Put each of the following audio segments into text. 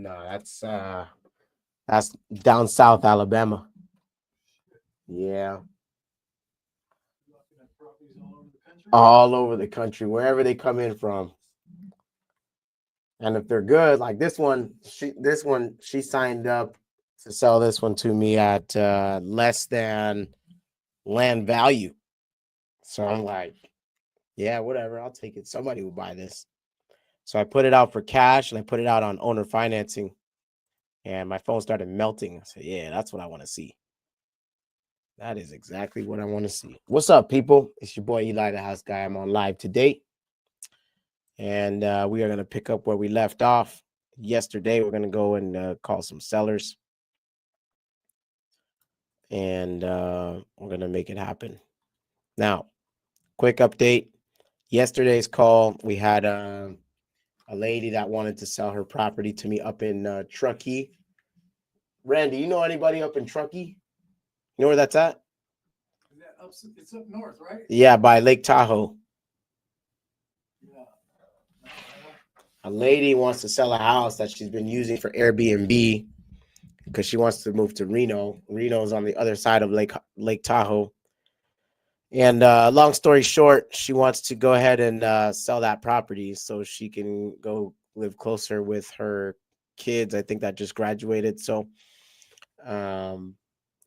No, that's down south Alabama. Yeah. All over the country, wherever they come in from. And if they're good, like this one, she signed up to sell this one to me at less than land value. So I'm like, yeah, whatever, I'll take it. Somebody will buy this. So I put it out for cash and I put it out on owner financing. And my phone started melting. I said, yeah, that's what I want to see. That is exactly what I want to see. What's up, people? It's your boy Eli, the house guy. I'm on live today. And we are going to pick up where we left off yesterday. We're going to go and call some sellers. And we're going to make it happen. Now, quick update. Yesterday's call, we had a lady that wanted to sell her property to me up in Truckee. Randy, you know anybody up in Truckee? You know where that's at? It's up north, right? Yeah, by Lake Tahoe. Yeah. A lady wants to sell a house that she's been using for Airbnb because she wants to move to Reno. Reno's on the other side of Lake Tahoe. And long story short, she wants to go ahead and sell that property so she can go live closer with her kids. I think that just graduated. So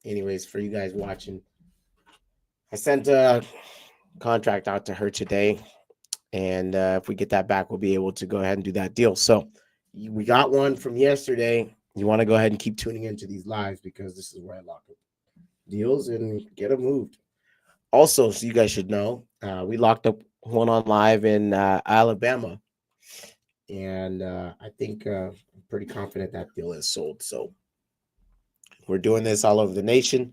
anyways, for you guys watching, I sent a contract out to her today. And if we get that back, we'll be able to go ahead and do that deal. So we got one from yesterday. You want to go ahead and keep tuning into these lives because this is where I lock up deals and get them moved. Also, so you guys should know, we locked up one on live in Alabama. And I think I'm pretty confident that deal is sold. So we're doing this all over the nation.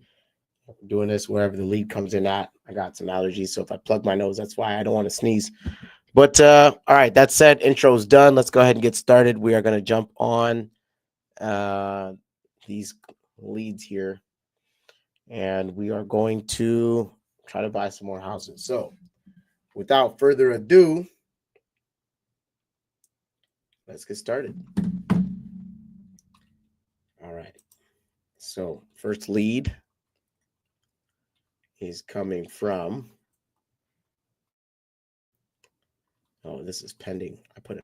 We're doing this wherever the lead comes in at. I got some allergies, so if I plug my nose, that's why I don't want to sneeze. But all right, that said, intro's done. Let's go ahead and get started. We are going to jump on these leads here, and we are going to try to buy some more houses. So without further ado, let's get started. All right. So first lead is coming from, oh, this is pending. I put it.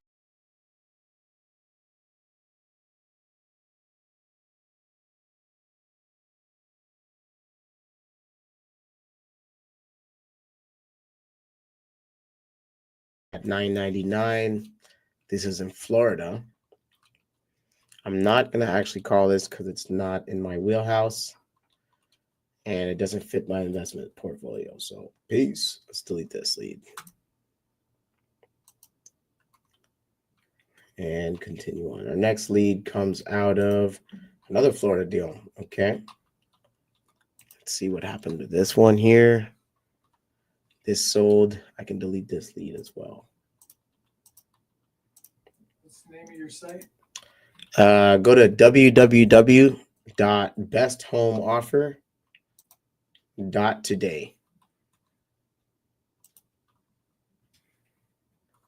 At $9.99. This is in Florida. I'm not going to actually call this because it's not in my wheelhouse and it doesn't fit my investment portfolio. So peace. Let's delete this lead. And continue on. Our next lead comes out of another Florida deal. Okay. Let's see what happened to this one here. This sold. I can delete this lead as well. What's the name of your site? Go to www.besthomeoffer.today.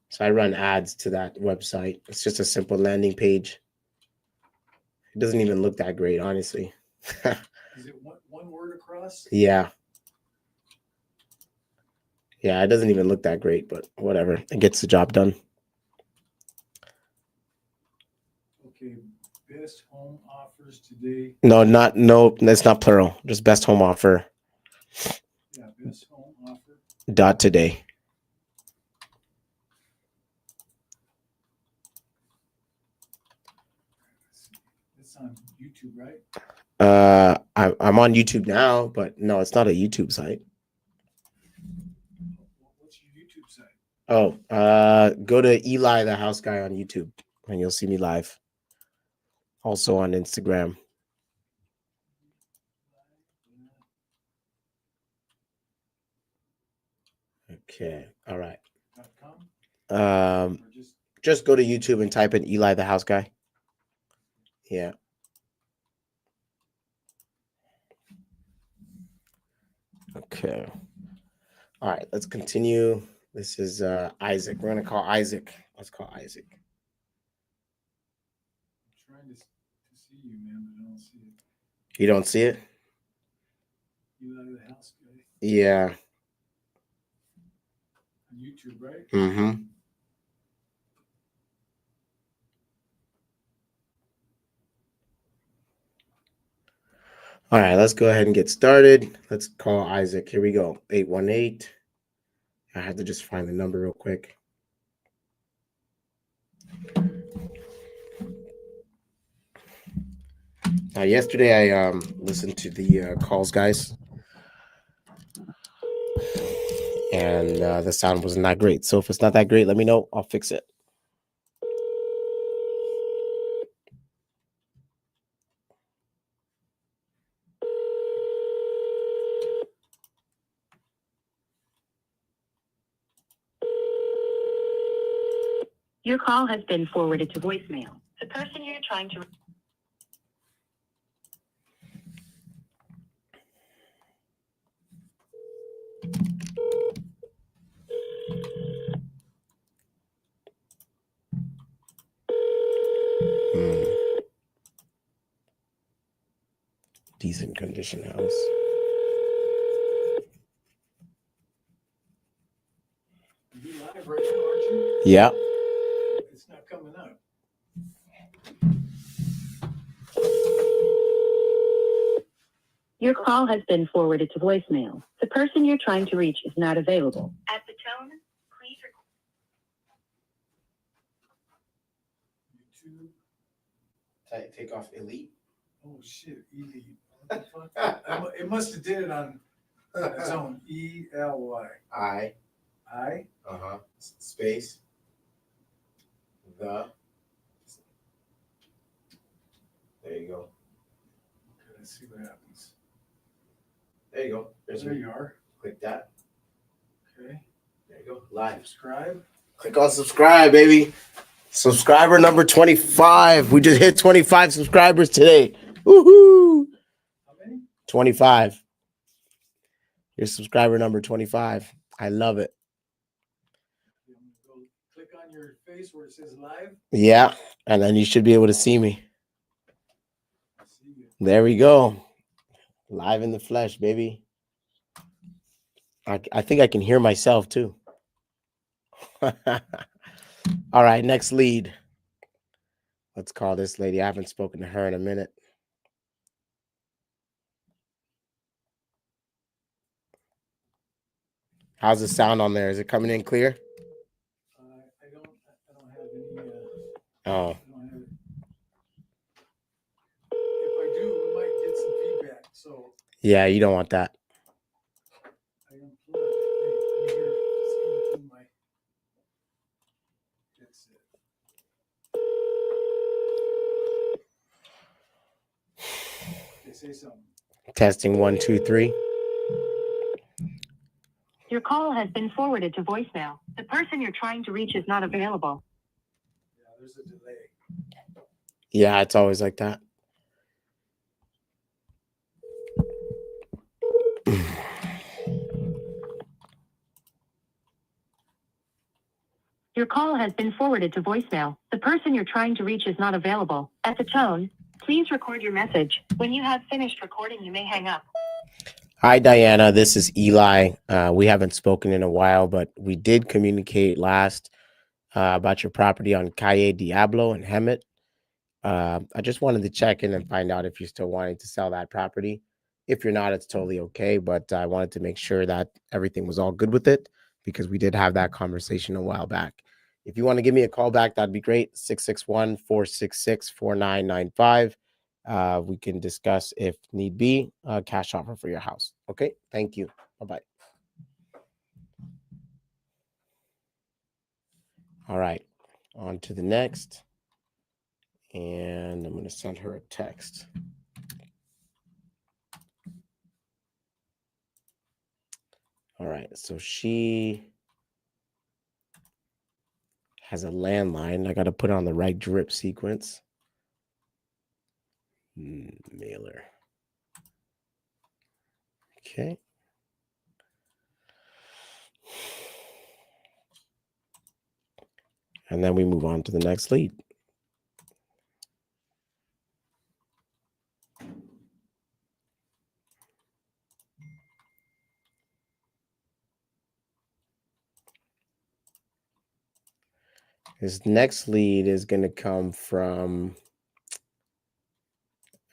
So I run ads to that website. It's just a simple landing page. It doesn't even look that great, honestly. Is it one word across? Yeah. Yeah, it doesn't even look that great, but whatever. It gets the job done. Okay, best home offers today. No, that's not plural. Just best home offer. Yeah, best home offer. .today. It's on YouTube, right? I'm on YouTube now, but no, it's not a YouTube site. What's your YouTube site? Oh, go to Eli the House Guy on YouTube and you'll see me live. Also on Instagram. Okay, all right. Just go to YouTube and type in Eli the House Guy. Yeah. Okay. All right, let's continue. This is Isaac. We're gonna call Isaac. Let's call Isaac. trying to see you, man, but I don't see it. You don't see it? You out of the house, guy. Yeah. On YouTube, right? Mm-hmm. All right, let's go ahead and get started. Let's call Isaac. Here we go. 818. I have to just find the number real quick. Yesterday I listened to the calls, guys, and the sound wasn't that great. So if it's not that great, let me know. I'll fix it. Your call has been forwarded to voicemail. The person you're trying to... Decent condition house. You're live right now, aren't you? Yeah. It's not coming up. Your call has been forwarded to voicemail. The person you're trying to reach is not available. At the tone, please YouTube. Take off elite. Oh shit, Elite. What the fuck? It must have did it on its own. ELY. I. I. Space. The. There you go. Okay, let's see what happens. There you go. There you are. Click that. Okay. There you go. Live. Subscribe. Click on subscribe, baby. Subscriber number 25. We just hit 25 subscribers today. Woohoo! How many? 25. Your subscriber number 25. I love it. I'm gonna go click on your face where it says live. Yeah. And then you should be able to see me. I see you. There we go. Live in the flesh, baby. I think I can hear myself too. All right, next lead. Let's call this lady. I haven't spoken to her in a minute. How's the sound on there? Is it coming in clear? I don't have any. Oh, I don't have it. If I do, we might get some feedback. So yeah, you don't want that. I unplugged. Hey, let me hear. It's coming through my headset. Okay, say something. Testing 1, 2, 3. Your call has been forwarded to voicemail. The person you're trying to reach is not available. Yeah, there's a delay. Yeah, it's always like that. Your call has been forwarded to voicemail. The person you're trying to reach is not available. At the tone, please record your message. When you have finished recording, you may hang up. Hi, Diana. This is Eli. We haven't spoken in a while, but we did communicate last about your property on Calle Diablo and Hemet. I just wanted to check in and find out if you're still wanting to sell that property. If you're not, it's totally okay. But I wanted to make sure that everything was all good with it because we did have that conversation a while back. If you want to give me a call back, that'd be great. 661-466-4995. We can discuss, if need be, a cash offer for your house. Okay. Thank you. Bye-bye. All right. On to the next. And I'm going to send her a text. All right. So she has a landline. I got to put on the right drip sequence. Mailer. Okay. And then we move on to the next lead. This next lead is going to come from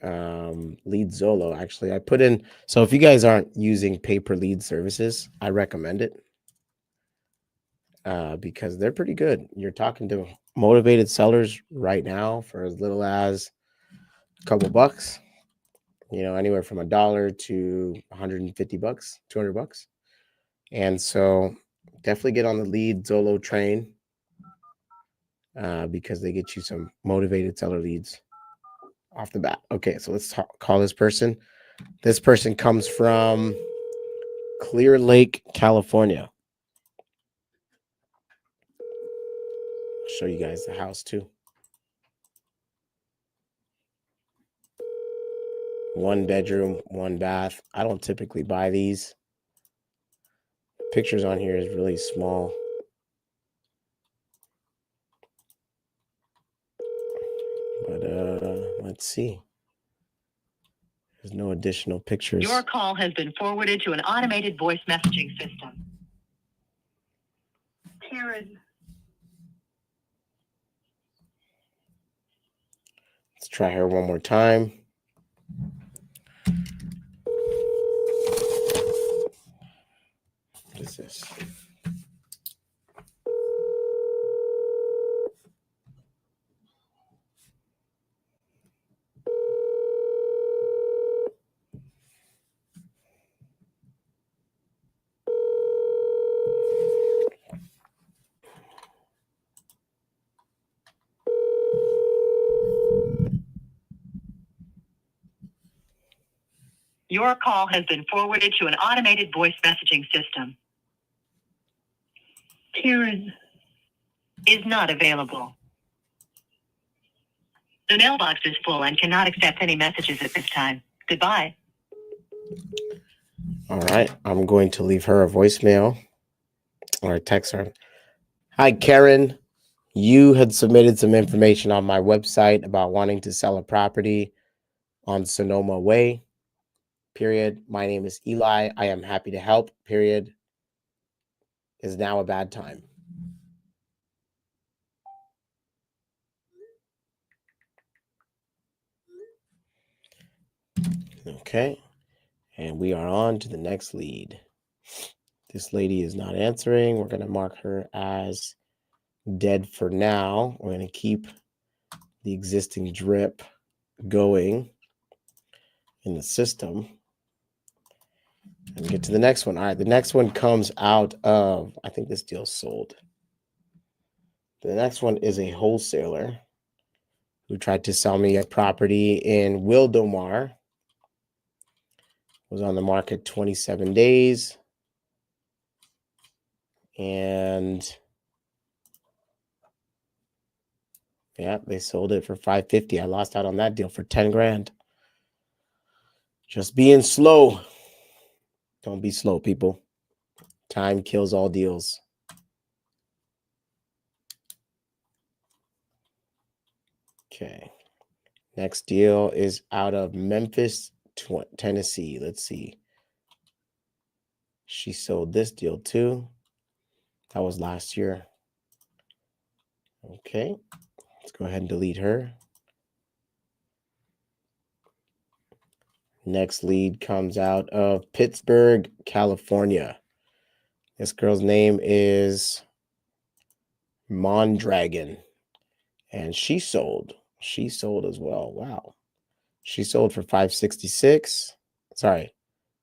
Lead Zolo. Actually, I put in, so if you guys aren't using pay-per lead services, I recommend it because they're pretty good. You're talking to motivated sellers right now for as little as a couple bucks, anywhere from $1 to $150, $200. And so definitely get on the Lead Zolo train because they get you some motivated seller leads off the bat. Okay, so let's call this person. This person comes from Clear Lake, California. I'll show you guys the house too. 1 bedroom, 1 bath. I don't typically buy these. Pictures on here is really small. But let's see. There's no additional pictures. Your call has been forwarded to an automated voice messaging system. Karen. Let's try her one more time. What is this? Your call has been forwarded to an automated voice messaging system. Karen is not available. The mailbox is full and cannot accept any messages at this time. Goodbye. All right, I'm going to leave her a voicemail or a text her. Hi, Karen. You had submitted some information on my website about wanting to sell a property on Sonoma Way. Period. My name is Eli. I am happy to help. Period. Is now a bad time? Okay. And we are on to the next lead. This lady is not answering. We're going to mark her as dead for now. We're going to keep the existing drip going in the system and get to the next one. All right. The next one comes out of, I think this deal's sold. The next one is a wholesaler who tried to sell me a property in Wildomar. Was on the market 27 days. And yeah, they sold it for $550. I lost out on that deal for 10 grand. Just being slow. Don't be slow, people. Time kills all deals. Okay. Next deal is out of Memphis, Tennessee. Let's see. She sold this deal too. That was last year. Okay. Let's go ahead and delete her. Next lead comes out of Pittsburgh, California. This girl's name is Mondragon. And she sold. She sold as well. Wow. She sold for $566. Sorry,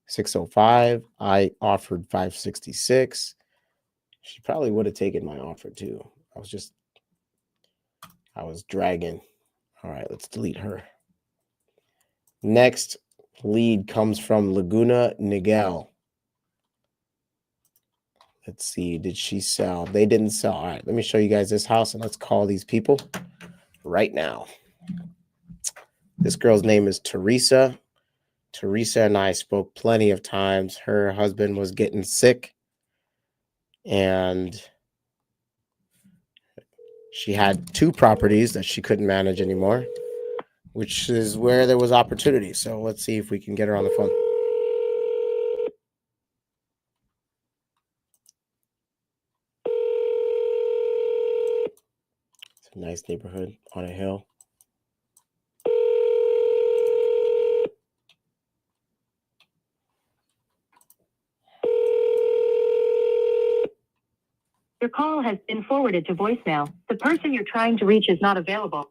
$605. I offered $566. She probably would have taken my offer too. I was dragging. All right, let's delete her. Next lead comes from Laguna Niguel. Let's see. Did she sell? They didn't sell. All right, let me show you guys this house and let's call these people right now. This girl's name is Teresa. Teresa and I spoke plenty of times. Her husband was getting sick and she had 2 properties that she couldn't manage anymore, which is where there was opportunity. So let's see if we can get her on the phone. Nice neighborhood on a hill. Your call has been forwarded to voicemail. The person you're trying to reach is not available.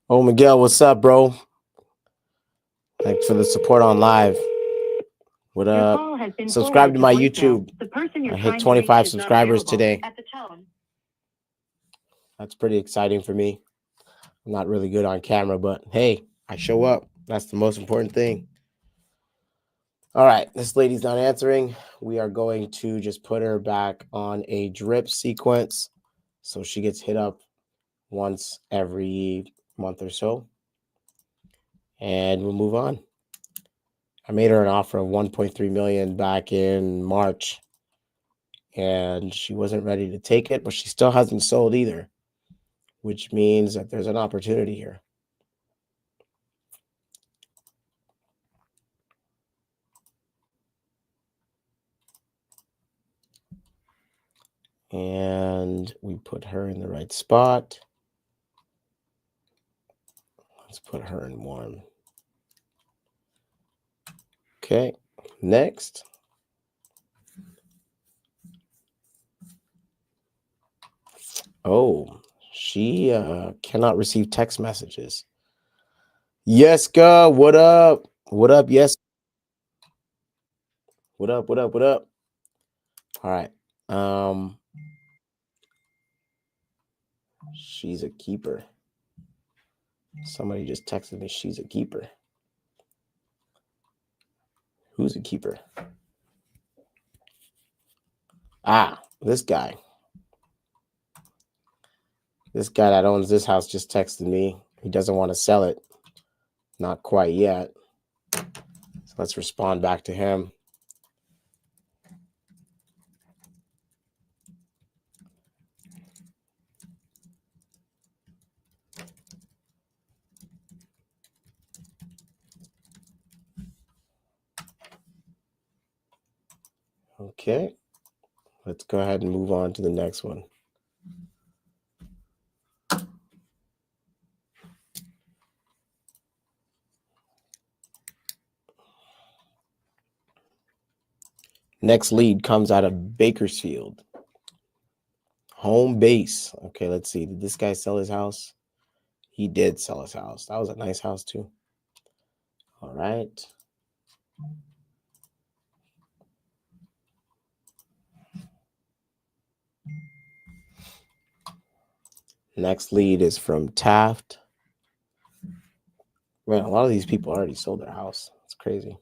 Oh, Miguel, what's up, bro? Thanks for the support on live. What Your up? call has been Subscribe to forwarded my voicemail. YouTube. The person you're I trying hit to reach 25 is not subscribers available. today. At the tone. That's pretty exciting for me. I'm not really good on camera, but hey, I show up. That's the most important thing. All right, this lady's not answering. We are going to just put her back on a drip sequence so she gets hit up once every month or so. And we'll move on. I made her an offer of 1.3 million back in March, and she wasn't ready to take it, but she still hasn't sold either, which means that there's an opportunity here. And we put her in the right spot. Let's put her in one. Okay, next. Oh, she cannot receive text messages. Yeska, what up? What up, yes? What up, what up, what up? All right. She's a keeper. Somebody just texted me she's a keeper. Who's a keeper? Ah, this guy. This guy that owns this house just texted me. He doesn't want to sell it. Not quite yet. So let's respond back to him. Okay. Let's go ahead and move on to the next one. Next lead comes out of Bakersfield. Home base. Okay, let's see. Did this guy sell his house? He did sell his house. That was a nice house too. All right. Next lead is from Taft. Man, a lot of these people already sold their house. It's crazy.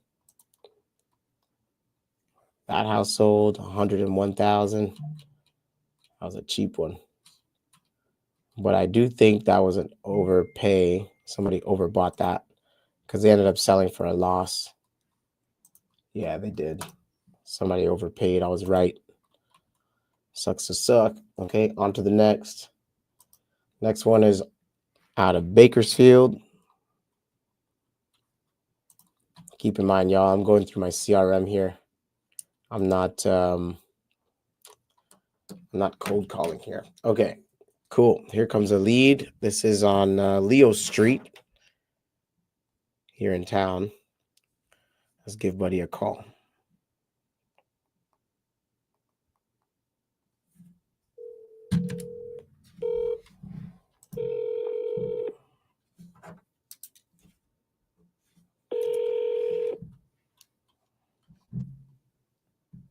That house sold 101,000. That was a cheap one. But I do think that was an overpay. Somebody overbought that because they ended up selling for a loss. Yeah, they did. Somebody overpaid. I was right. Sucks to suck. Okay, on to the next. Next one is out of Bakersfield. Keep in mind, y'all, I'm going through my CRM here. I'm not cold calling here. Okay, cool. Here comes a lead. This is on Leo Street here in town. Let's give Buddy a call.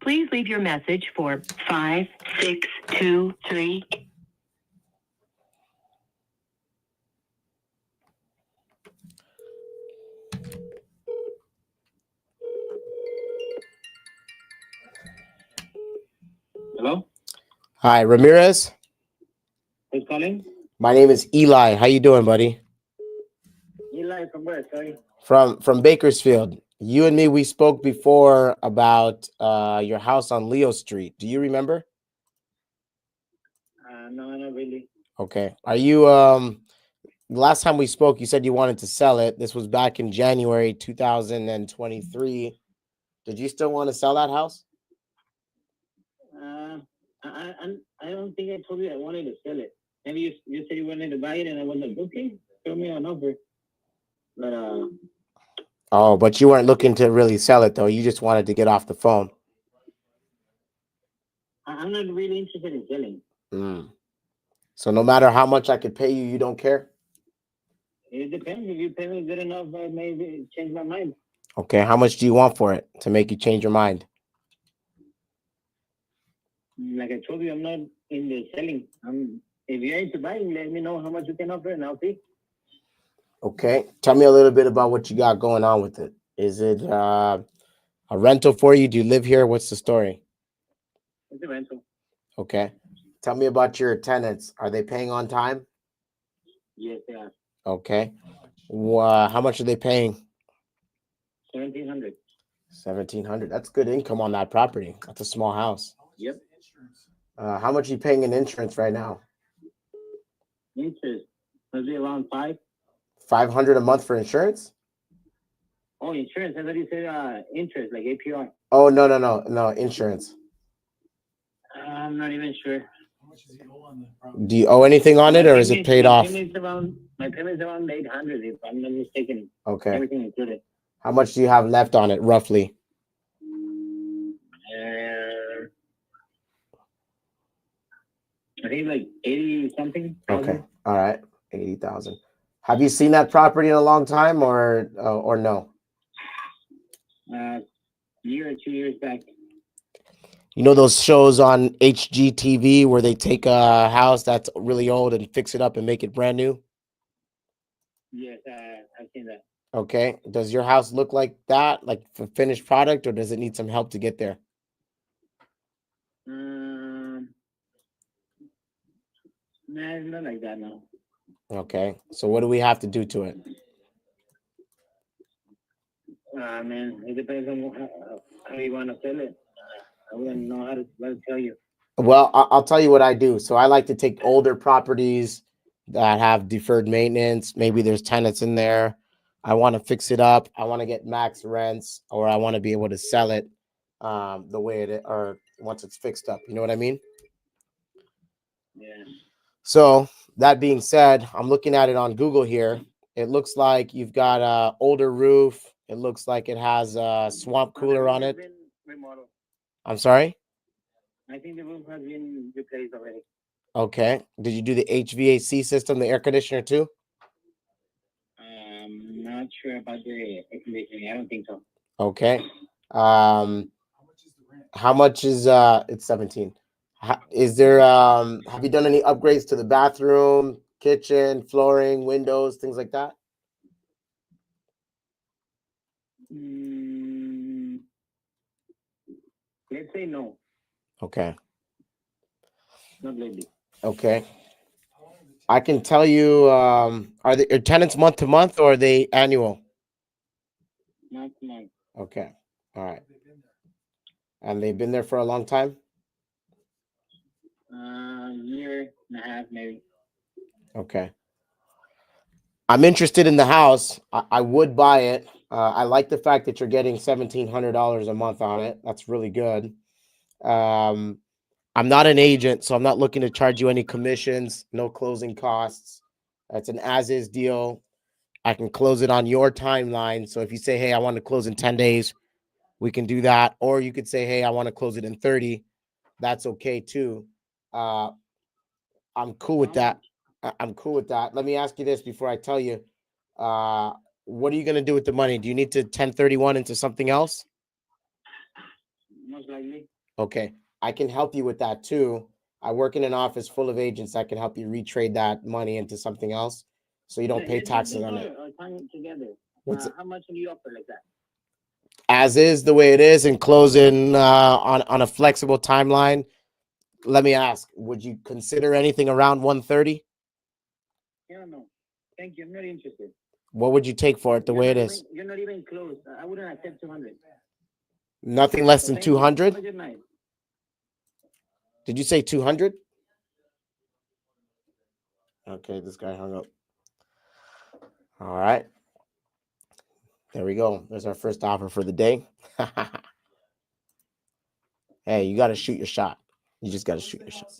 Please leave your message for 5623. Hello? Hi, Ramirez. Who's calling? My name is Eli. How you doing, buddy? Eli from where, sorry? From Bakersfield. You and me, we spoke before about your house on Leo Street. Do you remember? No, not really. Okay. Are you last time we spoke, you said you wanted to sell it. This was back in January 2023. Did you still want to sell that house? I don't think I told you I wanted to sell it. Maybe you said you wanted to buy it, and I was like, okay, show me an offer. But Oh, but you weren't looking to really sell it though. You just wanted to get off the phone. I'm not really interested in selling. Mm. So no matter how much I could pay you, you don't care? It depends. If you pay me good enough, I maybe change my mind. Okay, how much do you want for it to make you change your mind? Like I told you, I'm not in the selling. If you're into buying, let me know how much you can offer, and I'll see. Okay, tell me a little bit about what you got going on with it. Is it a rental for you? Do you live here? What's the story? It's a rental. Okay, tell me about your tenants. Are they paying on time? Yes, they are. Okay, how much are they paying? 1,700. 1,700. That's good income on that property. That's a small house. Yep. How much are you paying in insurance right now? Interest. Maybe around 5. 500 a month for insurance? Oh, insurance. I thought you said interest, like APR. Oh, no, insurance. I'm not even sure. How much does he owe on the property? Do you owe anything on it, or is it paid off? My payment's around 800, if I'm not mistaken. Okay. Everything included. How much do you have left on it, roughly? I think like 80 something. Okay. All right. 80,000. Have you seen that property in a long time, or no? Year or 2 years back. You know those shows on HGTV where they take a house that's really old and fix it up and make it brand new? Yes, I've seen that. Okay. Does your house look like that, like for finished product, or does it need some help to get there? Nah, it's not like that now. Okay. So what do we have to do to it? Man, it depends on how you want to sell it. I wouldn't know how to tell you. Well, I'll tell you what I do. So I like to take older properties that have deferred maintenance. Maybe there's tenants in there. I want to fix it up. I want to get max rents, or I want to be able to sell it the way it is, or once it's fixed up. You know what I mean? Yeah. So that being said, I'm looking at it on Google here. It looks like you've got a older roof. It looks like it has a swamp cooler on it. Remodeled. I'm sorry? I think the roof has been replaced already. Okay. Did you do the HVAC system, the air conditioner too? I'm not sure about the air conditioning. I don't think so. Okay. How much is the rent? How much is it's 17. Is there have you done any upgrades to the bathroom, kitchen, flooring, windows, things like that? Let's say no. Okay. Not lately. Okay. I can tell you are the tenants month to month, or are they annual? Not month. Okay. All right. And they've been there for a long time? Year and a half maybe. Okay. I'm interested in the house. I would buy it. I like the fact that you're getting $1,700 a month on it. That's really good. I'm not an agent, so I'm not looking to charge you any commissions, no closing costs. It's an as-is deal. I can close it on your timeline. So if you say, hey, I want to close in 10 days, we can do that. Or you could say, hey, I want to close it in 30. That's okay too. I'm cool with that. I'm cool with that. Let me ask you this before I tell you. What are you going to do with the money? Do you need to 1031 into something else? Most likely. Okay. I can help you with that too. I work in an office full of agents that can help you retrade that money into something else so you don't pay taxes on it. Together. How much do you offer like that? As is the way it is, and closing on a flexible timeline. Let me ask, would you consider anything around 130? Yeah, no. Thank you. I'm not interested. What would you take for it the way it is? You're not even close. I wouldn't accept 200. Nothing less So than thank you. Have 200? a good night. Did you say 200? Okay, this guy hung up. All right. There we go. There's our first offer for the day. Hey, you got to shoot your shot. You just got to shoot your shot.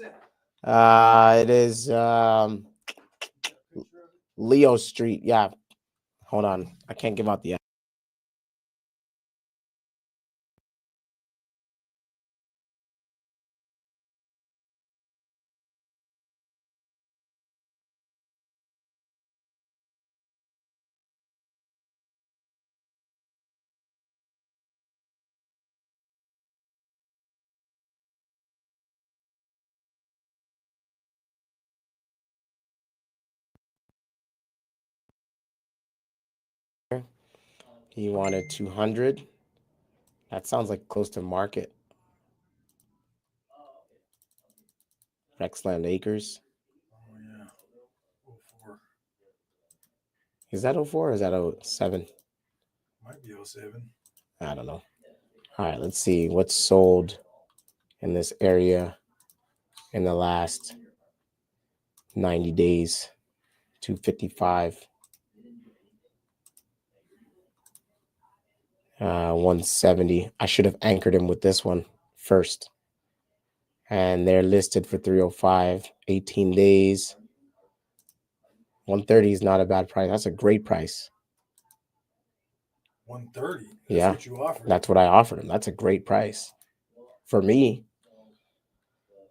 It is Leo Street. Yeah. Hold on. I can't give out the. He wanted 200. That sounds like close to market. Rexland Acres. Oh, yeah. 04. Is that 04 or is that 07? Might be 07. I don't know. All right, let's see what's sold in this area in the last 90 days. 255. 170. I should have anchored him with this one first. And they're listed for 305. 18 days. 130 is not a bad price. That's a great price. 130. That's Yeah, what you offered. that's what I offered him. That's a great price for me.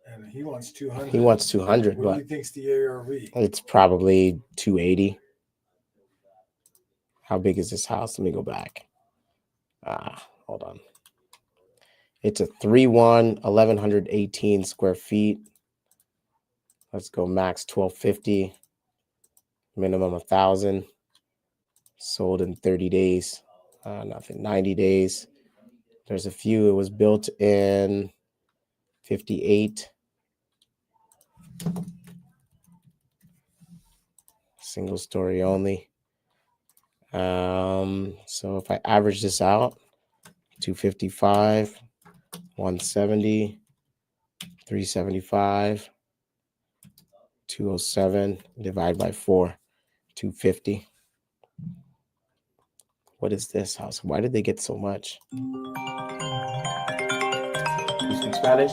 And he wants 200. He wants 200, What do but you think's the ARV? it's probably 280. How big is this house? Let me go back. Hold on. It's a 3-1, 1,118 square feet. Let's go max 1,250. Minimum 1,000. Sold in 30 days. Nothing. 90 days. There's a few. It was built in 58. Single story only. So if I average this out, 255, 170, 375, 207, divide by 4, 250. What is this house? Why did they get so much? You speak Spanish?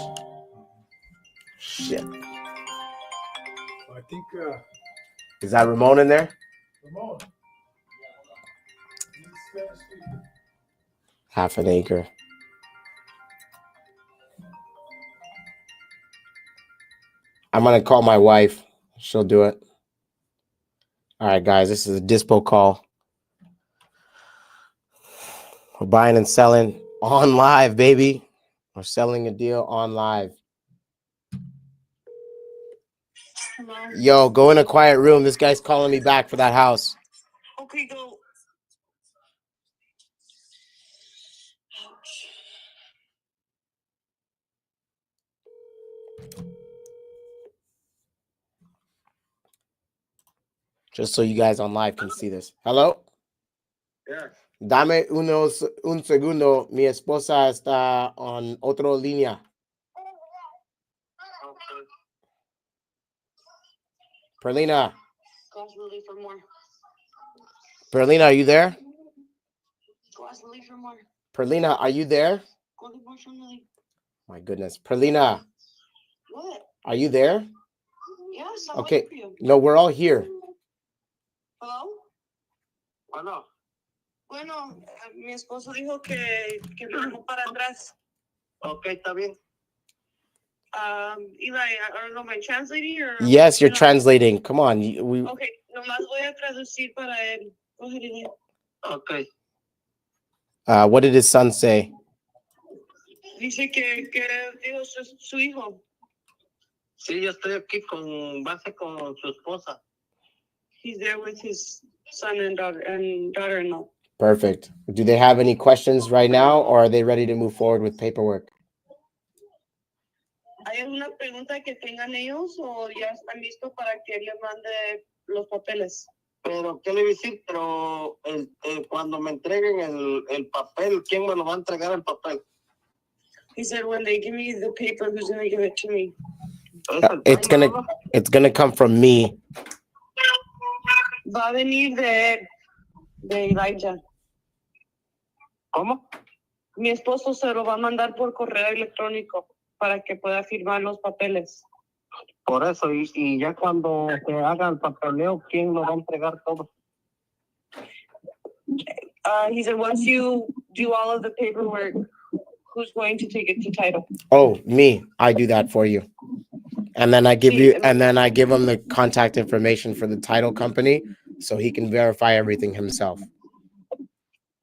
Shit. I think Is that Ramon in there? Ramon. He's Spanish speaker. Half an acre. I'm going to call my wife. She'll do it. All right, guys, this is a dispo call. We're buying and selling on live, baby. We're selling a deal on live. Hello? Yo, go in a quiet room. This guy's calling me back for that house. Okay, go. Just so you guys on live can see this. Hello? Yeah. Dame un segundo. Mi esposa está on otro línea. Okay. Perlina. Go ask Lily for more. Perlina, are you there? Go ask Lily for more. Perlina, are you there? Go get more from Lily. My goodness. Perlina, What? are you there? Yes, I'm Okay. waiting for you. No, we're all here. Hello? Bueno. Bueno, mi esposo dijo que vengo para atrás. Okay, está bien. Eli, I don't know, am I translating or? Yes, you're No. translating. Come on. Okay, nomás voy a traducir para él. Go ahead, Eli. Okay. What did his son say? Dice que dijo su hijo. Sí, yo estoy aquí con base con su esposa. He's there with his son and daughter-in-law. Perfect. Do they have any questions right now, or are they ready to move forward with paperwork? ¿Hay alguna pregunta que tengan ellos o ya están listos para que les mande los papeles? Pero, ¿qué le iba a decir? Pero cuando me entreguen el papel, ¿quién me lo va a entregar el papel? He said when they give me the paper, who's gonna give it to me? It's gonna come from me. Va a venir de Elijah. ¿Cómo? Mi esposo se lo va a mandar por correo electrónico para que pueda firmar los papeles. Por eso, y ya cuando se haga el papeleo, ¿quién lo va a entregar todo? He said once you do all of the paperwork, who's going to take it to title? Oh, me. I do that for you. And then I give him the contact information for the title company so he can verify everything himself.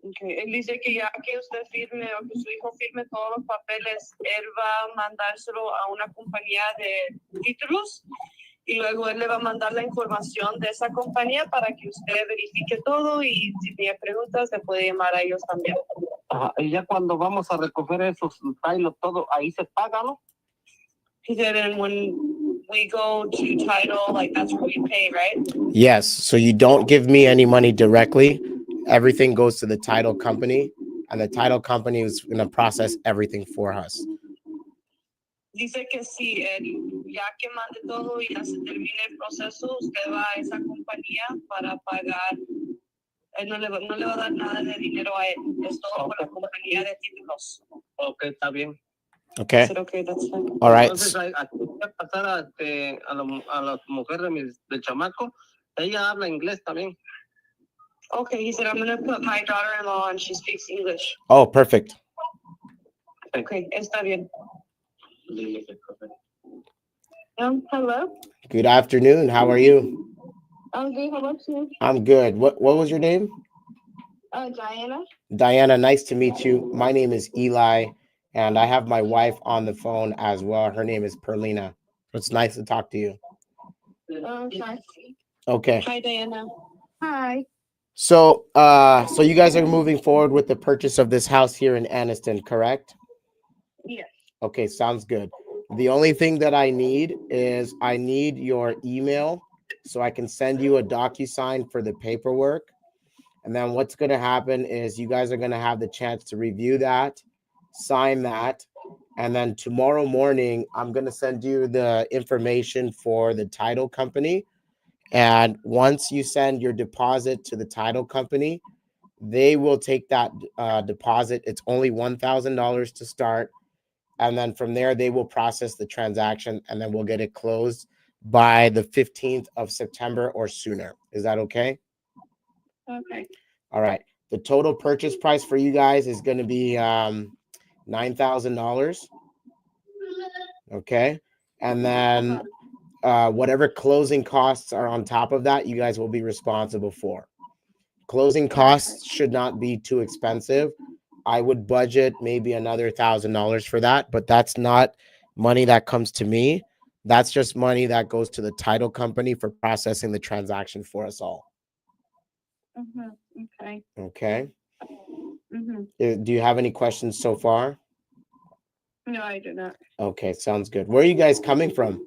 Okay. Él dice que ya que usted firme o que su hijo firme todos los papeles, él va a mandárselo a una compañía de títulos y luego él le va a mandar la información de esa compañía para que usted verifique todo y si tiene preguntas se puede llamar a ellos también. Ajá, y ya cuando vamos a recoger esos title, todo, ahí se paga, ¿no? He said, and when we go to title, like that's where we pay, right? Yes. So you don't give me any money directly. Everything goes to the title company, and the title company is going to process everything for us. Dice que si él, ya que mande todo y ya se termine el proceso, usted va a esa compañía para pagar. Él no le va a dar nada de dinero a él. Es todo por la compañía de títulos. Ok, está bien. Okay. I said, okay, that's fine. All right. Entonces, aquí voy a pasar a la mujer del chamaco. Ella habla inglés también. Okay, he said, I'm going to put my daughter-in-law on. She speaks English. Oh, perfect. Okay, está bien. Hello? Good afternoon. How are you? I'm good. How about you? I'm good. What was your name? Diana. Diana, nice to meet you. My name is Eli, and I have my wife on the phone as well. Her name is Perlina. It's nice to talk to you. Okay. Okay. Hi, Diana. Hi. So you guys are moving forward with the purchase of this house here in Anniston, correct? Yes. Okay, sounds good. The only thing that I need is I need your email so I can send you a DocuSign for the paperwork. And then what's going to happen is you guys are going to have the chance to review that, sign that, and then tomorrow morning, I'm going to send you the information for the title company. And once you send your deposit to the title company, they will take that deposit. It's only $1,000 to start. And then from there, they will process the transaction and then we'll get it closed by the 15th of September or sooner. Is that okay? Okay. All right. The total purchase price for you guys is going to be $9,000. Okay. And then whatever closing costs are on top of that, you guys will be responsible for. Closing costs should not be too expensive. I would budget maybe another $1,000 for that, but that's not money that comes to me. That's just money that goes to the title company for processing the transaction for us all. Okay. Okay. Do you have any questions so far? No, I do not. Okay, sounds good. Where are you guys coming from?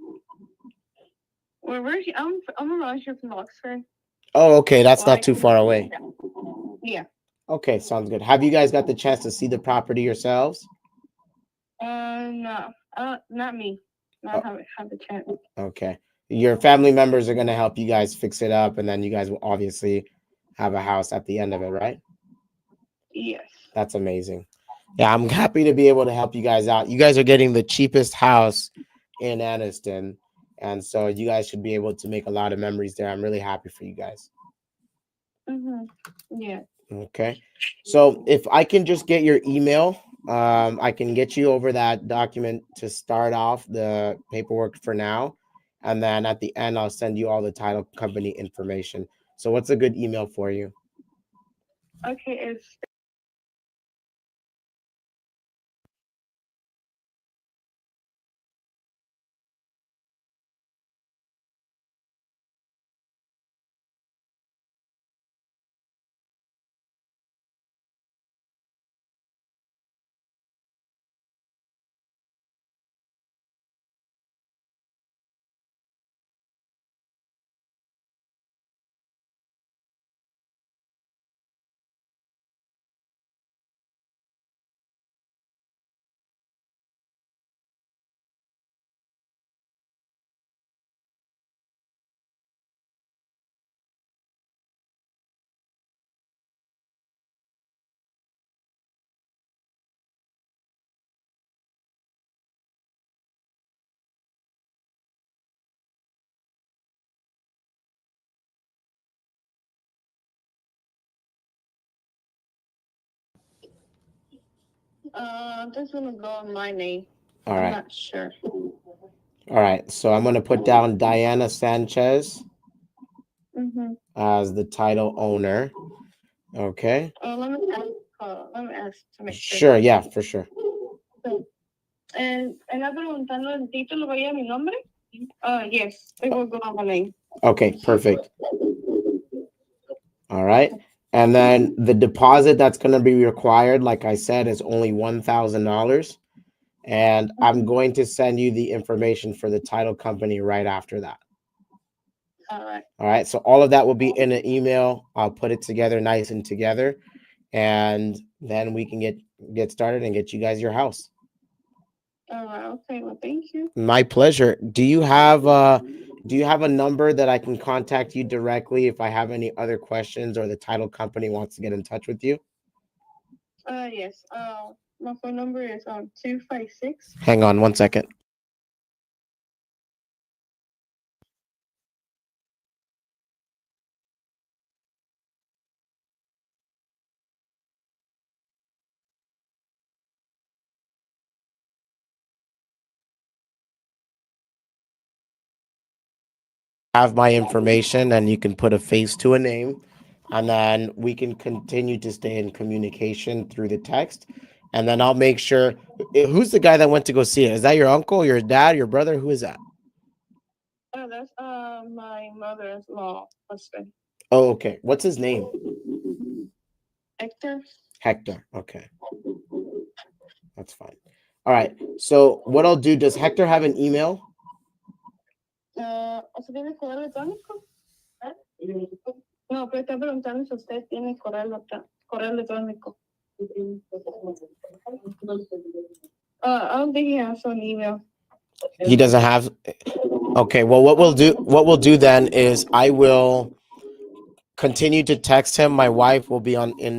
I'm around here from Oxford. Oh, okay. That's not too far away. Yeah. Okay, sounds good. Have you guys got the chance to see the property yourselves? No. Not me. Not have the chance. Okay. Your family members are going to help you guys fix it up, and then you guys will obviously have a house at the end of it, right? Yes. That's amazing. Yeah, I'm happy to be able to help you guys out. You guys are getting the cheapest house in Anniston, and so you guys should be able to make a lot of memories there. I'm really happy for you guys. Yeah. Okay. So if I can just get your email, I can get you over that document to start off the paperwork for now. And then at the end, I'll send you all the title company information. So what's a good email for you? Okay, it's This gonna go on my name. All I'm right. not sure. All right. So I'm going to put down Diana Sanchez Mm-hmm. as the title owner. Okay. Let me ask. Let me ask to make sure. Sure. Yeah, for sure. Ella preguntando el título, ¿veía mi nombre? Yes, it will go on my name. Okay. Perfect. All right. And then the deposit that's going to be required, like I said, is only $1,000. And I'm going to send you the information for the title company right after that. All right. All right. So all of that will be in an email. I'll put it together nice and together. And then we can get started and get you guys your house. All right. Okay. Well, thank you. My pleasure. Do you have a number that I can contact you directly if I have any other questions or the title company wants to get in touch with you? Yes. My phone number is 256. Hang on one second. Have my information and you can put a face to a name, and then we can continue to stay in communication through the text. And then I'll make sure. Who's the guy that went to go see it? Is that your uncle, your dad, your brother? Who is that? That's my mother-in-law husband. Oh, okay. What's his name? Hector. Hector. Okay. That's fine. All right. So what I'll do, does Hector have an email? ¿Usted tiene correo electrónico? No, pero está preguntando si usted tiene correo electrónico. I don't think he has an email. He doesn't have. Okay. Well, what we'll do then is I will continue to text him. My wife will be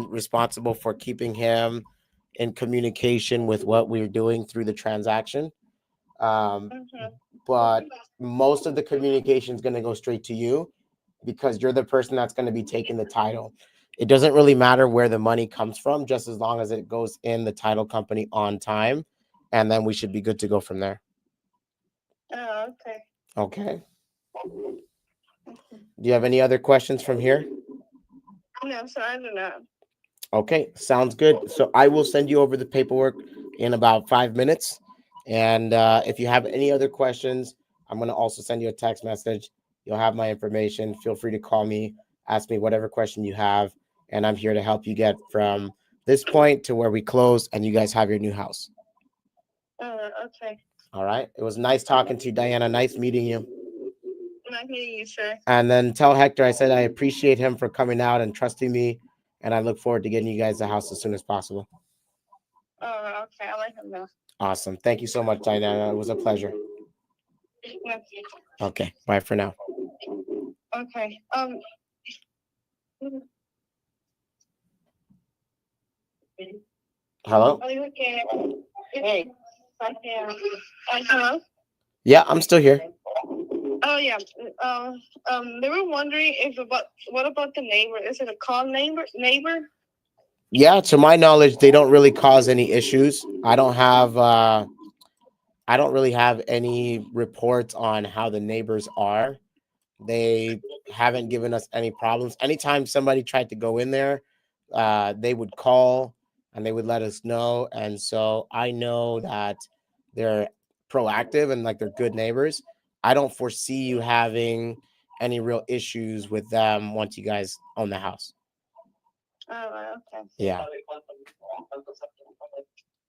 responsible for keeping him in communication with what we're doing through the transaction. But most of the communication is going to go straight to you because you're the person that's going to be taking the title. It doesn't really matter where the money comes from, just as long as it goes in the title company on time, and then we should be good to go from there. Okay. Okay. Do you have any other questions from here? No, sir, I do not. Okay, sounds good. So I will send you over the paperwork in about 5 minutes. And if you have any other questions, I'm going to also send you a text message. You'll have my information. Feel free to call me, ask me whatever question you have, and I'm here to help you get from this point to where we close and you guys have your new house. Okay. All right. It was nice talking to you, Diana. Nice meeting you. Nice meeting you, sir. And then tell Hector I said I appreciate him for coming out and trusting me, and I look forward to getting you guys the house as soon as possible. Okay. I'll let him know. Awesome. Thank you so much, Diana. It was a pleasure. Okay. Bye for now. Okay. Hello? Hey. Hello? Yeah, I'm still here. Oh yeah. They were wondering what about the neighbor? Is it a call neighbor? Yeah, to my knowledge, they don't really cause any issues. I don't really have any reports on how the neighbors are. They haven't given us any problems. Anytime somebody tried to go in there, they would call and they would let us know. And so I know that they're proactive and like they're good neighbors. I don't foresee you having any real issues with them once you guys own the house. Oh, okay. Yeah.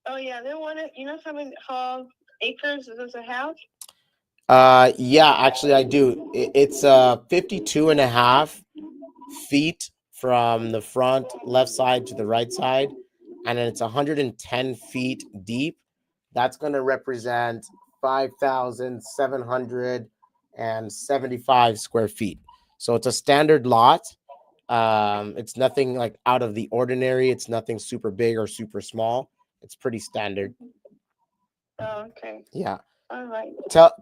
Oh yeah, they wanted. How acres does it have? Yeah, actually I do. It's 52 and a half feet from the front left side to the right side, and then it's 110 feet deep. That's going to represent 5,775 square feet. So it's a standard lot. It's nothing like out of the ordinary. It's nothing super big or super small. It's pretty standard. Oh, okay. Yeah. All right.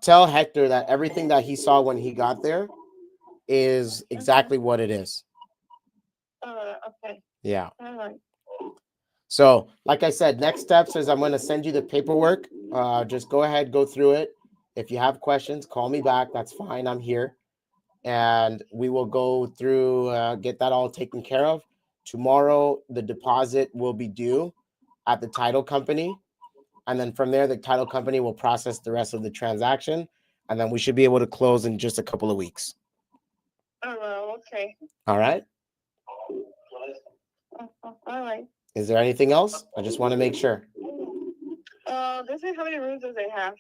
Tell Hector that everything that he saw when he got there is exactly what it is. Okay. Yeah. All right. So, like I said, next steps is I'm going to send you the paperwork. Just go ahead, go through it. If you have questions, call me back. That's fine. I'm here. And we will go through, get that all taken care of. Tomorrow, the deposit will be due at the title company. And then from there, the title company will process the rest of the transaction. And then we should be able to close in just a couple of weeks. Oh, okay. All right. All right. Is there anything else? I just want to make sure. This is how many rooms does it have?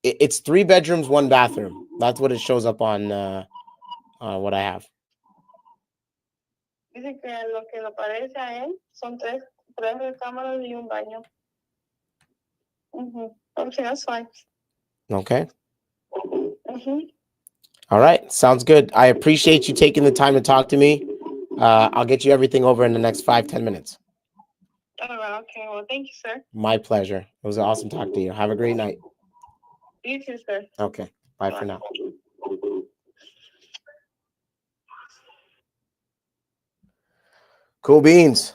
It's 3 bedrooms, 1 bathroom. That's what it shows up on what I have. Dice que lo que le parece a él son tres recámaras y un baño. Okay, that's fine. Okay. All right. Sounds good. I appreciate you taking the time to talk to me. I'll get you everything over in the next 5-10 minutes. All right. Okay. Well, thank you, sir. My pleasure. It was awesome talking to you. Have a great night. You too, sir. Okay. Bye for now. Cool beans.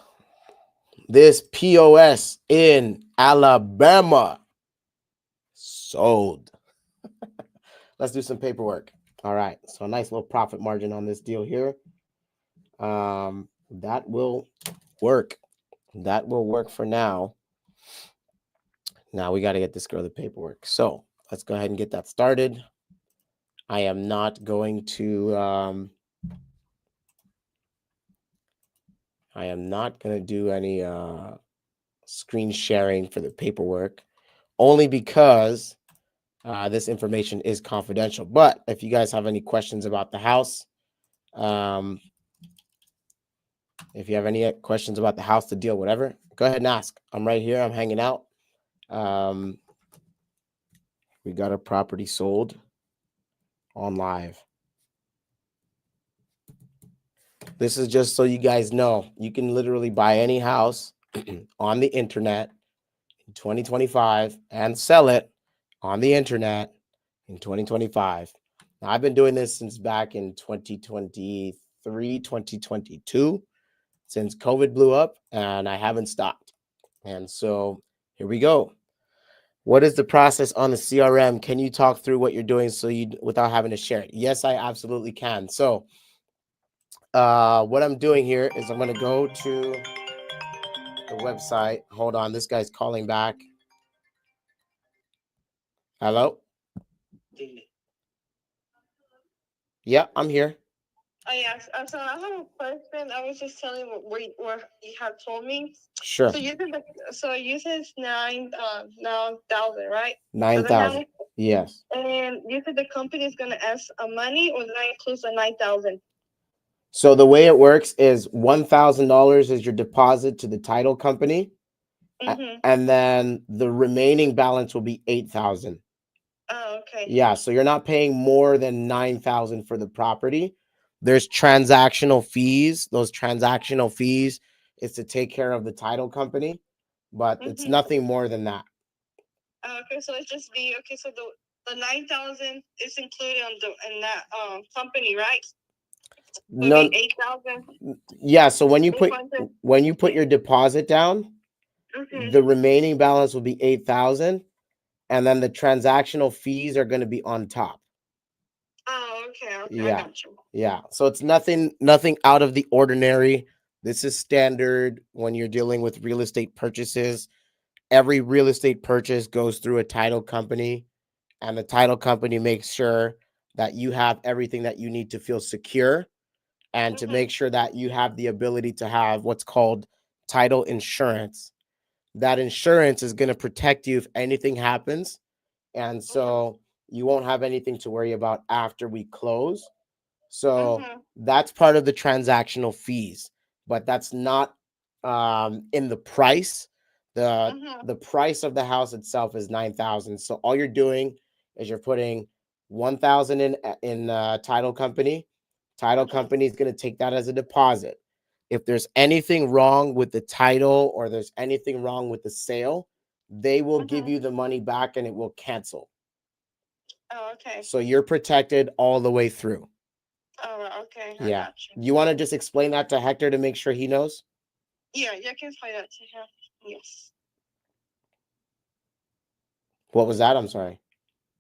This POS in Alabama sold. Let's do some paperwork. All right. So a nice little profit margin on this deal here. That will work. That will work for now. Now we got to get this girl the paperwork. So let's go ahead and get that started. I am not going to do any screen sharing for the paperwork, only because this information is confidential. But if you guys have any questions about the house, if you have any questions about the house, the deal, whatever, go ahead and ask. I'm right here. I'm hanging out. We got a property sold on live. This is just so you guys know, you can literally buy any house on the internet in 2025 and sell it on the internet in 2025. Now, I've been doing this since back in 2023, 2022, since COVID blew up, and I haven't stopped. And so here we go. What is the process on the CRM? Can you talk through what you're doing without having to share it? Yes, I absolutely can. So what I'm doing here is I'm going to go to the website. Hold on. This guy's calling back. Hello? Yeah, I'm here. Oh, yes. So I have a question. I was just telling you where you had told me. Sure. So you said it's 9,000, right? 9,000. Yes. And you said the company is going to ask money, or that includes the 9,000? So the way it works is $1,000 is your deposit to the title company, and then the remaining balance will be 8,000. Oh, okay. Yeah, so you're not paying more than 9,000 for the property. There's transactional fees. Those transactional fees is to take care of the title company, but it's nothing more than that. Okay, so it's just so the 9,000 is included in that company, right? No, 8,000. yeah. So when you put your deposit down, the remaining balance will be 8,000, and then the transactional fees are going to be on top. Oh, okay. Yeah. I got you. Yeah. So it's nothing out of the ordinary. This is standard when you're dealing with real estate purchases. Every real estate purchase goes through a title company, and the title company makes sure that you have everything that you need to feel secure, and to make sure that you have the ability to have what's called title insurance. That insurance is going to protect you if anything happens. And so you won't have anything to worry about after we close. So that's part of the transactional fees, but that's not in the price. The price of the house itself is 9,000. So all you're doing is you're putting 1,000 in title company. Title company is going to take that as a deposit. If there's anything wrong with the title or there's anything wrong with the sale, they will give you the money back and it will cancel. Oh, okay. So you're protected all the way through. Oh, okay. I Yeah. got you. You want to just explain that to Hector to make sure he knows? Yeah, you can explain that to him. Yes. What was that? I'm sorry.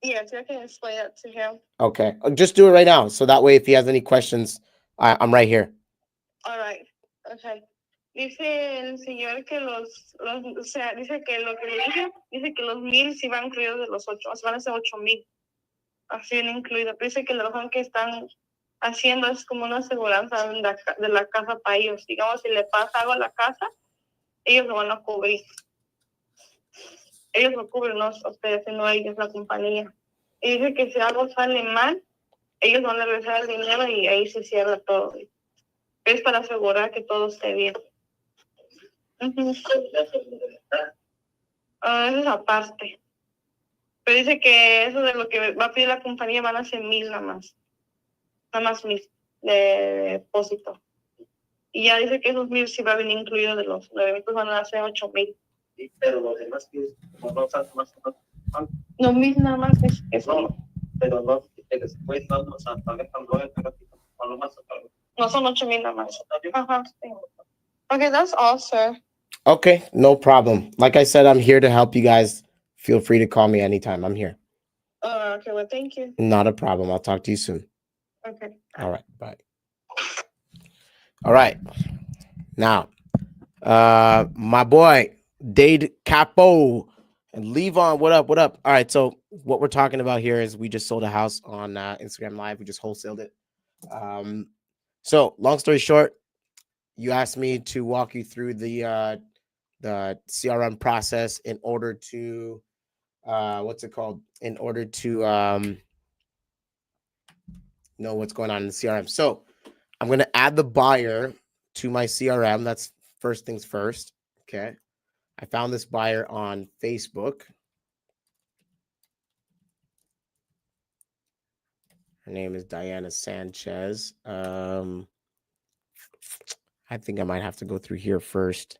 Yes, you can explain that to him. Okay. Just do it right now. So that way, if he has any questions, I'm right here. All right. Okay. Dice el señor que o sea, dice que lo que le dije, dice que los 1,000 sí van incluidos de los 8, o sea, van a ser 8,000. Así bien incluido. Pero dice que la razón que están haciendo es como una aseguranza de la casa para ellos. Digamos, si le pasa algo a la casa, ellos lo van a cubrir. Ellos lo cubren, no ustedes, sino ellos, la compañía. Y dice que si algo sale mal, ellos van a regresar el dinero y ahí se cierra todo. Es para asegurar que todo esté bien. Eso es aparte. Pero dice que eso de lo que va a pedir la compañía van a ser 1,000 nada más. Nada más 1,000 de depósito. Y ya dice que esos 1,000 sí va a venir incluido de los 9,000, pues van a ser 8,000. Pero los demás que como no más Los 1,000 nada más es no, pero no, después vamos a pagar cuando lo más no son 8,000 nada más. Ajá. Okay, that's all, sir. Okay, no problem. Like I said, I'm here to help you guys. Feel free to call me anytime. I'm here. Okay, well, thank you. Not a problem. I'll talk to you soon. Okay. All right. Bye. All right. Now, my boy, Dade Capo and Levon, what up? What up? All right. So what we're talking about here is we just sold a house on Instagram Live. We just wholesaled it. So long story short, you asked me to walk you through the CRM process in order to what's it called? In order to know what's going on in the CRM. So I'm going to add the buyer to my CRM. That's first things first. Okay. I found this buyer on Facebook. Her name is Diana Sanchez. I think I might have to go through here first.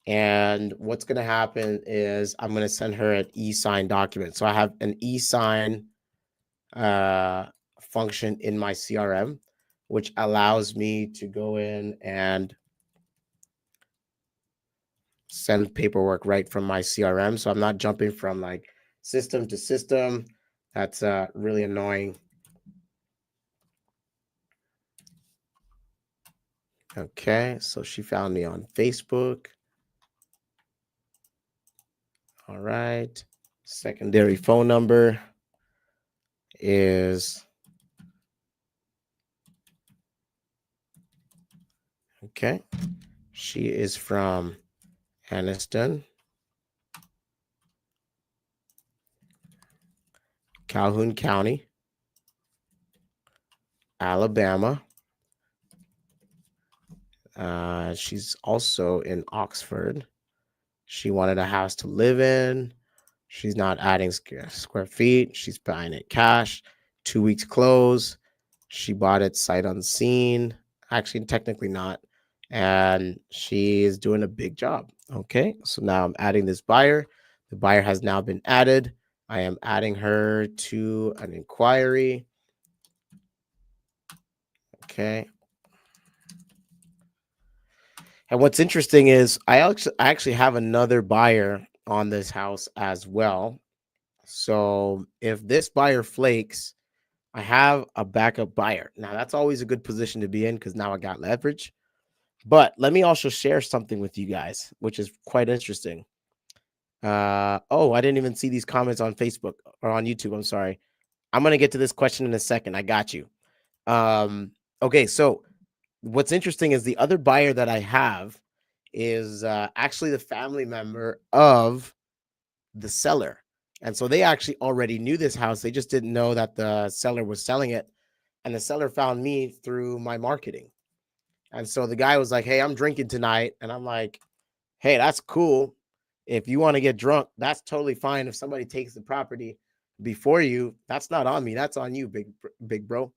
And what's going to happen is I'm going to send her an e-sign document. So I have an e-sign function in my CRM, which allows me to go in and send paperwork right from my CRM. So I'm not jumping from like system to system. That's really annoying. Okay, so she found me on Facebook. All right. Secondary phone number is okay. She is from Anniston, Calhoun County, Alabama. She's also in Oxford. She wanted a house to live in. She's not adding square feet. She's buying it cash. 2 weeks close. She bought it sight unseen. Actually, technically not. And she is doing a big job. Okay, so now I'm adding this buyer. The buyer has now been added. I am adding her to an inquiry. Okay. And what's interesting is I actually have another buyer on this house as well. So if this buyer flakes, I have a backup buyer. Now that's always a good position to be in because now I got leverage. But let me also share something with you guys, which is quite interesting. Oh, I didn't even see these comments on Facebook or on YouTube. I'm sorry. I'm going to get to this question in a second. I got you. Okay, so what's interesting is the other buyer that I have is actually the family member of the seller. And so they actually already knew this house. They just didn't know that the seller was selling it. And the seller found me through my marketing. And so the guy was like, hey, I'm drinking tonight. And I'm like, hey, that's cool. If you want to get drunk, that's totally fine. If somebody takes the property before you, that's not on me. That's on you, big bro.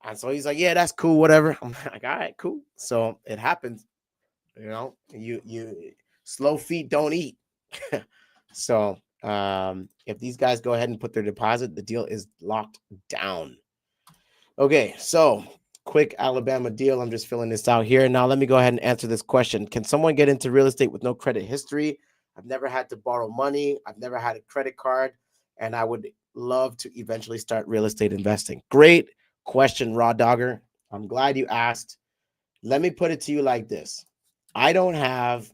And so he's like, yeah, that's cool, whatever. I'm like, all right, cool. So it happens. You know, you slow feet don't eat. So if these guys go ahead and put their deposit, the deal is locked down. Okay, so quick Alabama deal. I'm just filling this out here. Now, let me go ahead and answer this question. Can someone get into real estate with no credit history? I've never had to borrow money. I've never had a credit card, and I would love to eventually start real estate investing. Great question, Raw Dogger. I'm glad you asked. Let me put it to you like this. I don't have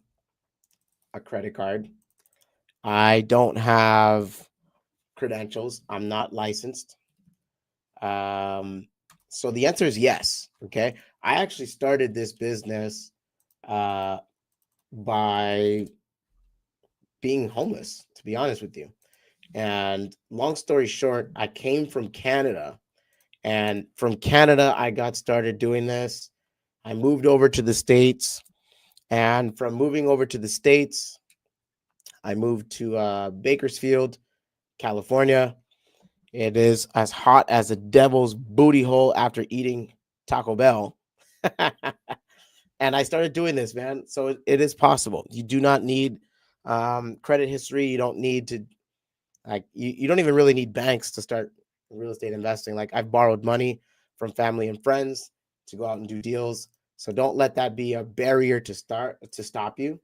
a credit card. I don't have credentials. I'm not licensed. So the answer is yes. Okay. I actually started this business by being homeless, to be honest with you. And long story short, I came from Canada. And from Canada, I got started doing this. I moved over to the States. And from moving over to the States, I moved to Bakersfield, California. It is as hot as a devil's booty hole after eating Taco Bell. And I started doing this, man. So it is possible. You do not need credit history. You don't need to, like, you don't even really need banks to start real estate investing. Like, I've borrowed money from family and friends to go out and do deals. So don't let that be a barrier to stop you.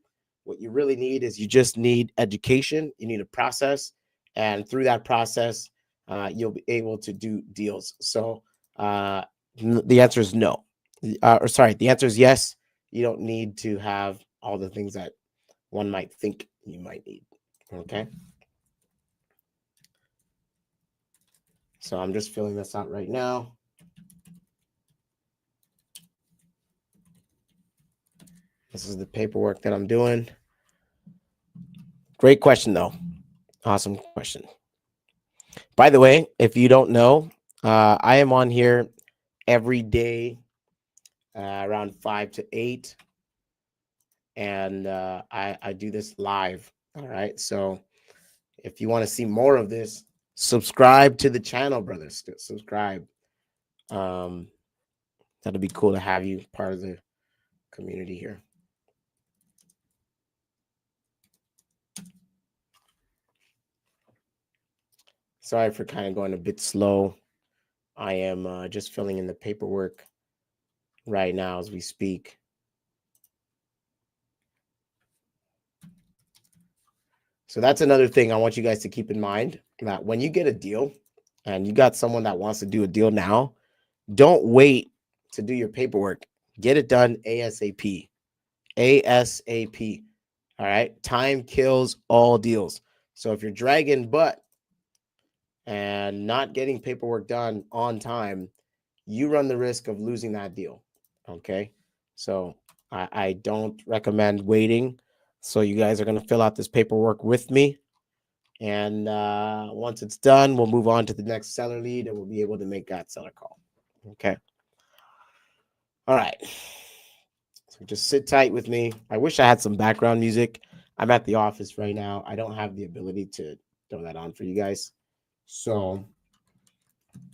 What you really need is you just need education. You need a process. And through that process, you'll be able to do deals. So the answer is no. The answer is yes. You don't need to have all the things that one might think you might need. Okay. So I'm just filling this out right now. This is the paperwork that I'm doing. Great question, though. Awesome question. By the way, if you don't know, I am on here every day around 5 to 8. And I do this live. All right. So if you want to see more of this, subscribe to the channel, brothers. Subscribe. That'll be cool to have you part of the community here. Sorry for kind of going a bit slow. I am just filling in the paperwork right now as we speak. So that's another thing I want you guys to keep in mind, that when you get a deal and you got someone that wants to do a deal now, don't wait to do your paperwork. Get it done ASAP. ASAP. All right. Time kills all deals. So if you're dragging butt and not getting paperwork done on time, you run the risk of losing that deal. Okay. So I don't recommend waiting. So you guys are going to fill out this paperwork with me. And once it's done, we'll move on to the next seller lead and we'll be able to make that seller call. Okay. All right. So just sit tight with me. I wish I had some background music. I'm at the office right now. I don't have the ability to throw that on for you guys. So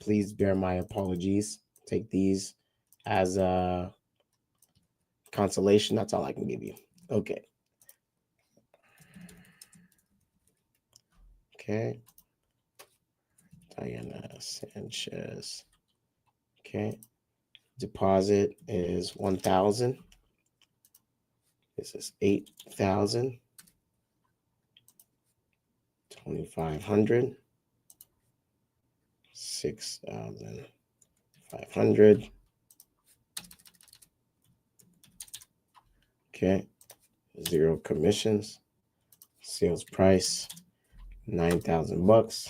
please bear my apologies. Take these as a consolation. That's all I can give you. Okay. Okay. Diana Sanchez. Okay. Deposit is 1,000. This is 8,000. 2,500. 6,500. Okay. 0 commissions. Sales price $9,000.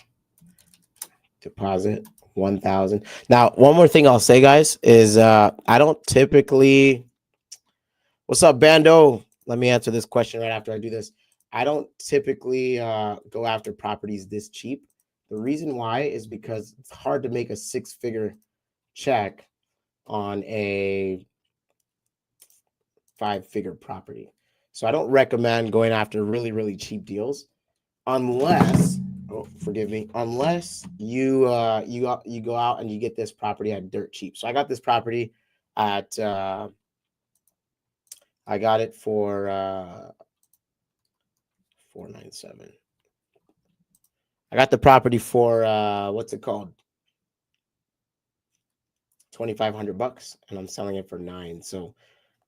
Deposit 1,000. Now, one more thing I'll say, guys, is I don't typically. What's up, Bando? Let me answer this question right after I do this. I don't typically go after properties this cheap. The reason why is because it's hard to make a 6-figure check on a 5-figure property. So I don't recommend going after really, really cheap deals unless, forgive me, unless you go out and you get this property at dirt cheap. So I got this property at I got it for $497. I got the property for what's it called? $2,500 and I'm selling it for $9. So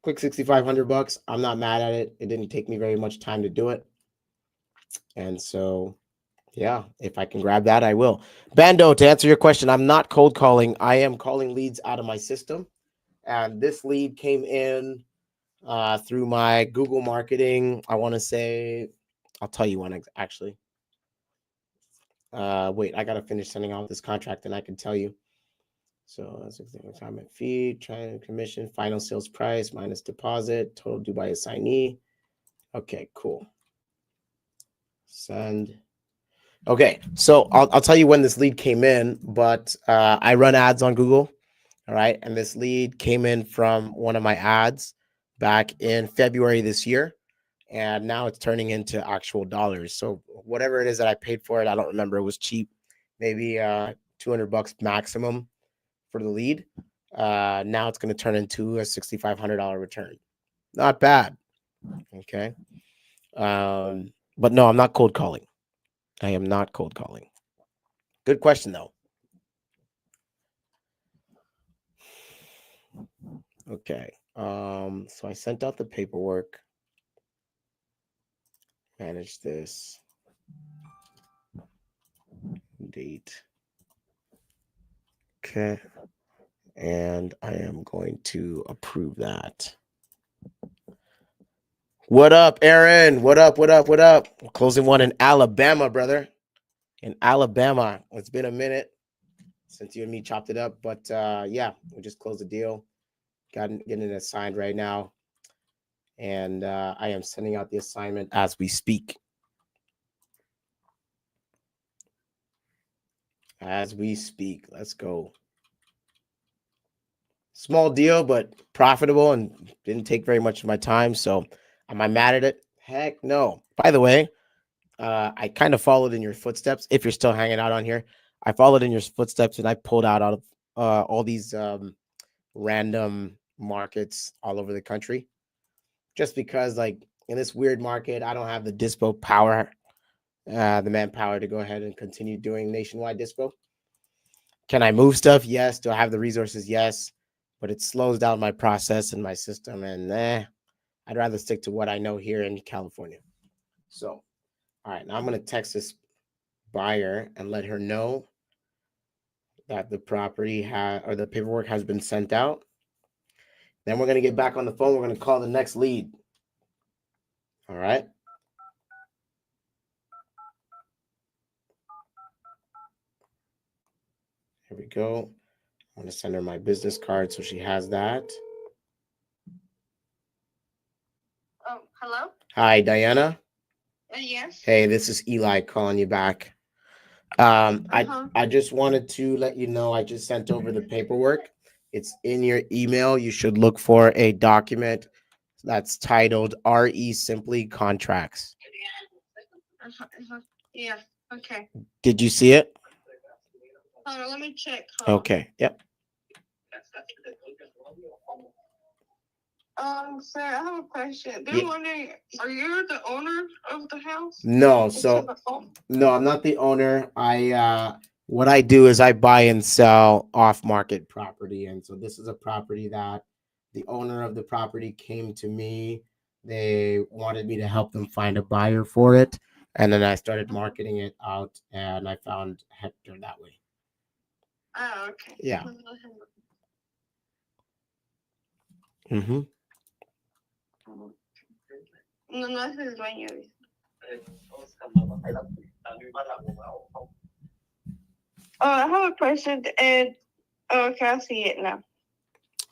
quick $6,500. I'm not mad at it. It didn't take me very much time to do it. And so, yeah, if I can grab that, I will. Bando, to answer your question, I'm not cold calling. I am calling leads out of my system. And this lead came in through my Google marketing. I want to say, I'll tell you when actually. Wait, I got to finish sending out this contract and I can tell you. So that's retirement fee, trying commission, final sales price minus deposit, total due by assignee. Okay, cool. Send. Okay, so I'll tell you when this lead came in, but I run ads on Google. All right, and this lead came in from one of my ads back in February this year, and now it's turning into actual dollars. So whatever it is that I paid for it, I don't remember. It was cheap, maybe $200 maximum for the lead. Now it's going to turn into a $6,500 return. Not bad. Okay. But no, I'm not cold calling. I am not cold calling. Good question though. Okay. So I sent out the paperwork. Manage this. Date. Okay. And I am going to approve that. What up, Aaron? What up? What up? What up? We're closing one in Alabama, brother. In Alabama. It's been a minute since you and me chopped it up, but yeah, we just closed the deal. Getting it assigned right now. And I am sending out the assignment as we speak. As we speak. Let's go. Small deal, but profitable and didn't take very much of my time. So am I mad at it? Heck no. By the way, I kind of followed in your footsteps. If you're still hanging out on here, I followed in your footsteps and I pulled out of all these random markets all over the country. Just because, like, in this weird market, I don't have the dispo power, the manpower to go ahead and continue doing nationwide dispo. Can I move stuff? Yes. Do I have the resources? Yes. But it slows down my process and my system. And I'd rather stick to what I know here in California. So, all right, now I'm going to text this buyer and let her know that the property or the paperwork has been sent out. Then we're going to get back on the phone. We're going to call the next lead. All right. Here we go. I'm going to send her my business card so she has that. Oh, hello? Hi, Diana. Yes. Hey, this is Eli calling you back. I just wanted to let you know I just sent over the paperwork. It's in your email. You should look for a document that's titled RE Simply Contracts. Yeah, okay. Did you see it? Hold on, let me check. Okay. Yep. Sir, I have a question. They're Yeah. wondering, are you the owner of the house? No, so no, I'm not the owner. What I do is I buy and sell off-market property. And so this is a property that the owner of the property came to me. They wanted me to help them find a buyer for it. And then I started marketing it out and I found Hector that way. Oh, okay. Yeah. Mm-hmm. No, no es el dueño. I have a question, and okay, I see it now.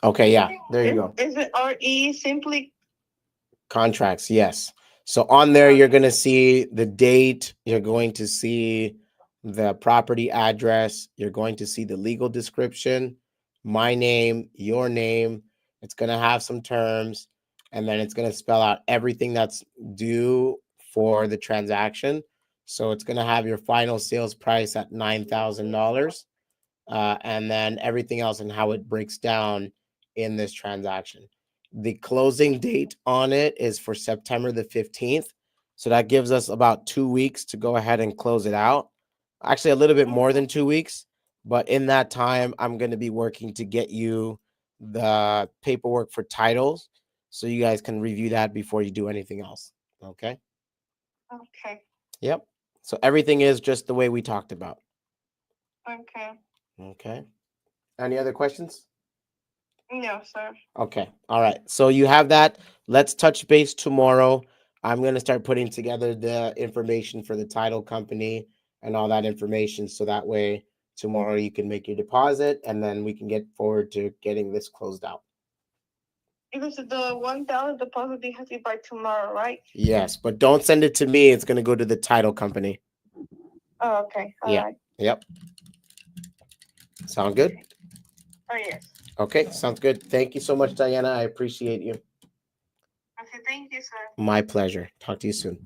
Okay, yeah, there you go. Is it RE Simply? Contracts, yes. So on there, you're going to see the date. You're going to see the property address. You're going to see the legal description, my name, your name. It's going to have some terms, and then it's going to spell out everything that's due for the transaction. So it's going to have your final sales price at $9,000, and then everything else and how it breaks down in this transaction. The closing date on it is for September the 15th. So that gives us about 2 weeks to go ahead and close it out. Actually, a little bit more than 2 weeks. But in that time, I'm going to be working to get you the paperwork for titles so you guys can review that before you do anything else. Okay. Okay. Yep. So everything is just the way we talked about. Okay. Okay. Any other questions? No, sir. Okay. All right. So you have that. Let's touch base tomorrow. I'm going to start putting together the information for the title company and all that information. So that way tomorrow you can make your deposit and then we can get forward to getting this closed out. Because the $1,000 deposit they have to be by tomorrow, right? Yes, but don't send it to me. It's going to go to the title company. Oh, okay. All Yeah. right. Yep. Sound good? Oh, yes. Okay. Sounds good. Thank you so much, Diana. I appreciate you. Okay, thank you, sir. My pleasure. Talk to you soon.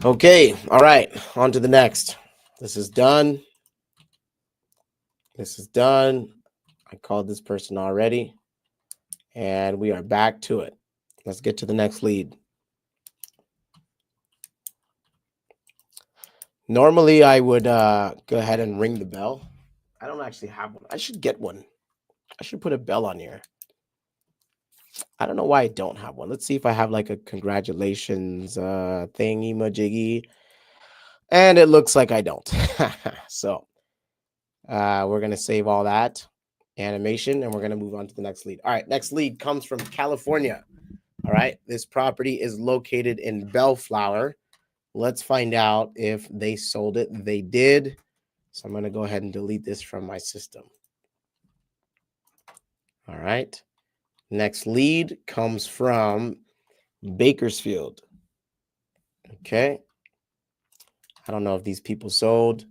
Okay. All right. On to the next. This is done. This is done. I called this person already. And we are back to it. Let's get to the next lead. Normally, I would go ahead and ring the bell. I don't actually have one. I should get one. I should put a bell on here. I don't know why I don't have one. Let's see if I have like a congratulations thingy majiggy. And it looks like I don't. So we're going to save all that animation and we're going to move on to the next lead. All right, next lead comes from California. All right, this property is located in Bellflower. Let's find out if they sold it. They did. So I'm going to go ahead and delete this from my system. All right. Next lead comes from Bakersfield. Okay. I don't know if these people sold.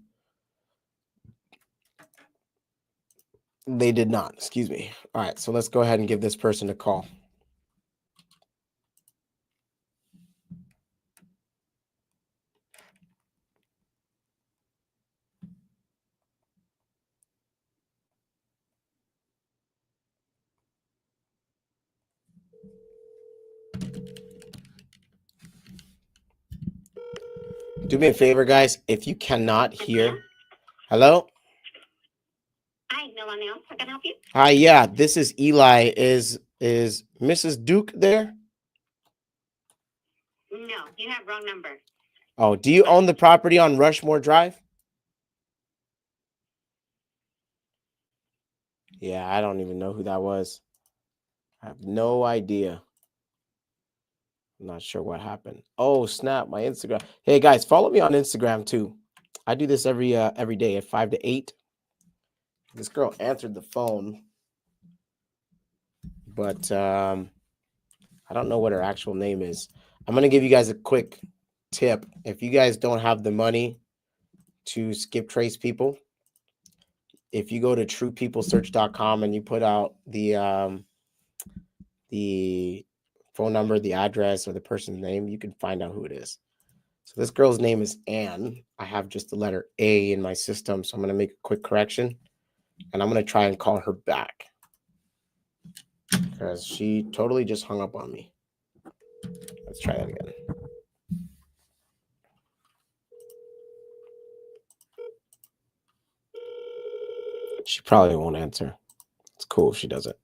They did not. Excuse me. All right. So let's go ahead and give this person a call. Do me a favor, guys. If you cannot hear. Hello? Hi, no one else. I can help you? Hi, yeah. This is Eli. Is Mrs. Duke there? No, you have wrong number. Oh, do you own the property on Rushmore Drive? Yeah, I don't even know who that was. I have no idea. I'm not sure what happened. Oh, snap, my Instagram. Hey guys, follow me on Instagram too. I do this every day at 5 to 8. This girl answered the phone, but I don't know what her actual name is. I'm going to give you guys a quick tip. If you guys don't have the money to skip trace people, if you go to truepeoplesearch.com and you put out the phone number, the address, or the person's name, you can find out who it is. So this girl's name is Anne. I have just the letter A in my system, so I'm going to make a quick correction, and I'm going to try and call her back because she totally just hung up on me. Let's try that again. She probably won't answer. It's cool if she doesn't.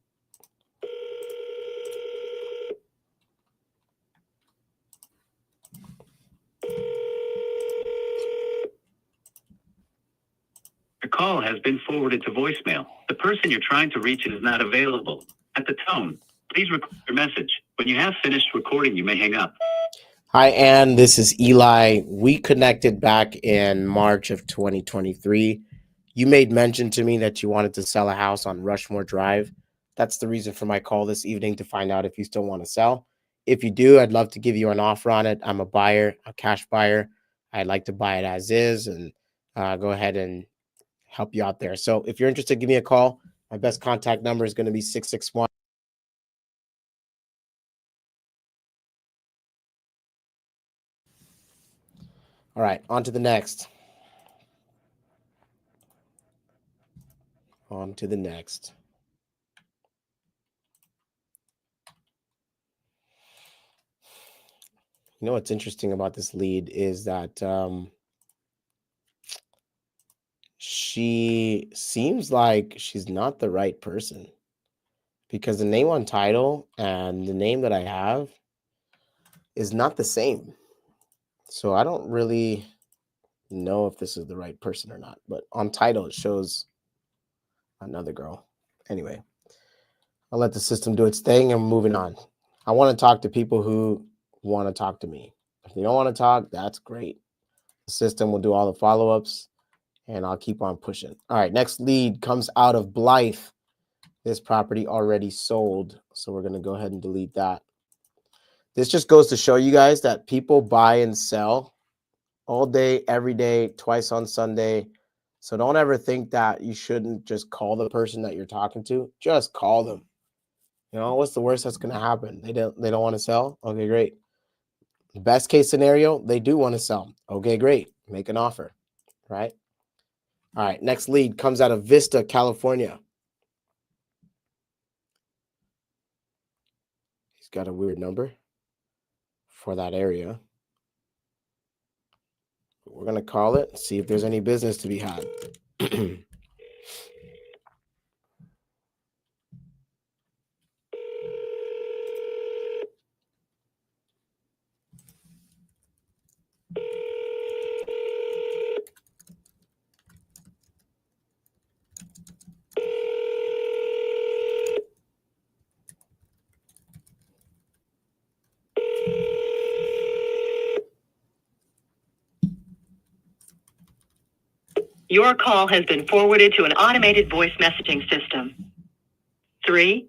Your call has been forwarded to voicemail. The person you're trying to reach is not available. At the tone, please record your message. When you have finished recording, you may hang up. Hi, Anne. This is Eli. We connected back in March of 2023. You made mention to me that you wanted to sell a house on Rushmore Drive. That's the reason for my call this evening, to find out if you still want to sell. If you do, I'd love to give you an offer on it. I'm a buyer, a cash buyer. I'd like to buy it as is and go ahead and help you out there. So if you're interested, give me a call. My best contact number is going to be 661. All right, on to the next. On to the next. You know what's interesting about this lead is that she seems like she's not the right person because the name on title and the name that I have is not the same. So I don't really know if this is the right person or not, but on title it shows another girl. Anyway, I'll let the system do its thing and moving on. I want to talk to people who want to talk to me. If they don't want to talk, that's great. The system will do all the follow-ups and I'll keep on pushing. All right, next lead comes out of Blythe. This property already sold, so we're going to go ahead and delete that. This just goes to show you guys that people buy and sell all day, every day, twice on Sunday. So don't ever think that you shouldn't just call the person that you're talking to. Just call them. You know, what's the worst that's going to happen? They don't want to sell? Okay, great. Best case scenario, they do want to sell. Okay, great. Make an offer, right? All right, next lead comes out of Vista, California. He's got a weird number for that area. We're going to call it, see if there's any business to be had. Your call has been forwarded to an automated voice messaging system. 3.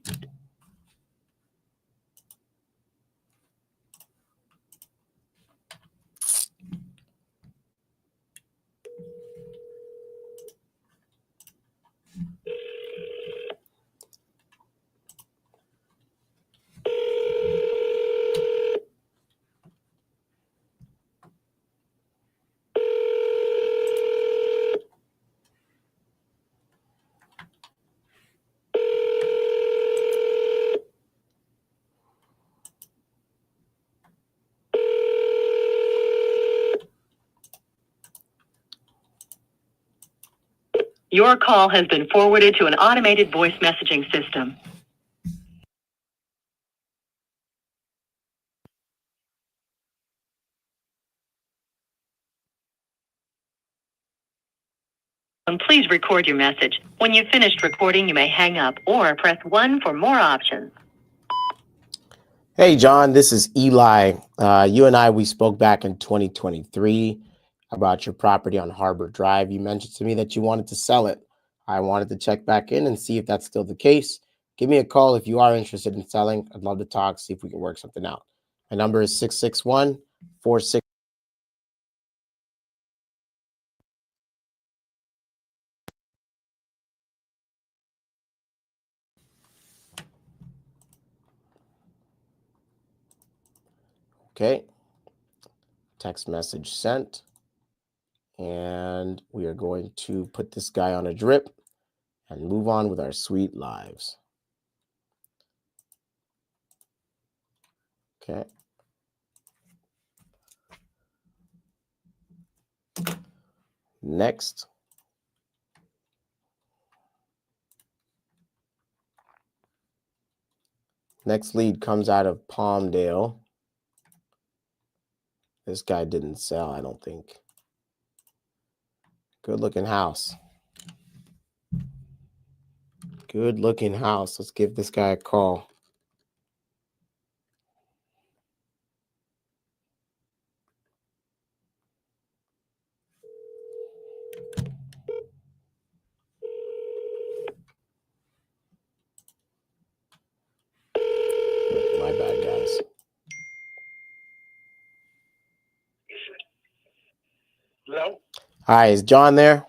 Your call has been forwarded to an automated voice messaging system. And please record your message. When you've finished recording, you may hang up or press 1 for more options. Hey, John, this is Eli. You and I, we spoke back in 2023 about your property on Harbor Drive. You mentioned to me that you wanted to sell it. I wanted to check back in and see if that's still the case. Give me a call if you are interested in selling. I'd love to talk, see if we can work something out. My number is 661-46. Okay. Text message sent. And we are going to put this guy on a drip and move on with our sweet lives. Okay. Next. Next lead comes out of Palmdale. This guy didn't sell, I don't think. Good looking house. Good looking house. Let's give this guy a call. My bad, guys. Hello? Hi, is John there?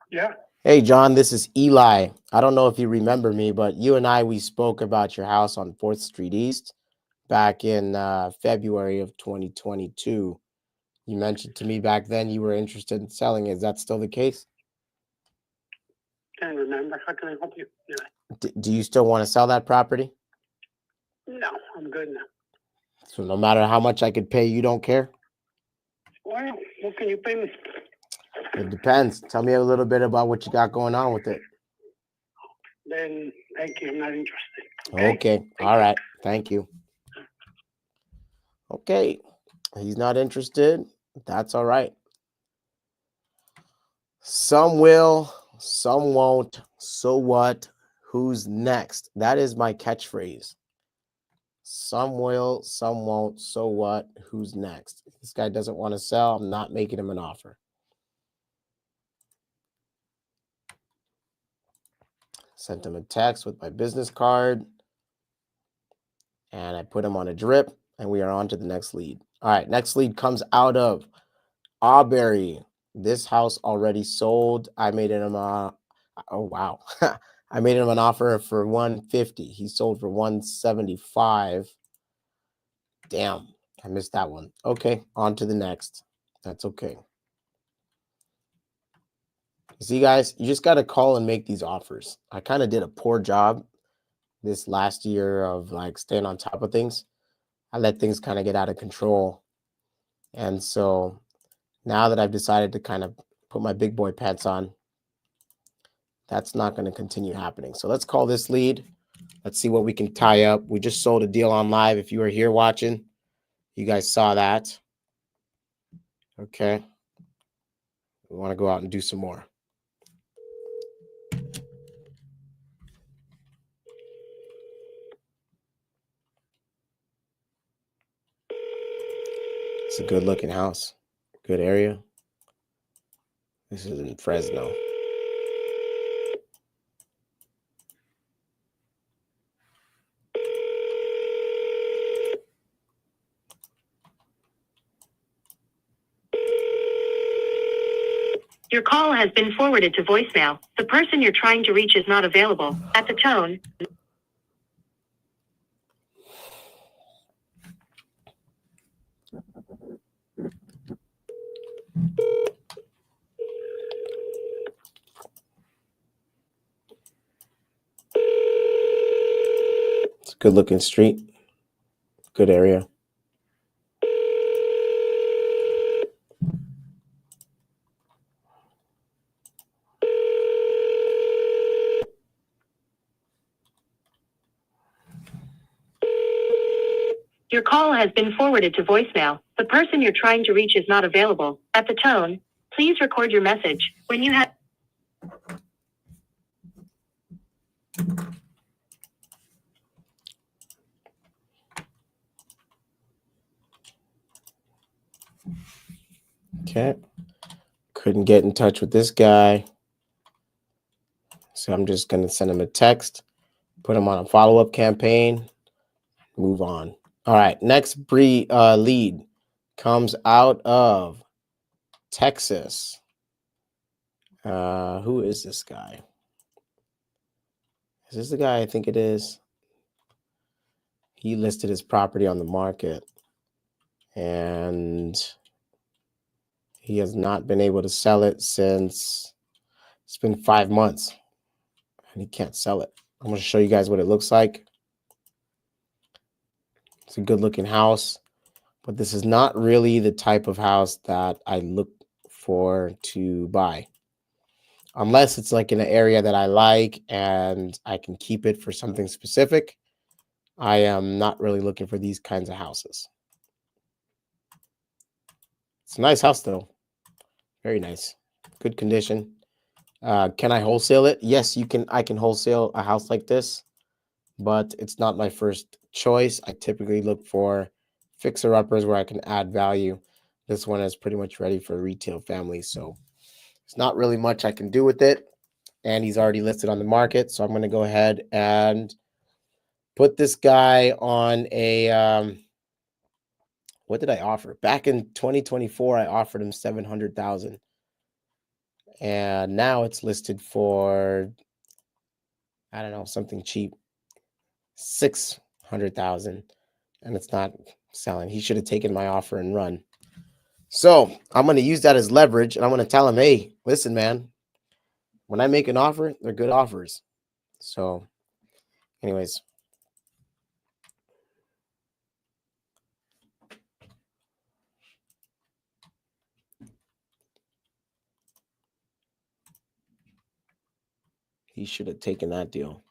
Yeah. Hey, John, this is Eli. I don't know if you remember me, but you and I, we spoke about your house on 4th Street East back in February of 2022. You mentioned to me back then you were interested in selling. Is that still the case? Can't remember. How can I help you? Yeah. Do you still want to sell that property? No, I'm good now. So no matter how much I could pay, you don't care? Well, what can you pay me? It depends. Tell me a little bit about what you got going on with it. Then thank you. I'm not interested. Okay. All right. Thank you. Okay. He's not interested. That's all right. Some will, some won't. So what? Who's next? That is my catchphrase. Some will, some won't. So what? Who's next? If this guy doesn't want to sell, I'm not making him an offer. Sent him a text with my business card. And I put him on a drip. And we are on to the next lead. All right. Next lead comes out of Auberry. This house already sold. I made him oh wow. I made him an offer for 150. He sold for 175. Damn, I missed that one. Okay, on to the next. That's okay. See, guys, you just got to call and make these offers. I kind of did a poor job this last year of like staying on top of things. I let things kind of get out of control. And so now that I've decided to kind of put my big boy pants on, that's not going to continue happening. So let's call this lead. Let's see what we can tie up. We just sold a deal on live. If you were here watching, you guys saw that. Okay. We want to go out and do some more. It's a good looking house. Good area. This is in Fresno. Your call has been forwarded to voicemail. The person you're trying to reach is not available. At the tone. It's a good looking street. Good area. Your call has been forwarded to voicemail. The person you're trying to reach is not available. At the tone, please record your message. When you have... Okay. Couldn't get in touch with this guy. So I'm just going to send him a text, put him on a follow-up campaign, move on. All right. Next lead comes out of Texas. Who is this guy? Is this the guy I think it is? He listed his property on the market and he has not been able to sell it since it's been 5 months and he can't sell it. I'm going to show you guys what it looks like. It's a good looking house, but this is not really the type of house that I look for to buy. Unless it's like in an area that I like and I can keep it for something specific, I am not really looking for these kinds of houses. It's a nice house though. Very nice. Good condition. Can I wholesale it? Yes, you can. I can wholesale a house like this, but it's not my first choice. I typically look for fixer-uppers where I can add value. This one is pretty much ready for a retail family, so there's not really much I can do with it. And he's already listed on the market, so I'm going to go ahead and put this guy on a what did I offer? Back in 2024, I offered him $700,000. And now it's listed for, I don't know, something cheap, $600,000, and it's not selling. He should have taken my offer and run. So I'm going to use that as leverage, and I'm going to tell him, hey, listen, man, when I make an offer, they're good offers. So anyways. He should have taken that deal.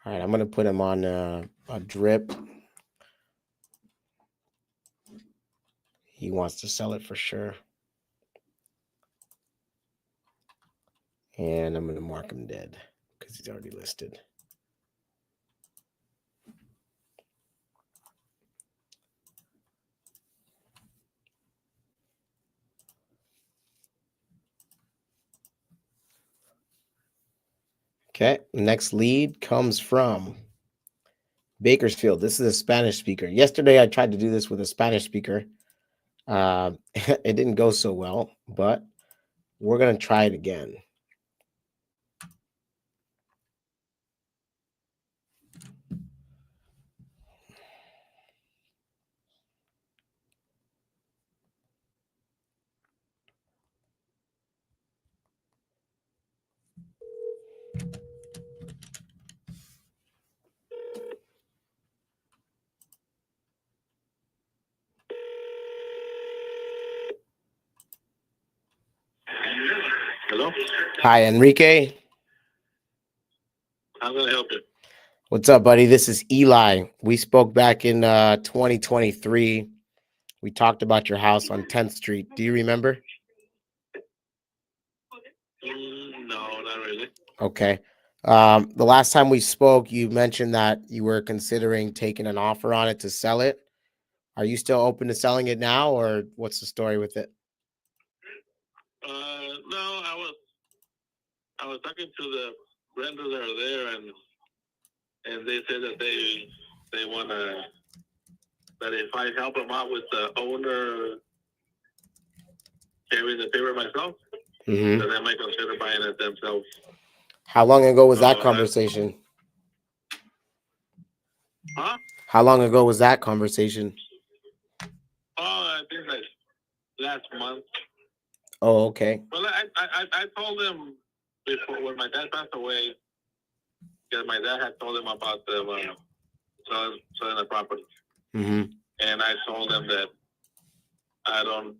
All right, I'm gonna put him on a drip. He wants to sell it for sure. And I'm gonna mark him dead because he's already listed. Okay, next lead comes from Bakersfield. This is a Spanish speaker. Yesterday, I tried to do this with a Spanish speaker. It didn't go so well, but we're going to try it again. Hello? Hi, Enrique. How can I help you? What's up, buddy? This is Eli. We spoke back in 2023. We talked about your house on 10th Street. Do you remember? No, not really. Okay. The last time we spoke, you mentioned that you were considering taking an offer on it to sell it. Are you still open to selling it now, or what's the story with it? No, I was talking to the renters that are there, and they said that they wanna, that if I help them out with the owner carrying the paper myself, Mm-hmm. then they might consider buying it themselves. How long ago was that So conversation? Huh? How long ago was that conversation? Oh, I think like last month. Oh, okay. Well, I told them before when my dad passed away, because my dad had told him about the selling the property, Mm-hmm. and I told them that I don't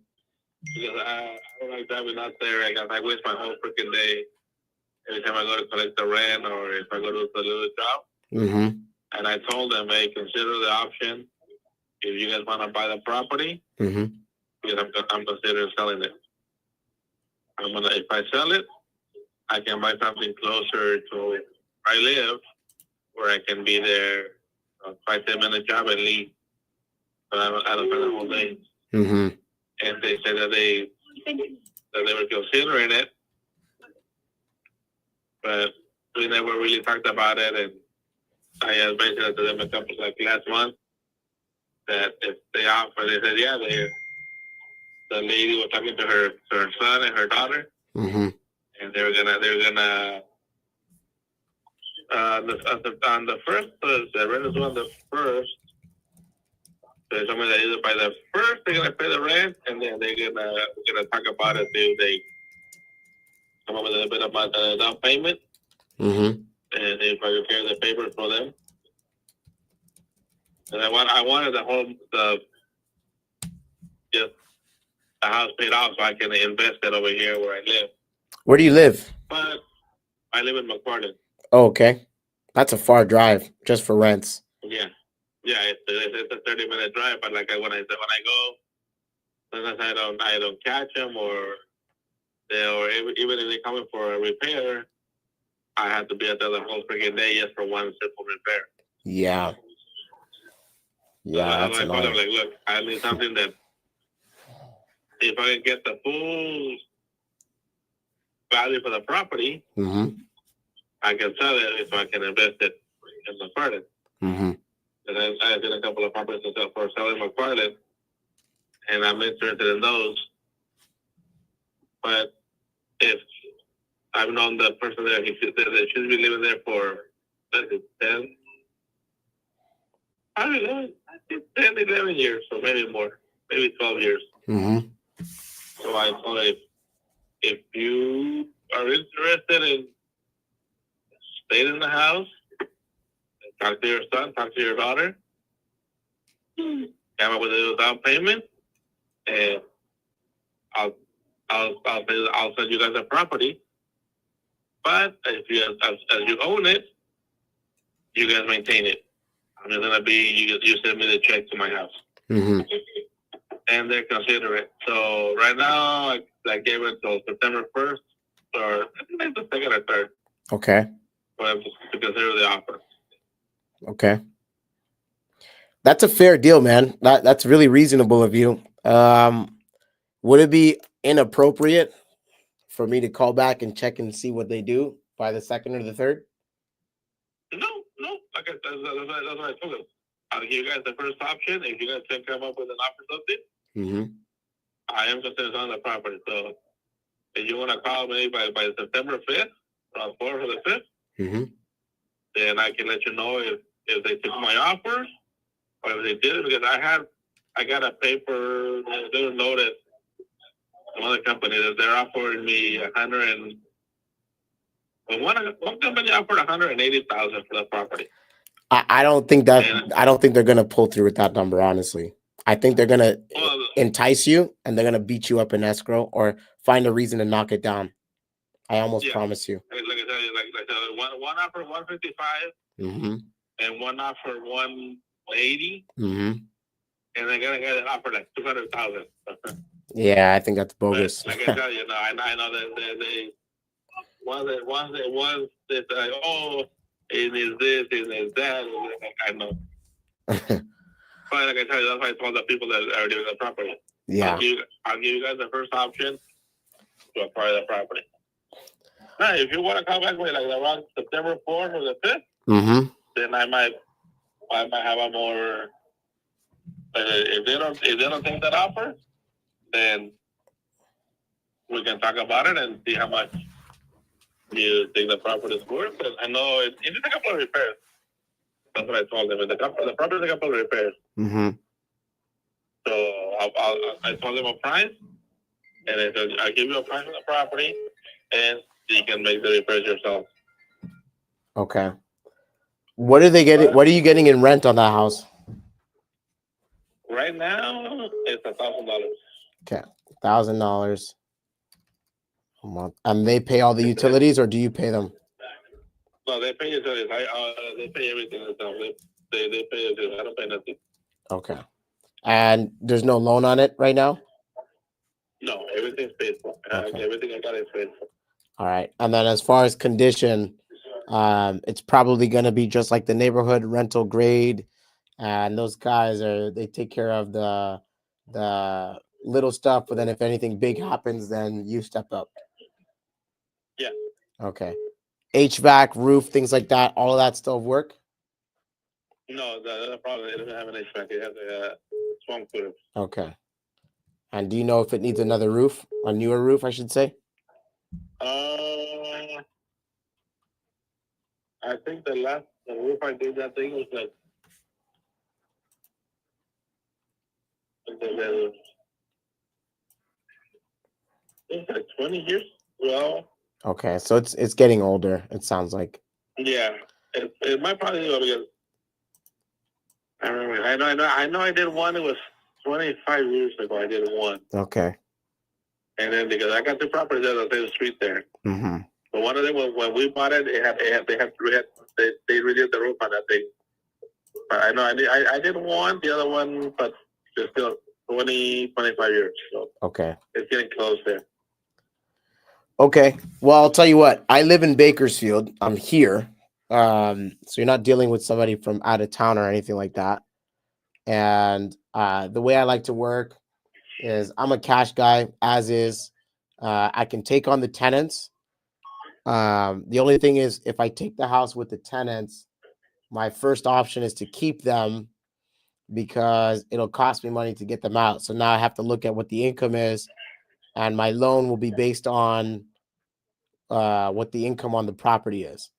like driving out there. I waste my whole freaking day every time I go to collect the rent or if I go to the little job. Mm-hmm. And I told them, hey, consider the option if you guys want to buy the property. Mm-hmm. Because I'm considering selling it. If I sell it, I can buy something closer to where I live, where I can be there, 5-10 minute job and leave. But I don't spend the whole day. Mm-hmm. And they said that they were considering it, but we never really talked about it. And I mentioned it to them a couple like last month that if they offer, they said yeah. The lady was talking to her son and her daughter, Mm-hmm. and they were gonna on the first, the rent is on the first. So somebody that either by the first they're gonna pay the rent, and then we're gonna talk about it till they come up with a little bit about the down payment, Mm-hmm. and if I prepare the papers for them. And I wanted just the house paid off so I can invest it over here where I live. Where do you live? But I live in McFarland. Oh, okay. That's a far drive just for rents. Yeah, it's a 30-minute drive. But like when I go, sometimes I don't catch them, or even if they're coming for a repair, I have to be at the whole freaking day just for one simple repair. Yeah. Yeah, that's I told them, annoying. like, look, I need something that if I can get the full value for the property, Mm-hmm. I can sell it so I can invest it in McFarland. Mm-hmm. And I did a couple of properties for selling McFarland, and I'm interested in those. But if I've known the person there, he said that she's been living there for 10, 11 years, so maybe more, maybe 12 years. Mm-hmm. So I told her, if you are interested in staying in the house, talk to your son, talk to your daughter, come up with a little down payment, and I'll send you guys a property, But if you as you own it, you guys maintain it. I'm just gonna be you send me the check to my house, and they consider it. So right now, I gave it till September 1st, or I think it's the second or third, Okay. but to consider the offer. Okay. That's a fair deal, man. That's really reasonable of you. Would it be inappropriate for me to call back and check and see what they do by the second or the third? No, like that's what I told them. I'll give you guys the first option. If you guys can come up with an offer something, I am considered on the property. So if you want to call me by September 5th, around 4th or the 5th, then I can let you know if they took my offer or if they did it, because I got a paper, they was notice from other company that they're offering me one company offered 180,000 for the property. I don't think they're gonna pull through with that number, honestly. I think they're gonna entice you and they're gonna beat you up in escrow or find a reason to knock it down. I almost promise you. Like I tell you, one offer 155 and one offer 180, and they're gonna get an offer like 200,000. Yeah, I think that's bogus. Like I tell you, I know that they once they say, oh, it is this, it is that. I know. But like I tell you, that's why I told the people that are doing the property. Yeah. I'll give you guys the first option to acquire the property. Now, if you want to come back with like around September 4th or the 5th, then I might have a more. If they don't take that offer, then we can talk about it and see how much you think the property is worth. And I know it needs a couple of repairs. That's what I told them. The property needs a couple of repairs. So I told them a price, and I said I'll give you a price on the property, and you can make the repairs yourself. Okay. What are they getting? What are you getting in rent on that house? Right now, it's $1,000. Okay, $1,000 a month, and they pay all the utilities, or do you pay them? No, they pay utilities. They pay everything themselves. They pay it. I don't pay nothing. Okay, and there's no loan on it right now? No, everything's paid for. Okay. Everything I got is paid for. All right, and then as far as condition, it's probably going to be just like the neighborhood rental grade, and those guys they take care of the little stuff, but then if anything big happens, then you step up. Yeah. Okay. HVAC, roof, things like that, all of that still work? No, the problem, it doesn't have an HVAC. It has a swamp cooler. Okay. And do you know if it needs another roof, a newer roof, I should say? I think the roof I did that thing was like it's like 20 years. Well. Okay, so it's getting older. It sounds like. Yeah, it might probably go because I remember. I know. I did one. It was 25 years ago. I did one. Okay. And then because I got the property there on the street there. But one of them was when we bought it. They redid the roof on that thing. But I know I did one. The other one, but it's still 25 years. So okay, it's getting close there. Okay. Well, I'll tell you what. I live in Bakersfield. I'm here. So you're not dealing with somebody from out of town or anything like that. And the way I like to work is I'm a cash guy, as is. I can take on the tenants. The only thing is, if I take the house with the tenants, my first option is to keep them because it'll cost me money to get them out. So now I have to look at what the income is, and my loan will be based on what the income on the property is.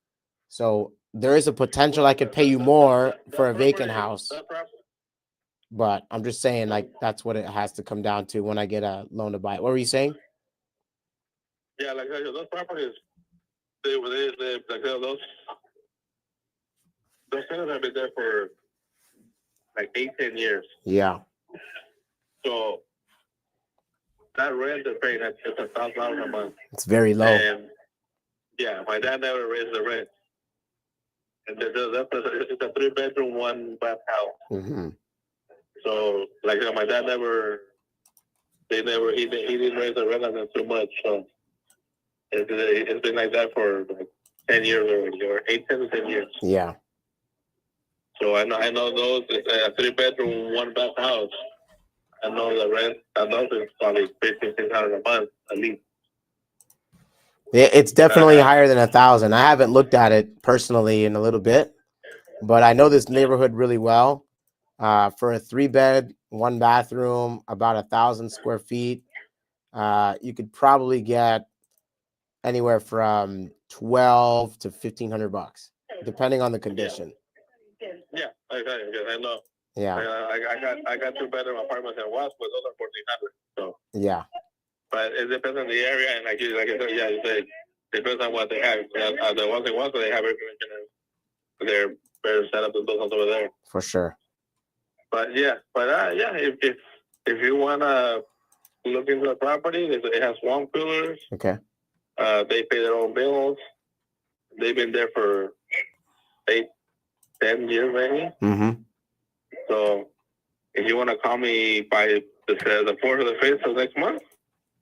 So there is a potential I could pay you more for a vacant house. But I'm just saying, like, that's what it has to come down to when I get a loan to buy it. What were you saying? Yeah, like those properties, those tenants have been there for like 8-10 years. Yeah. So that rent they're paying, it's $1,000 a month. It's very low. And Yeah, my dad never raised the rent. And it's a 3-bedroom, 1-bath house. Mm-hmm. So, like, my dad he didn't raise the rent on them too much. So, it's been like that for like 10 years already, or 10 to 10 years. Yeah. So I know those, it's a 3-bedroom, 1-bath house. I know the rent on those is probably $1,500 a month at least. Yeah, it's definitely higher than 1,000. I haven't looked at it personally in a little bit, but I know this neighborhood really well. For a 3-bed, 1-bathroom, about 1,000 square feet, you could probably get anywhere from 12 to $1,500, depending on the condition. Yeah, I know. Yeah. I got 2-bedroom apartments in West, but those are 1,400. So Yeah. but it depends on the area, and like I said, yeah, it depends on what they have. The ones in West, they have everything. They're better set up than those ones over there. For sure. But yeah, if you wanna look into the property, it has warm coolers. Okay. They pay their own bills. They've been there for 8, 10 years maybe. Mm-hmm. So if you want to call me by the 4th or the 5th of next month,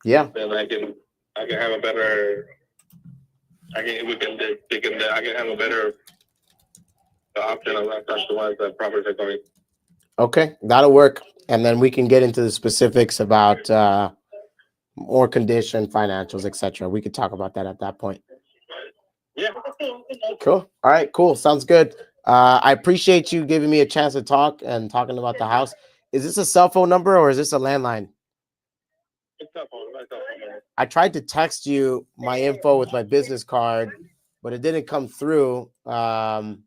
Yeah. then I can have a better. I can have a better option of that customized the properties are going. Okay, that'll work. And then we can get into the specifics about more condition, financials, etc. We could talk about that at that point. Yeah. Cool. All right, cool. Sounds good. I appreciate you giving me a chance to talk and talking about the house. Is this a cell phone number or is this a landline? It's cell phone. My cell phone. I tried to text you my info with my business card, but it didn't come through. I'm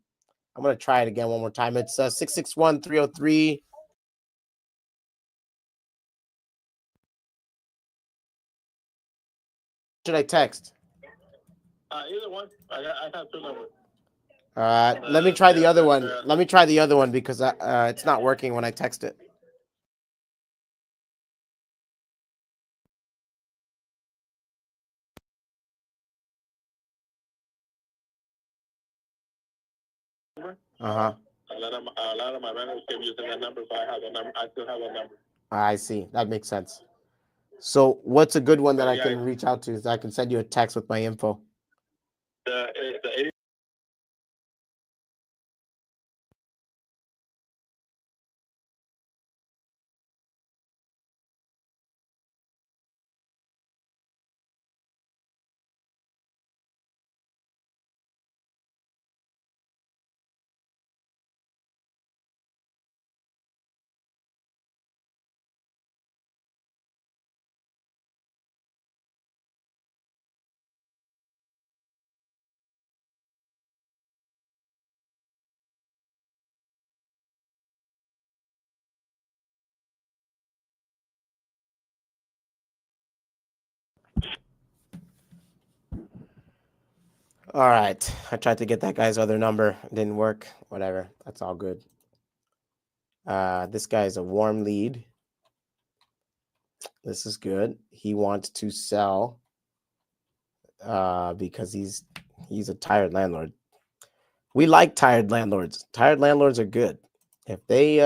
going to try it again one more time. It's 661-303. Should I text? Either one. I have 2 numbers. Let me try the other one. Let me try the other one because it's not working when I text it. Uh-huh. A lot of my renters keep using that number, so I have a number. I still have a number. I see. That makes sense. So what's a good one that I can reach out to? I can send you a text with my info. The 80. All right. I tried to get that guy's other number. It didn't work. Whatever. That's all good. This guy is a warm lead. This is good. He wants to sell because he's a tired landlord. We like tired landlords. Tired landlords are good. If they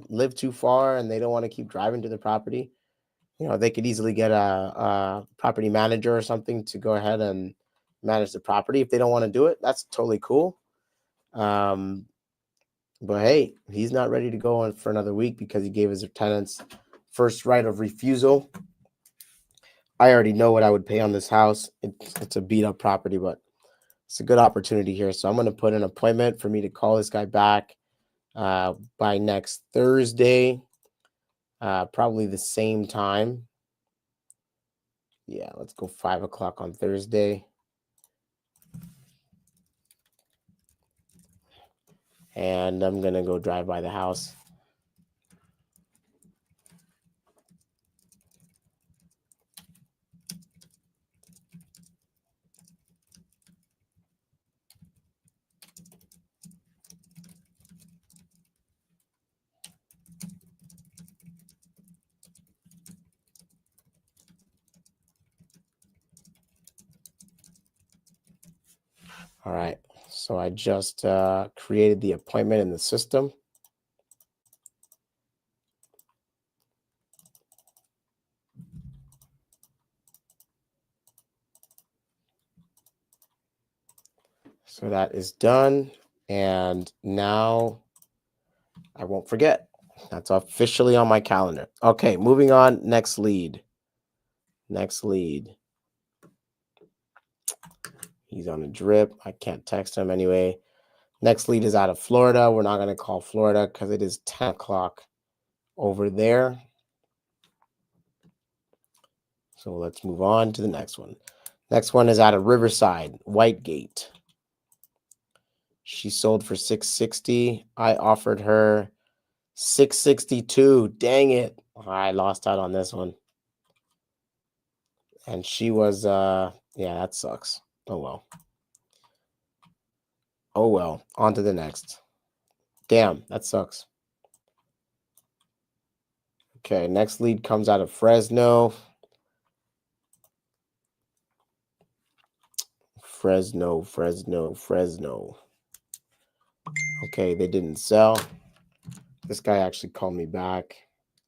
live too far and they don't want to keep driving to the property, they could easily get a property manager or something to go ahead and manage the property. If they don't want to do it, that's totally cool. But hey, he's not ready to go on for another week because he gave his tenants first right of refusal. I already know what I would pay on this house. It's a beat up property, but it's a good opportunity here. So I'm going to put an appointment for me to call this guy back by next Thursday, probably the same time. Yeah, let's go 5 o'clock on Thursday. And I'm going to go drive by the house. All right. So I just created the appointment in the system. So that is done. And now I won't forget. That's officially on my calendar. Okay, moving on. Next lead. Next lead. He's on a drip. I can't text him anyway. Next lead is out of Florida. We're not going to call Florida because it is 10 o'clock over there. So let's move on to the next one. Next one is out of Riverside, Whitegate. She sold for $660. I offered her $662. Dang it. I lost out on this one. And she was, yeah, that sucks. Oh, well. Oh, well. On to the next. Damn, that sucks. Okay, next lead comes out of Fresno. Fresno. Okay, they didn't sell. This guy actually called me back.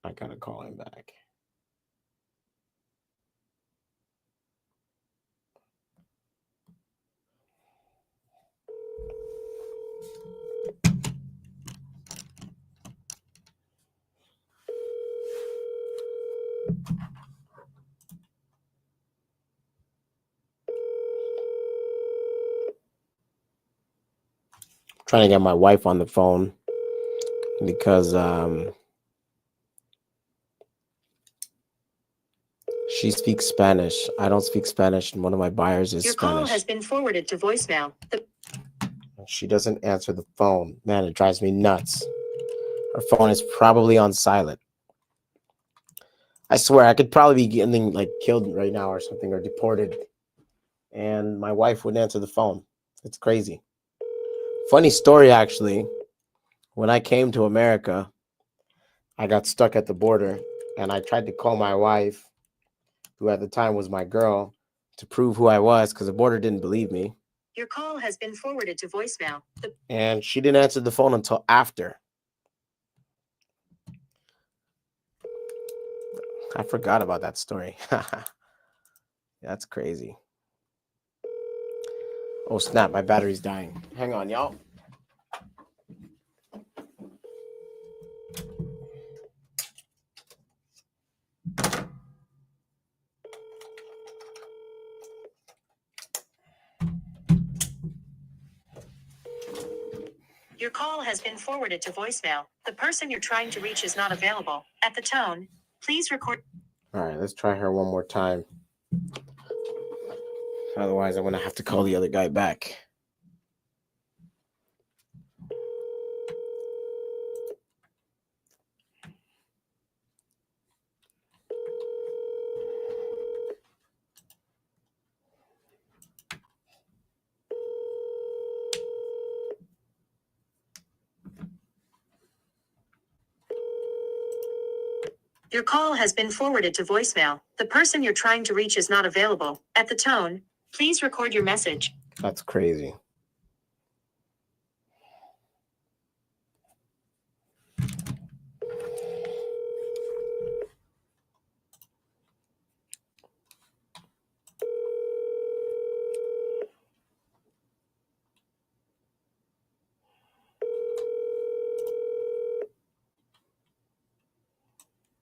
I gotta call him back. Trying to get my wife on the phone because she speaks Spanish. I don't speak Spanish, and one of my buyers is Your Spanish. call has been forwarded to voicemail. She doesn't answer the phone. Man, it drives me nuts. Her phone is probably on silent. I swear, I could probably be getting like killed right now or something, or deported. And my wife wouldn't answer the phone. It's crazy. Funny story, actually. When I came to America, I got stuck at the border, and I tried to call my wife, who at the time was my girl, to prove who I was, because the border didn't believe me. Your call has been forwarded to voicemail. And she didn't answer the phone until after. I forgot about that story. That's crazy. Oh, snap. My battery's dying. Hang on, y'all. Your call has been forwarded to voicemail. The person you're trying to reach is not available. At the tone, please record. All right, let's try her one more time. Otherwise, I'm going to have to call the other guy back. Your call has been forwarded to voicemail. The person you're trying to reach is not available. At the tone, please record your message. That's crazy.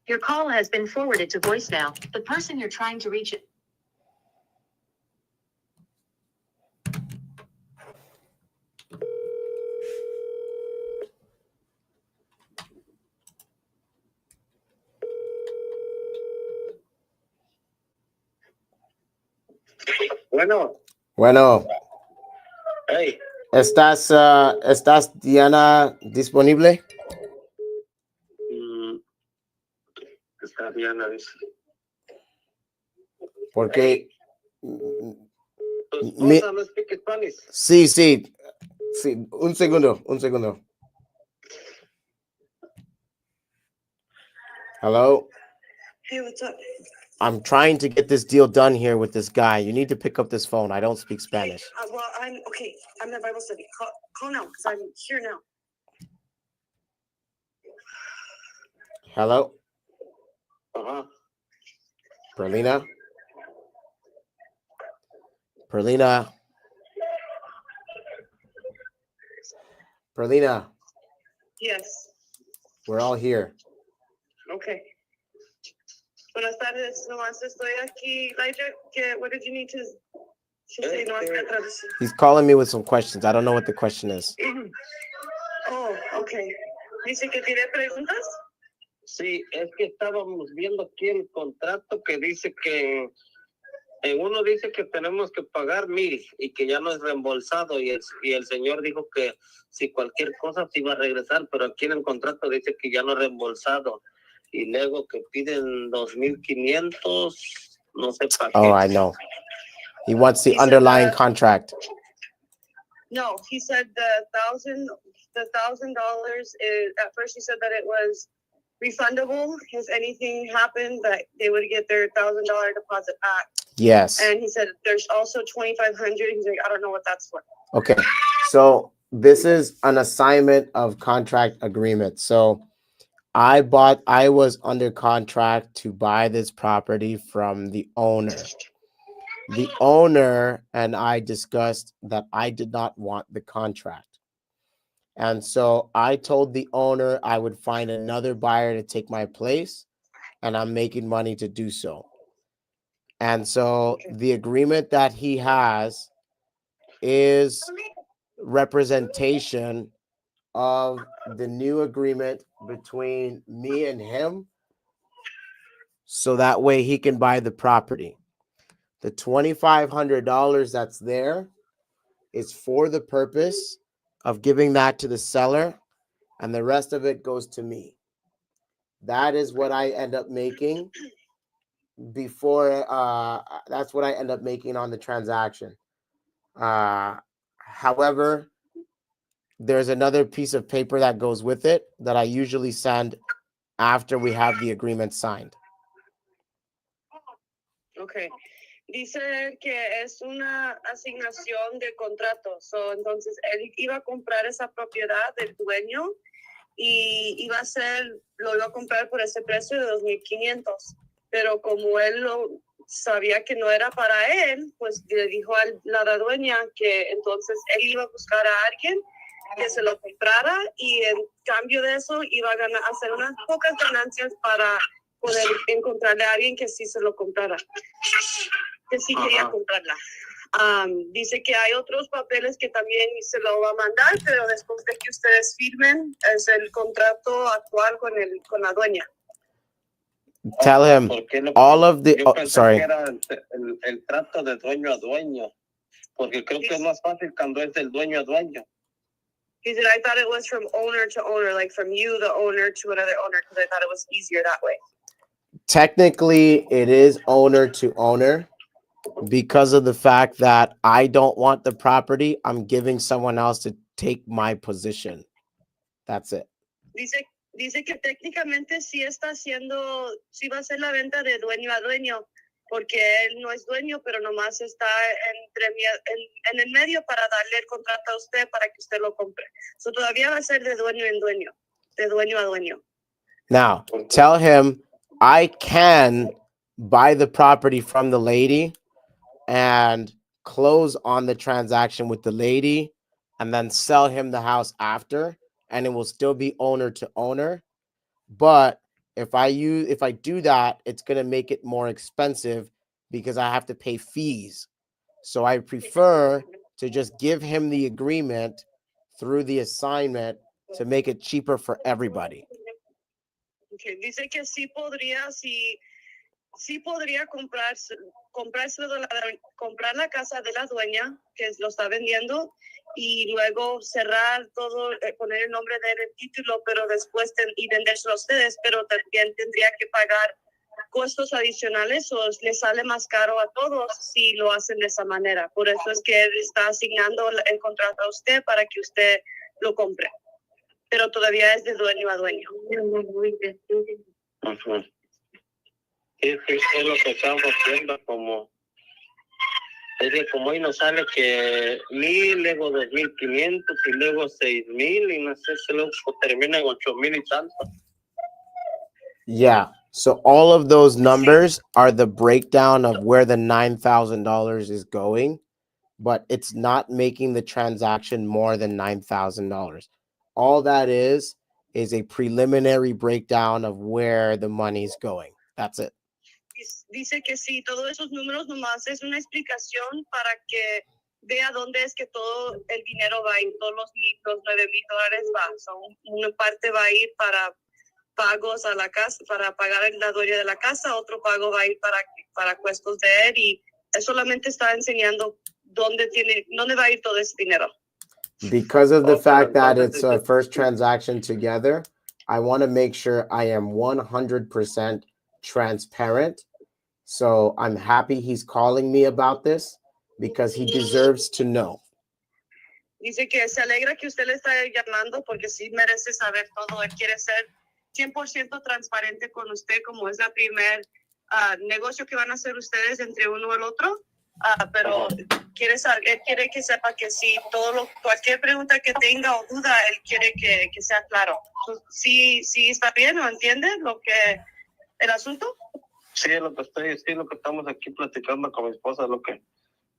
Your call has been forwarded to voicemail. The person you're trying to reach. Bueno, Hey, ¿estás Diana disponible? está bien, dice. Porque Tu Mi- esposa no speak Spanish. sí, un segundo. Hello. Hey, what's up? I'm trying to get this deal done here with this guy. You need to pick up this phone. I don't speak Spanish. Well, I'm okay. I'm at Bible study. Call now because I'm here now. Hello, Uh-huh. Perlina. Perlina. Perlina, Yes. we're all here. Okay. Buenas tardes. Nomás estoy aquí. Elijah, what did you need to say? No, He's calling me with some questions. I don't know what the question is. Oh, okay. Dice que tiene preguntas. Sí, es que estábamos viendo aquí el contrato que dice que en uno dice que tenemos que pagar 1,000 y que ya no es reembolsado y el señor dijo que si cualquier cosa se iba a regresar, pero aquí en el contrato dice que ya no es reembolsado y luego que piden 2,500, no sé para qué. Oh, I know. He wants the He said underlying that- contract. No, he said the $1,000 is, at first he said that it was refundable if anything happened, that they would get their $1,000 deposit back. Yes. And he said there's also 2,500. He's like, I don't know what that's for. Okay. So this is an assignment of contract agreement. So I was under contract to buy this property from the owner. The owner and I discussed that I did not want the contract. And so I told the owner I would find another buyer to take my place, and I'm making money to do so. And so the agreement that he has is representation of the new agreement between me and him, so that way he can buy the property. The $2,500 that's there is for the purpose of giving that to the seller, and the rest of it goes to me. That is what I end up making before that's what I end up making on the transaction. However, there's another piece of paper that goes with it that I usually send after we have the agreement signed. Okay. Dice que es una asignación de contrato. So, entonces, él iba a comprar esa propiedad del dueño y lo iba a comprar por ese precio de 2,500. Pero como él sabía que no era para él, pues le dijo a la dueña que entonces él iba a buscar a alguien que se lo comprara y en cambio de eso iba a hacer unas pocas ganancias para poder encontrarle a alguien que sí se lo comprara, que sí quería comprarla. Dice que hay otros papeles que también se lo va a mandar, pero después de que ustedes firmen es el contrato actual con la dueña. Tell him all of the. Yo pensé Sorry. que era el trato de dueño a dueño, porque creo que es más fácil cuando es del dueño a dueño. He said, I thought it was from owner to owner, like from you, the owner, to another owner, because I thought it was easier that way. Technically, it is owner to owner because of the fact that I don't want the property. I'm giving someone else to take my position. That's it. Dice que técnicamente sí va a ser la venta de dueño a dueño, porque él no es dueño, pero nomás está en el medio para darle el contrato a usted para que usted lo compre. So todavía va a ser de dueño en dueño, de dueño a dueño. Now, tell him I can buy the property from the lady and close on the transaction with the lady and then sell him the house after, and it will still be owner to owner. But if I do that, it's going to make it more expensive because I have to pay fees. So I prefer to just give him the agreement through the assignment to make it cheaper for everybody. Okay. Dice que sí podría comprar la casa de la dueña que lo está vendiendo y luego cerrar todo, poner el nombre de él en el título, pero después y vendérselo a ustedes, pero también tendría que pagar costos adicionales o le sale más caro a todos si lo hacen de esa manera. Por eso es que él está asignando el contrato a usted para que usted lo compre. Pero todavía es de dueño a dueño. Es lo que estamos haciendo, como es que como hoy nos sale que 1,000, luego 2,500 y luego 6,000 y no sé si luego termina en 8,000 y tanto. Yeah. So all of those numbers are the breakdown of where the $9,000 is going, but it's not making the transaction more than $9,000. All that is a preliminary breakdown of where the money's going. That's it. Dice que sí, todos esos números nomás es una explicación para que vea dónde es que todo el dinero va a ir, todos los $9,000 va. So, una parte va a ir para pagos a la casa, para pagar la dueña de la casa, otro pago va a ir para costos de él y él solamente está enseñando dónde va a ir todo ese dinero. Because of the fact that it's a first transaction together, I want to make sure I am 100% transparent. So I'm happy he's calling me about this because he deserves to know. Dice que se alegra que usted le está llamando porque sí merece saber todo. Él quiere ser 100% transparente con usted, como es la primer negocio que van a hacer ustedes entre uno y el otro. Pero él quiere que sepa que sí, cualquier pregunta que tenga o duda, él quiere que sea claro. Sí está bien, ¿o entiende el asunto? Sí, lo que estamos aquí platicando con mi esposa,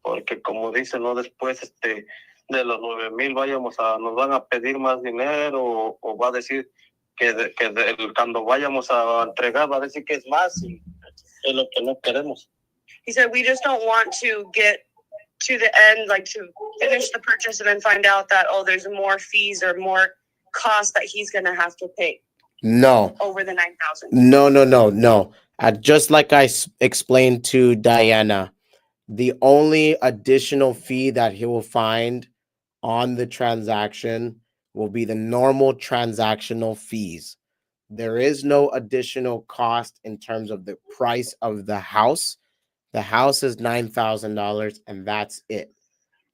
porque como dice, no después de los 9,000 nos van a pedir más dinero o va a decir que cuando vayamos a entregar va a decir que es más y es lo que no queremos. He said, we just don't want to get to the end, like to finish the purchase and then find out that, there's more fees or more cost that he's going to have to pay. No. Over the 9,000. No. Just like I explained to Diana, the only additional fee that he will find on the transaction will be the normal transactional fees. There is no additional cost in terms of the price of the house. The house is $9,000 and that's it.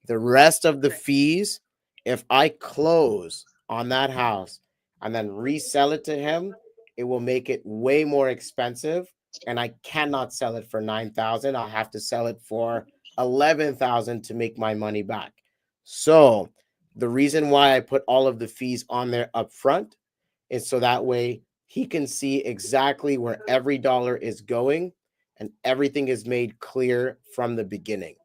The rest of the fees, if I close on that house and then resell it to him, it will make it way more expensive and I cannot sell it for $9,000. I'll have to sell it for $11,000 to make my money back. So the reason why I put all of the fees on there up front is so that way he can see exactly where every dollar is going and everything is made clear from the beginning.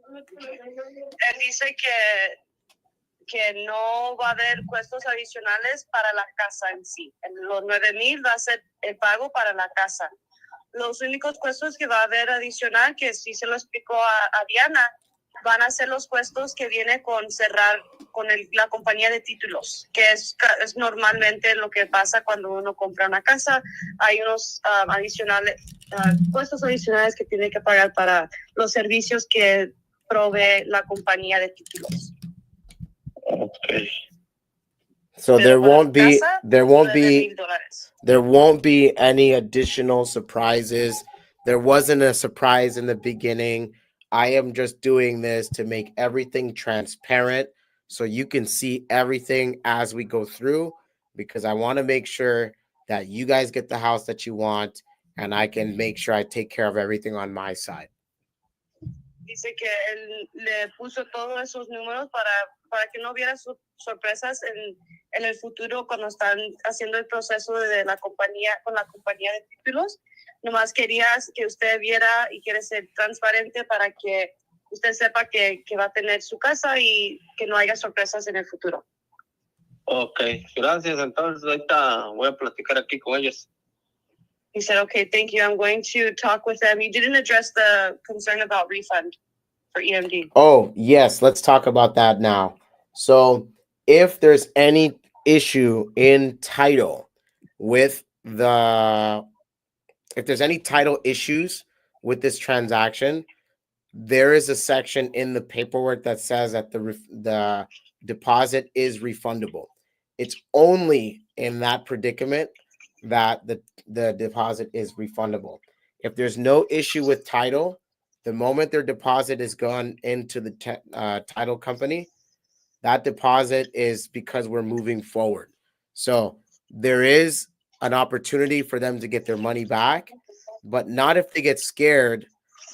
Él dice que no va a haber costos adicionales para la casa en sí. Los 9,000 va a ser el pago para la casa. Los únicos costos que va a haber adicional, que sí se lo explicó a Diana, van a ser los costos que viene con cerrar con la compañía de títulos, que es normalmente lo que pasa cuando uno compra una casa. Hay unos costos adicionales que tiene que pagar para los servicios que provee la compañía de títulos. Okay. So there won't be $9,000. any additional surprises. There wasn't a surprise in the beginning. I am just doing this to make everything transparent so you can see everything as we go through, because I want to make sure that you guys get the house that you want and I can make sure I take care of everything on my side. Dice que él le puso todos esos números para que no hubiera sorpresas en el futuro cuando están haciendo el proceso de la compañía con la compañía de títulos. Nomás querías que usted viera y quiere ser transparente para que usted sepa que va a tener su casa y que no haya sorpresas en el futuro. Okay, gracias. Entonces ahorita voy a platicar aquí con ellos. He said, okay, thank you. I'm going to talk with them. You didn't address the concern about refund for EMD. Oh, yes. Let's talk about that now. So if there's any issue in title if there's any title issues with this transaction, there is a section in the paperwork that says that the deposit is refundable. It's only in that predicament that the deposit is refundable. If there's no issue with title, the moment their deposit is gone into the title company, that deposit is because we're moving forward. So there is an opportunity for them to get their money back, but not if they get scared,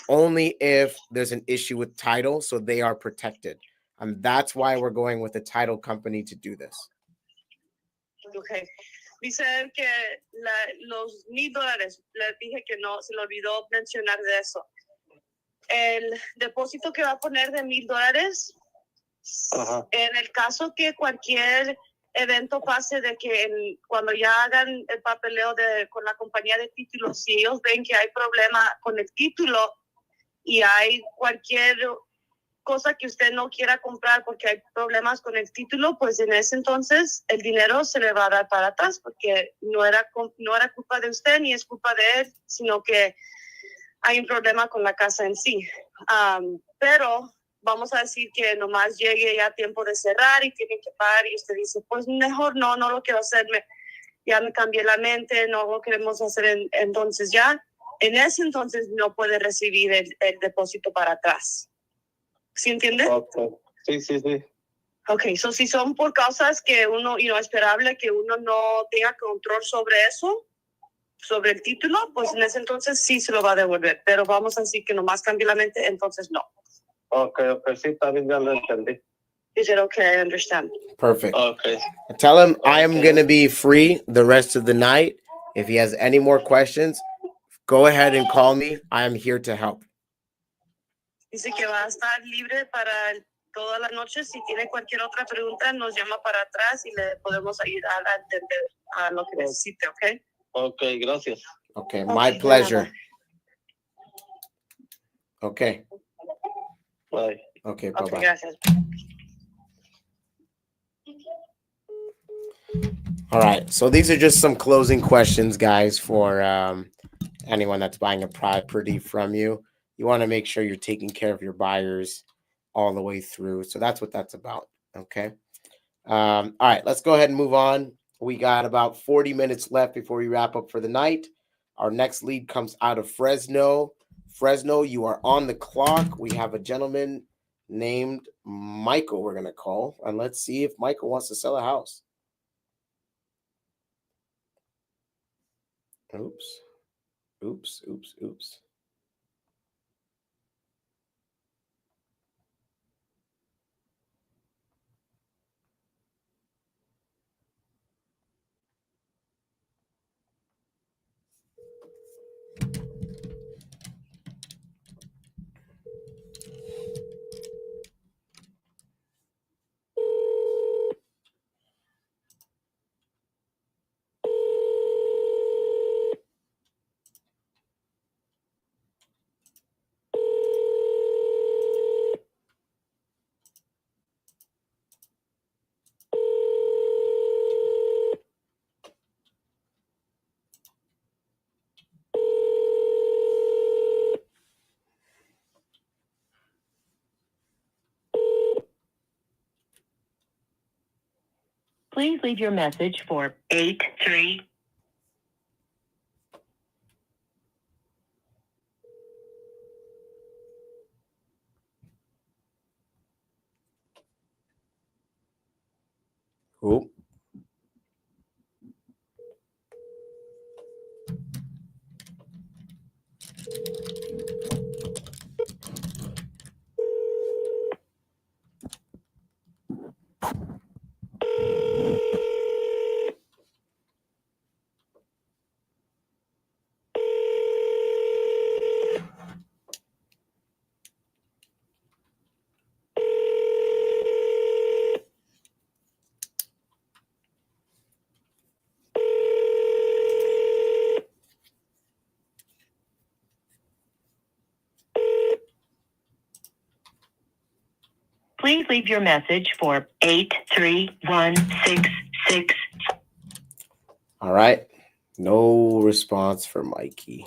only if there's an issue with title, so they are protected. And that's why we're going with the title company to do this. Okay. Dice él que los $1,000, les dije que no, se le olvidó mencionar de eso. El depósito que va a poner de $1,000, en el caso que cualquier evento pase de que cuando ya hagan el papeleo con la compañía de títulos, si ellos ven que hay problema con el título y hay cualquier cosa que usted no quiera comprar porque hay problemas con el título, pues en ese entonces el dinero se le va a dar para atrás porque no era culpa de usted ni es culpa de él, sino que hay un problema con la casa en sí. Pero vamos a decir que nomás llegue ya tiempo de cerrar y tiene que pagar y usted dice, pues mejor no lo quiero hacer, ya me cambié la mente, no lo queremos hacer, entonces ya, en ese entonces no puede recibir el depósito para atrás. ¿Sí entiende? Okay. Sí. Ok, so si son por causas que uno, esperable que uno no tenga control sobre eso, sobre el título, pues en ese entonces sí se lo va a devolver. Pero vamos a decir que nomás cambie la mente, entonces no. Okay, sí, también ya lo entendí. Is it okay? I understand. Perfect. Okay. Tell him I am Okay. going to be free the rest of the night. If he has any more questions, go ahead and call me. I am here to help. Dice que va a estar libre para toda la noche. Si tiene cualquier otra pregunta, nos llama para atrás y le podemos ayudar a entender a lo que necesite, ¿ok? Okay, gracias. Okay, my pleasure. Okay. Bye. Okay, Ok, bye-bye. gracias. All right, so these are just some closing questions, guys, for anyone that's buying a property from you. You want to make sure you're taking care of your buyers all the way through. So that's what that's about. Okay. All right, let's go ahead and move on. We got about 40 minutes left before we wrap up for the night. Our next lead comes out of Fresno. Fresno, you are on the clock. We have a gentleman named Michael we're going to call. And let's see if Michael wants to sell a house. Oops. Please leave your message for 83. Oop. Please leave your message for 83166. All right. No response for Mikey.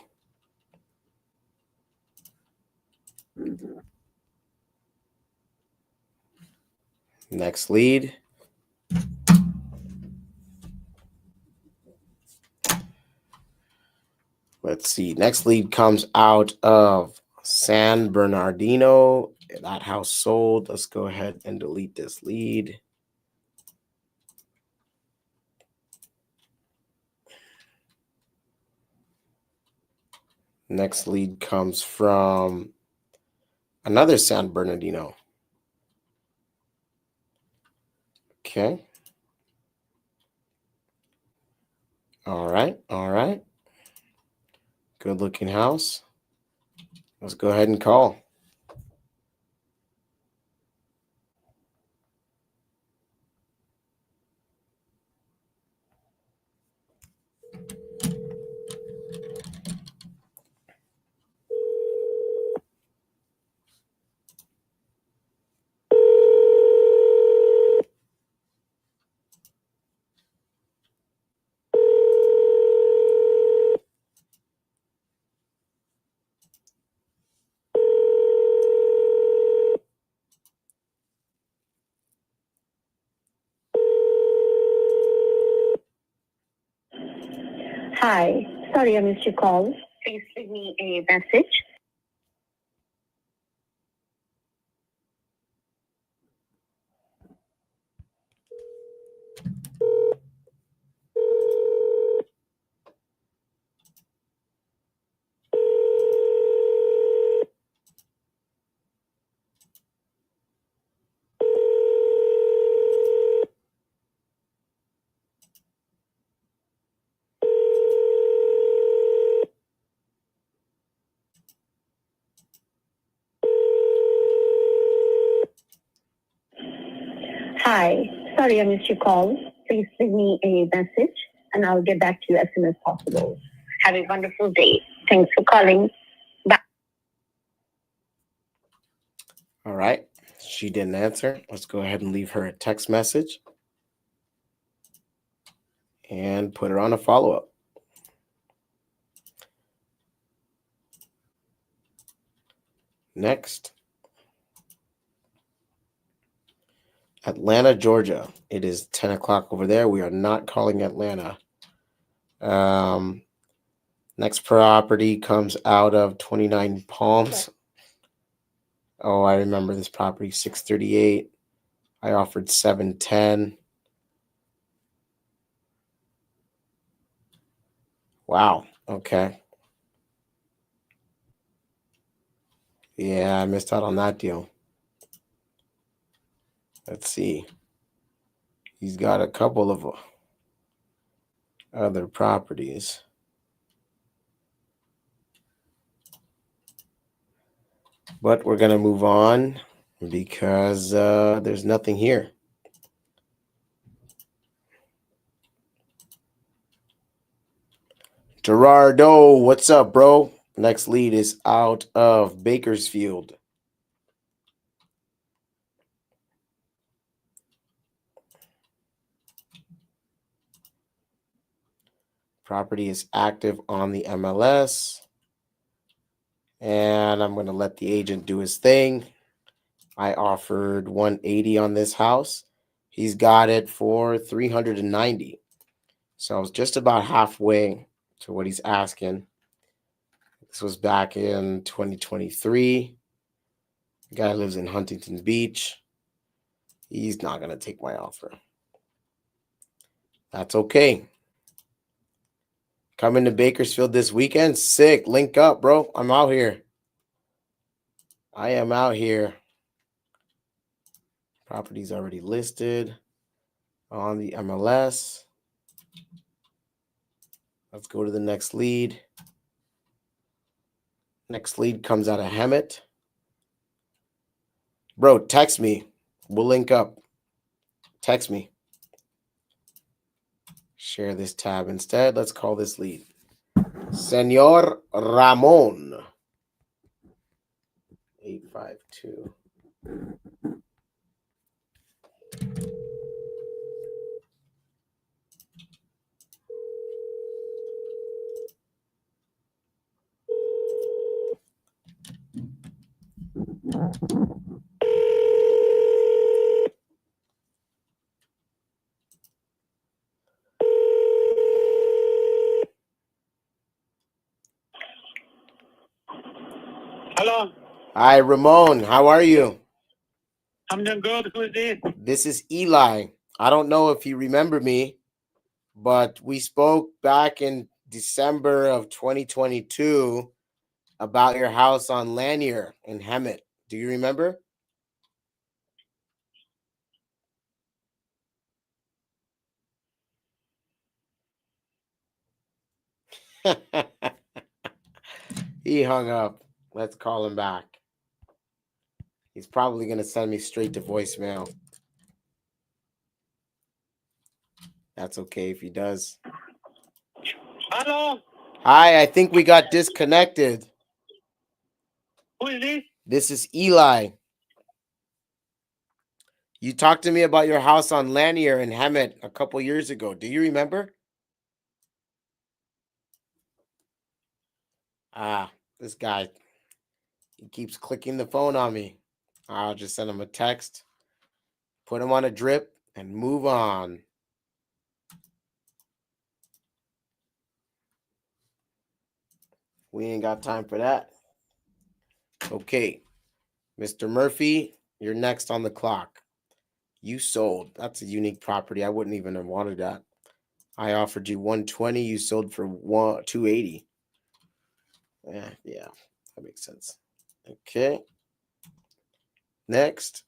Next lead. Let's see. Next lead comes out of San Bernardino. That house sold. Let's go ahead and delete this lead. Next lead comes from another San Bernardino. Okay. All right. Good looking house. Let's go ahead and call. Hi, sorry I missed your call. Please leave me a message. Hi, sorry I missed your call. Please leave me a message and I'll get back to you as soon as possible. Have a wonderful day. Thanks for calling. Bye. All right. She didn't answer. Let's go ahead and leave her a text message and put her on a follow-up. Next, Atlanta, Georgia. It is 10 o'clock over there. We are not calling Atlanta. Next property comes out of 29 Palms. Oh, I remember this property, 638. I offered 710. Wow. Okay. Yeah, I missed out on that deal. Let's see. He's got a couple of other properties. But we're going to move on because there's nothing here. Gerardo, what's up, bro? Next lead is out of Bakersfield. Property is active on the MLS. And I'm going to let the agent do his thing. I offered 180 on this house. He's got it for 390. So I was just about halfway to what he's asking. This was back in 2023. The guy lives in Huntington Beach. He's not going to take my offer. That's okay. Coming to Bakersfield this weekend. Sick. Link up, bro. I'm out here. I am out here. Property's already listed on the MLS. Let's go to the next lead. Next lead comes out of Hemet. Bro, text me. We'll link up. Text me. Share this tab instead. Let's call this lead. Senor Ramon. 852. Hello, Hi, Ramon. How are you? I'm doing good. Who is this? This is Eli. I don't know if you remember me, but we spoke back in December of 2022 about your house on Lanier in Hemet. Do you remember? He hung up. Let's call him back. He's probably going to send me straight to voicemail. That's okay if he does. Hello, Hi, I think we got disconnected. who is this? This is Eli. You talked to me about your house on Lanier in Hemet a couple years ago. Do you remember? This guy, he keeps clicking the phone on me. I'll just send him a text, put him on a drip, and move on. We ain't got time for that. Okay, Mr. Murphy, you're next on the clock. You sold. That's a unique property. I wouldn't even have wanted that. I offered you 120. You sold for 280. Yeah, that makes sense. Okay. Next.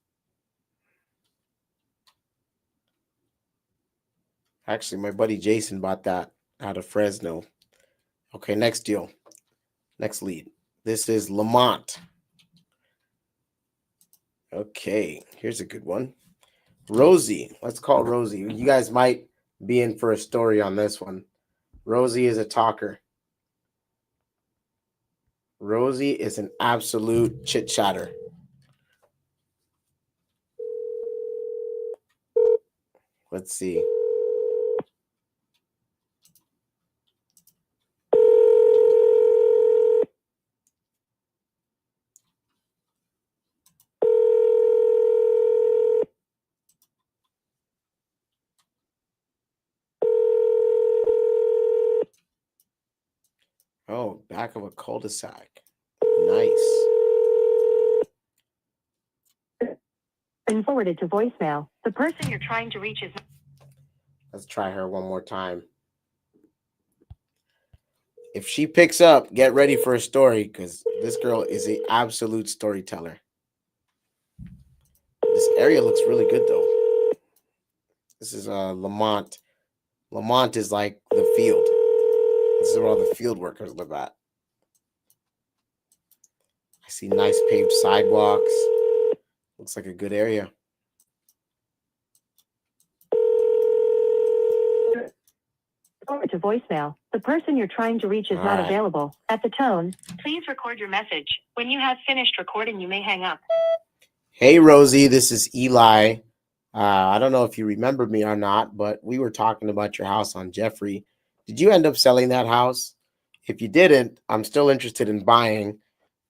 Actually, my buddy Jason bought that out of Fresno. Okay, next deal. Next lead. This is Lamont. Okay, here's a good one. Rosie. Let's call Rosie. You guys might be in for a story on this one. Rosie is a talker. Rosie is an absolute chit chatter. Let's see. Oh, back of a cul-de-sac. Nice. Been forwarded to voicemail. The person you're trying to reach is. Let's try her one more time. If she picks up, get ready for a story because this girl is an absolute storyteller. This area looks really good, though. This is Lamont. Lamont is like the field. This is where all the field workers live at. I see nice paved sidewalks. Looks like a good area. Forward to voicemail. The person you're trying to reach is All not right. available. At the tone, please record your message. When you have finished recording, you may hang up. Hey, Rosie, this is Eli. I don't know if you remember me or not, but we were talking about your house on Jeffrey. Did you end up selling that house? If you didn't, I'm still interested in buying,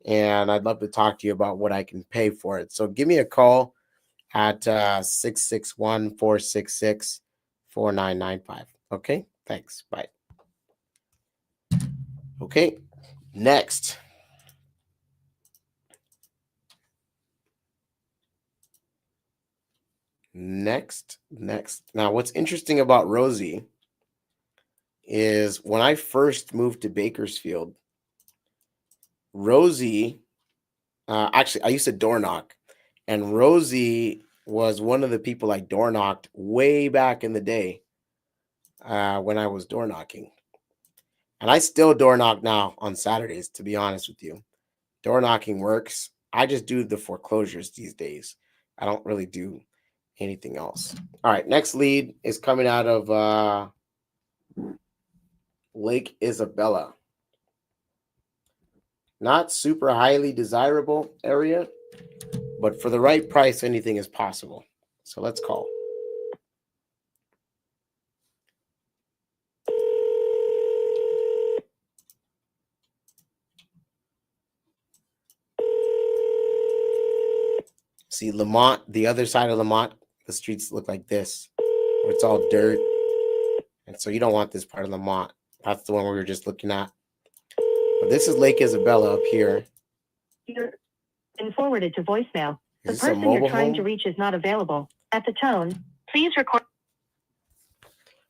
and I'd love to talk to you about what I can pay for it. So give me a call at 661-466-4995. Okay, thanks. Bye. Okay, next. Next. Now, what's interesting about Rosie is when I first moved to Bakersfield, Rosie, actually, I used to door knock, and Rosie was one of the people I door knocked way back in the day when I was door knocking. And I still door knock now on Saturdays, to be honest with you. Door knocking works. I just do the foreclosures these days. I don't really do anything else. All right, next lead is coming out of Lake Isabella. Not super highly desirable area, but for the right price, anything is possible. So let's call. See, Lamont, the other side of Lamont, the streets look like this, where it's all dirt. And so you don't want this part of Lamont. That's the one we were just looking at. But this is Lake Isabella up here. You've been forwarded to voicemail. The Is this a person you're mobile trying to home? reach is not available. At the tone, please record.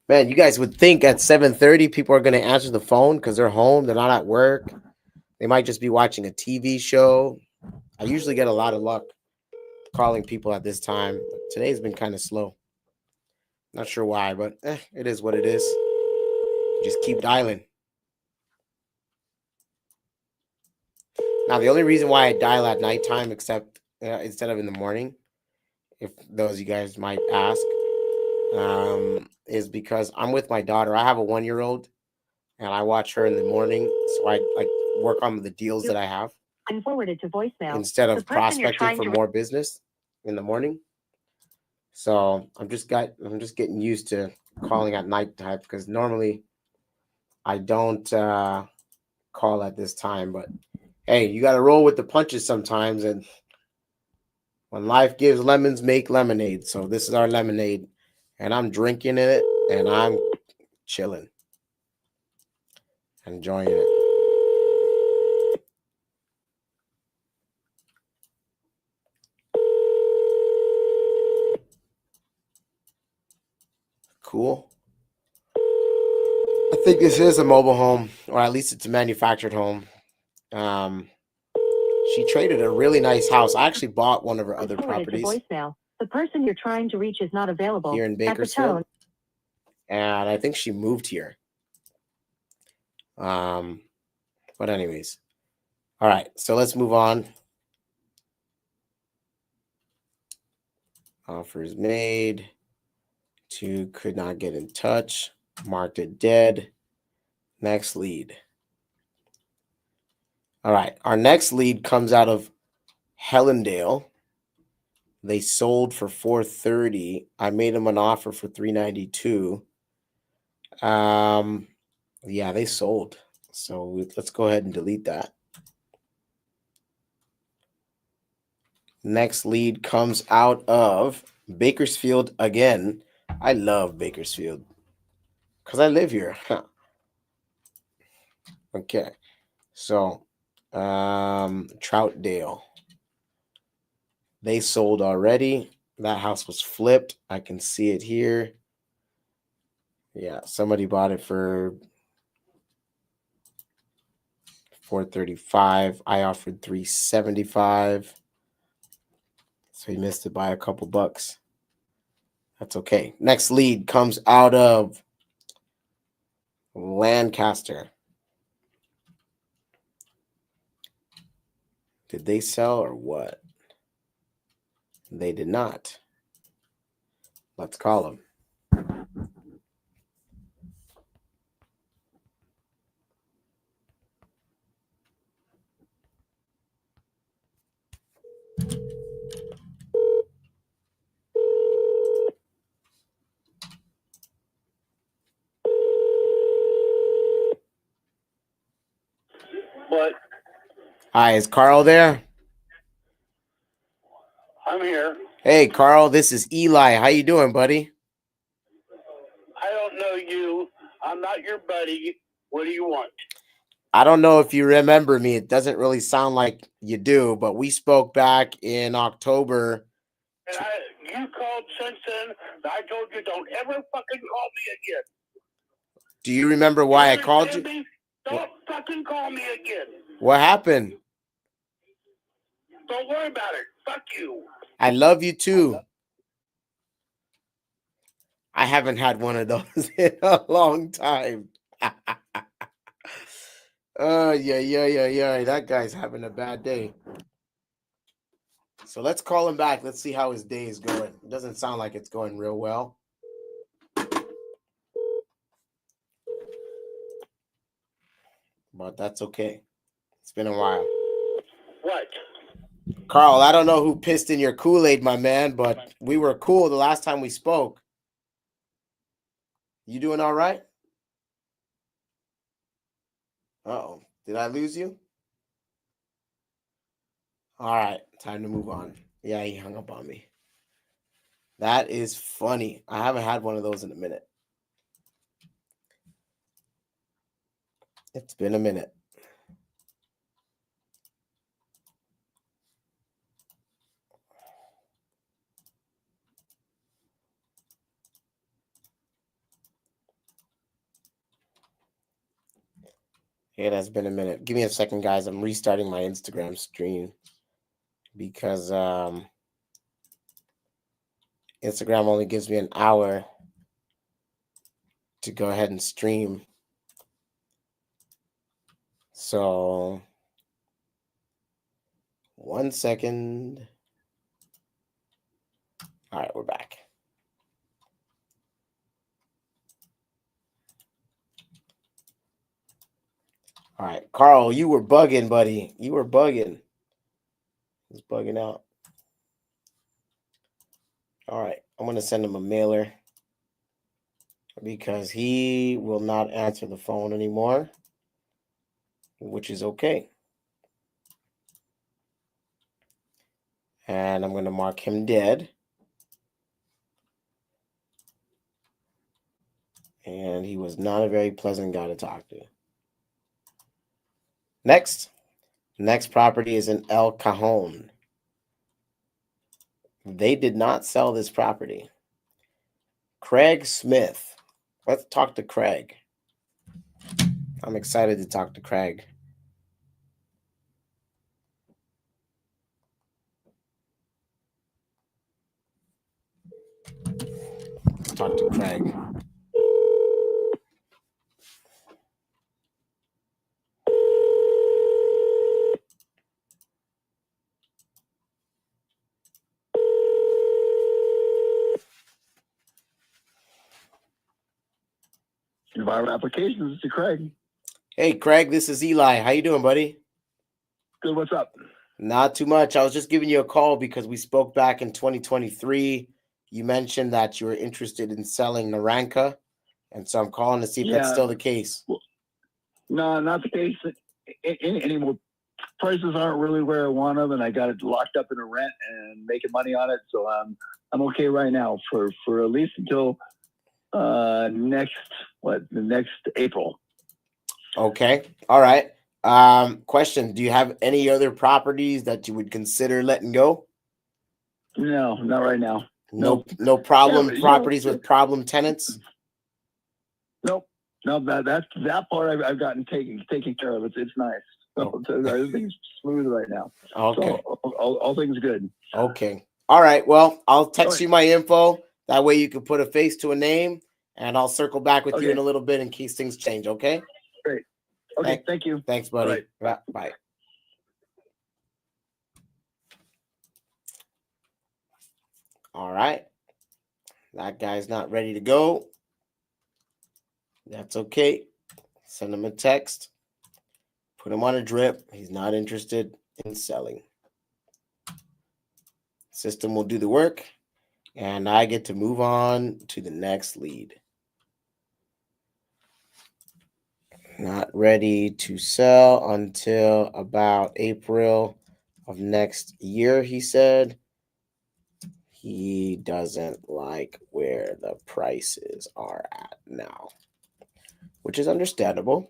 Man, you guys would think at 7:30 people are going to answer the phone because they're home, they're not at work. They might just be watching a TV show. I usually get a lot of luck calling people at this time. Today's been kind of slow. Not sure why, but it is what it is. Just keep dialing. Now, the only reason why I dial at nighttime, except instead of in the morning, if those of you guys might ask, is because I'm with my daughter. I have a 1-year-old, and I watch her in the morning, so I like work on the deals that I have. I'm forwarded to voicemail. Instead The of person you're prospecting trying for to more business in the morning. So I'm just getting used to calling at night time, because normally I don't call at this time. But hey, you got to roll with the punches sometimes, and when life gives lemons, make lemonade. So this is our lemonade, and I'm drinking it, and I'm chilling, enjoying it. Cool. I think this is a mobile home, or at least it's a manufactured home. She traded a really nice house. I actually bought one of her other properties voicemail. The person you're trying to reach is not available. here in Bakersfield, and I think she moved here. But anyways, all right. So let's move on. Offers made. 2 could not get in touch. Marked it dead. Next lead. All right. Our next lead comes out of Hellendale. They sold for $430. I made them an offer for $392. Yeah, they sold. So let's go ahead and delete that. Next lead comes out of Bakersfield again. I love Bakersfield because I live here. Okay. So, Troutdale. They sold already. That house was flipped. I can see it here. Yeah, somebody bought it for $435. I offered $375. So he missed it by a couple bucks. That's okay. Next lead comes out of Lancaster. Did they sell or what? They did not. Let's call them. What? Hi, is Carl there? I'm here. Hey, Carl, this is Eli. How you doing, buddy? I don't know you. I'm not your buddy. What do you want? I don't know if you remember me. It doesn't really sound like you do, but we spoke back in October. And you called since then. I told you don't ever fucking call me again. Do you remember why I called you? Me? Don't fucking call me again. What happened? Don't worry about it. Fuck you. I love you too. I haven't had one of those in a long time. Yeah. That guy's having a bad day. So let's call him back. Let's see how his day is going. It doesn't sound like it's going real well. But that's okay. It's been a while. What? Carl, I don't know who pissed in your Kool-Aid, my man, but we were cool the last time we spoke. You doing all right? Uh-oh. Did I lose you? All right. Time to move on. Yeah, he hung up on me. That is funny. I haven't had one of those in a minute. It's been a minute. It has been a minute. Give me a second, guys. I'm restarting my Instagram stream because Instagram only gives me an hour to go ahead and stream. So 1 second. All right, we're back. All right, Carl, you were bugging, buddy. You were bugging. He's bugging out. All right, I'm going to send him a mailer because he will not answer the phone anymore, which is okay. And I'm going to mark him dead. And he was not a very pleasant guy to talk to. Next property is in El Cajon. They did not sell this property. Craig Smith. Let's talk to Craig. I'm excited to talk to Craig. Let's talk to Craig. Environment Applications, this is Craig. Hey, Craig, this is Eli. How you doing, buddy? Good, what's up? Not too much. I was just giving you a call because we spoke back in 2023. You mentioned that you were interested in selling Naranka, and so I'm calling to see if that's still the case. Well, no, not the case anymore. Prices aren't really where I want them, and I got it locked up in a rent and making money on it, so I'm okay right now for at least until next April. Okay. All right. Question, do you have any other properties that you would consider letting go? No, not right now. No problem Yeah, properties with problem tenants? Nope. No, that part I've gotten taken care of. It's nice. So everything's smooth right now. Okay. So all things good. Okay. All right. Well, I'll text you my info. That way you can put a face to a name, and I'll circle back with you in a little bit in case things change. Okay. Great. Okay. Thank you. Thanks, buddy. Right. Bye. All right. That guy's not ready to go. That's okay. Send him a text. Put him on a drip. He's not interested in selling. System will do the work, and I get to move on to the next lead. Not ready to sell until about April of next year, he said. He doesn't like where the prices are at now, which is understandable.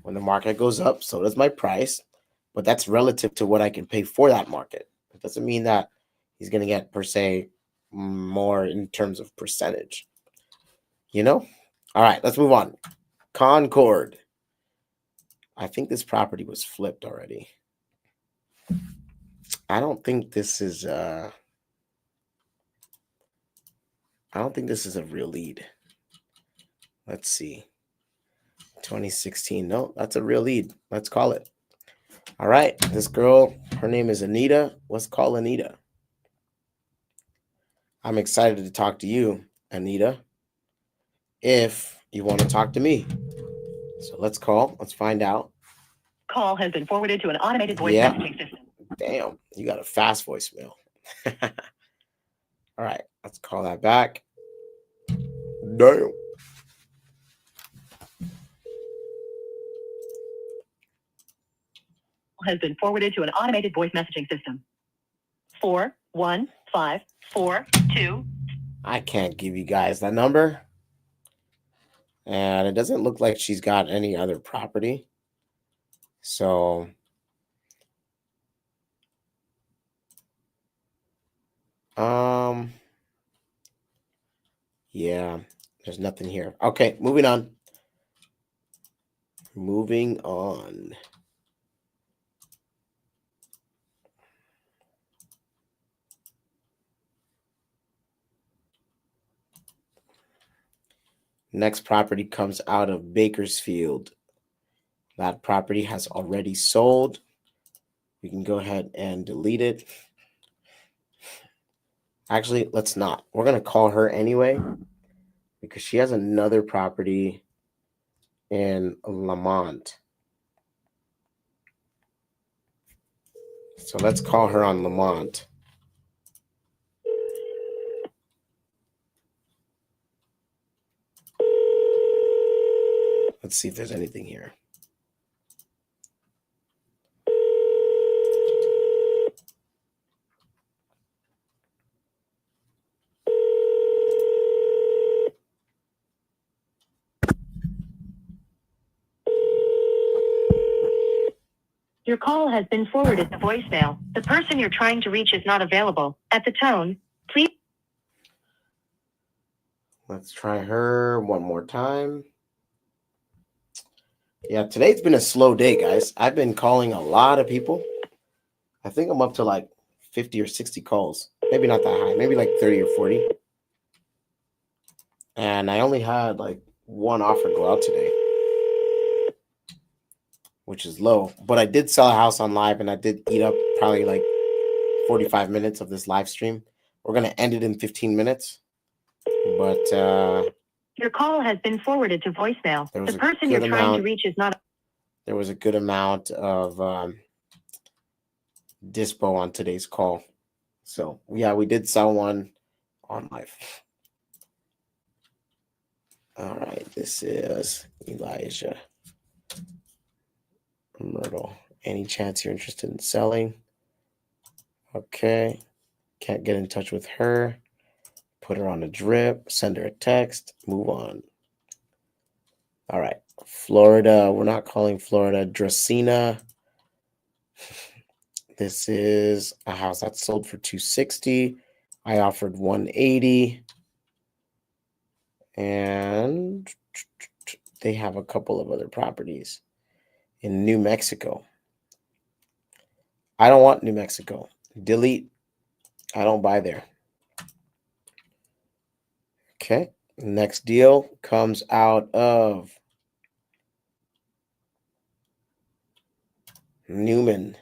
When the market goes up, so does my price, but that's relative to what I can pay for that market. It doesn't mean that he's going to get, per se, more in terms of percentage. You know? All right, let's move on. Concord. I think this property was flipped already. I don't think this is a real lead. Let's see. 2016. No, that's a real lead. Let's call it. All right. This girl, her name is Anita. Let's call Anita. I'm excited to talk to you, Anita, if you want to talk to me. So let's call. Let's find out. Call has been forwarded to an automated voice messaging system. Damn, you got a fast voicemail. All right. Let's call that back. Damn. Has been forwarded to an automated voice messaging system. 41542. I can't give you guys that number. And it doesn't look like she's got any other property. So yeah, there's nothing here. Okay, moving on. Moving on. Next property comes out of Bakersfield. That property has already sold. We can go ahead and delete it. Actually, let's not. We're going to call her anyway because she has another property in Lamont. So let's call her on Lamont. Let's see if there's anything here. Your call has been forwarded to voicemail. The person you're trying to reach is not available. At the tone, please. Let's try her one more time. Yeah, today's been a slow day, guys. I've been calling a lot of people. I think I'm up to like 50 or 60 calls. Maybe not that high. Maybe like 30 or 40. And I only had like one offer go out today, which is low. But I did sell a house on live, and I did eat up probably like 45 minutes of this live stream. We're going to end it in 15 minutes. But your call has been forwarded to voicemail. The person you're trying to reach is not. There was a good amount of dispo on today's call. So, yeah, we did sell one on live. All right, this is Elijah Myrtle. Any chance you're interested in selling? Okay. Can't get in touch with her. Put her on a drip. Send her a text. Move on. All right. Florida. We're not calling Florida. Dracena. This is a house that sold for $260. I offered $180. And they have a couple of other properties in New Mexico. I don't want New Mexico. Delete. I don't buy there. Okay. Next deal comes out of Newman,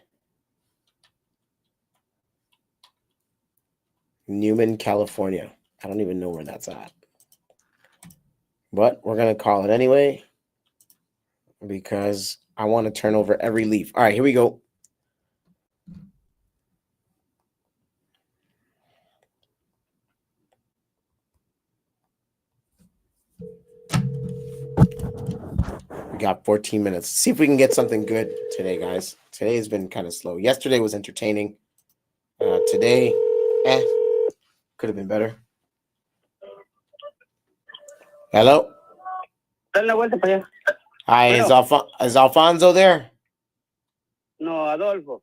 California. I don't even know where that's at. But we're going to call it anyway because I want to turn over every leaf. All right, here we go. We got 14 minutes. See if we can get something good today, guys. Today has been kind of slow. Yesterday was entertaining. Today, could have been better. Hello? Hi, is Alfonso there? No, Adolfo.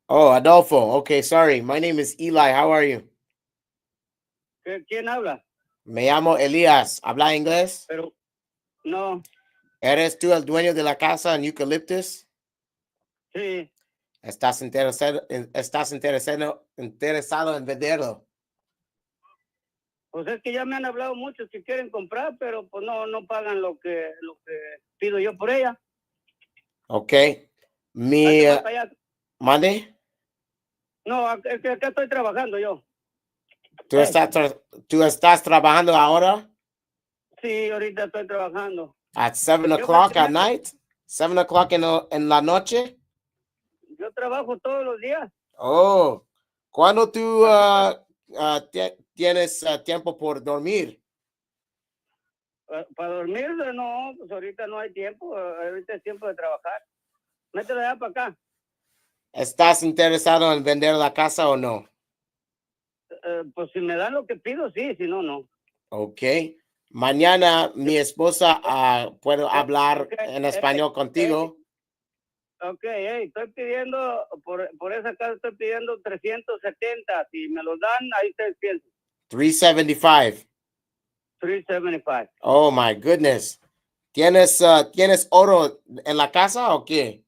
Oh, Adolfo. Okay, sorry. My name is Eli. How are you? ¿Quién habla? Me llamo Elías. ¿Habla inglés? Pero, no. ¿Eres tú el dueño de la casa en Eucaliptus? Sí. ¿Estás interesado en venderlo? Pues es que ya me han hablado muchos que quieren comprar, pero pues no pagan lo que pido yo por ella. Ok. ¿Mande? No, es que acá estoy trabajando yo. ¿Tú estás trabajando ahora? Sí, ahorita estoy trabajando. At 7 o'clock at night? 7 o'clock en la noche? Yo trabajo todos los días. Oh, ¿cuándo tú tienes tiempo por dormir? Para dormir, no, pues ahorita no hay tiempo. Ahorita es tiempo de trabajar. Mételo allá para acá. ¿Estás interesado en vender la casa o no? Pues si me dan lo que pido, sí, si no, no. Ok. Mañana mi esposa puede hablar en español contigo. Ok, estoy pidiendo, por esa casa estoy pidiendo 370. Si me lo dan, ahí te pienso. 375. 375. Oh, my goodness. ¿Tienes oro en la casa o qué?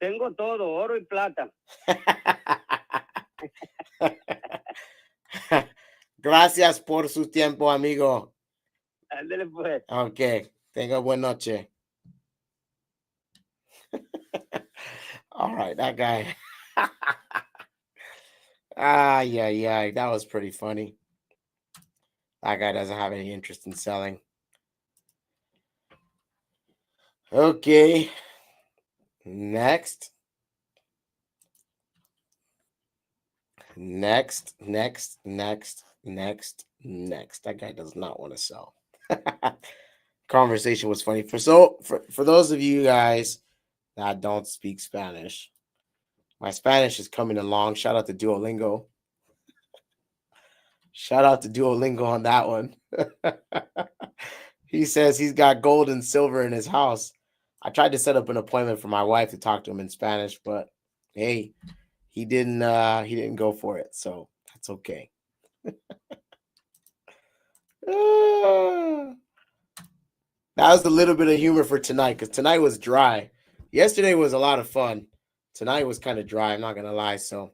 Tengo todo, oro y plata. Gracias por su tiempo, amigo. Ándale pues. Ok, tenga buena noche. All right, that guy. Ay, that was pretty funny. That guy doesn't have any interest in selling. Okay, next. That guy does not want to sell. Conversation was funny. For those of you guys that don't speak Spanish, my Spanish is coming along. Shout out to Duolingo. Shout out to Duolingo on that one. He says he's got gold and silver in his house. I tried to set up an appointment for my wife to talk to him in Spanish, but hey, he didn't go for it, so that's okay. That was a little bit of humor for tonight, because tonight was dry. Yesterday was a lot of fun. Tonight was kind of dry, I'm not gonna lie. So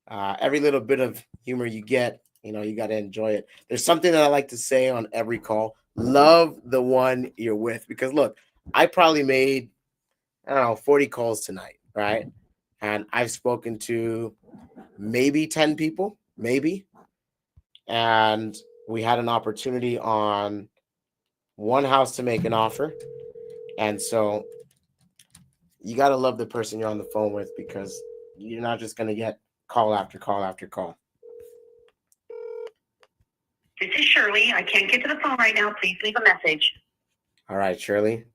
every little bit of humor you get, you got to enjoy it. There's something that I like to say on every call: love the one you're with. Because look, I probably made, I don't know, 40 calls tonight, right? And I've spoken to maybe 10 people, maybe. And we had an opportunity on one house to make an offer. And so you got to love the person you're on the phone with, because you're not just going to get call after call after call. This is Shirley. I can't get to the phone right now. Please leave a message. All right, Shirley.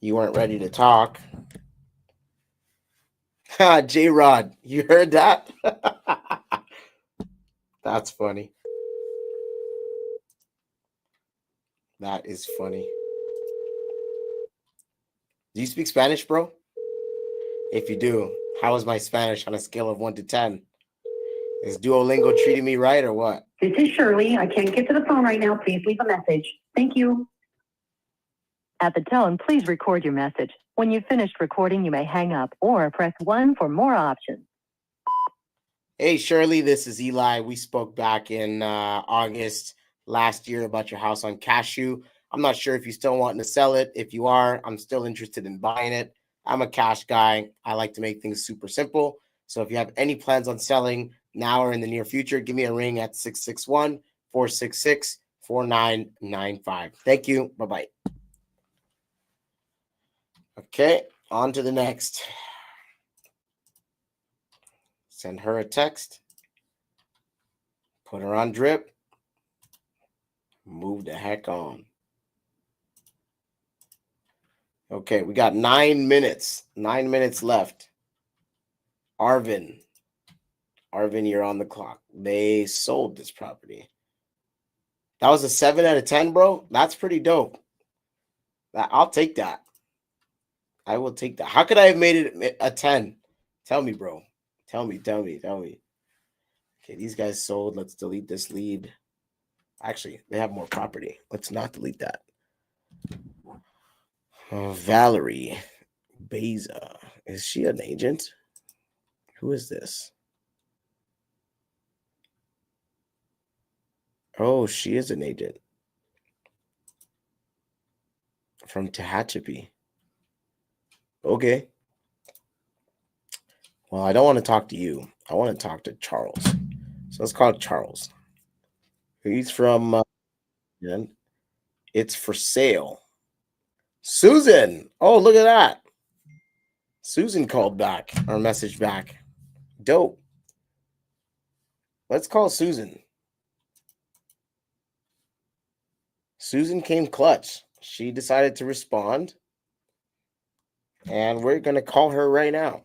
You weren't ready to talk. J-Rod, you heard that? That's funny. That is funny. Do you speak Spanish, bro? If you do, how is my Spanish on a scale of 1 to 10? Is Duolingo treating me right or what? This is Shirley. I can't get to the phone right now. Please leave a message. Thank you. At the tone, please record your message. When you've finished recording, you may hang up or press 1 for more options. Hey, Shirley, this is Eli. We spoke back in August last year about your house on Cashew. I'm not sure if you still want to sell it. If you are, I'm still interested in buying it. I'm a cash guy. I like to make things super simple. So if you have any plans on selling now or in the near future, give me a ring at 661-466-4995. Thank you. Bye-bye. Okay, on to the next. Send her a text. Put her on drip. Move the heck on. Okay, we got 9 minutes. 9 minutes left. Arvin, you're on the clock. They sold this property. That was a 7 out of 10, bro. That's pretty dope. I'll take that. I will take that. How could I have made it a 10? Tell me, bro. Tell me. Okay, these guys sold. Let's delete this lead. Actually, they have more property. Let's not delete that. Valerie Beza. Is she an agent? Who is this? Oh, she is an agent. From Tehachapi. Okay. Well, I don't want to talk to you. I want to talk to Charles. So let's call Charles. He's from it's for sale. Susan. Oh, look at that. Susan called back or messaged back. Dope. Let's call Susan. Susan came clutch. She decided to respond. And we're going to call her right now.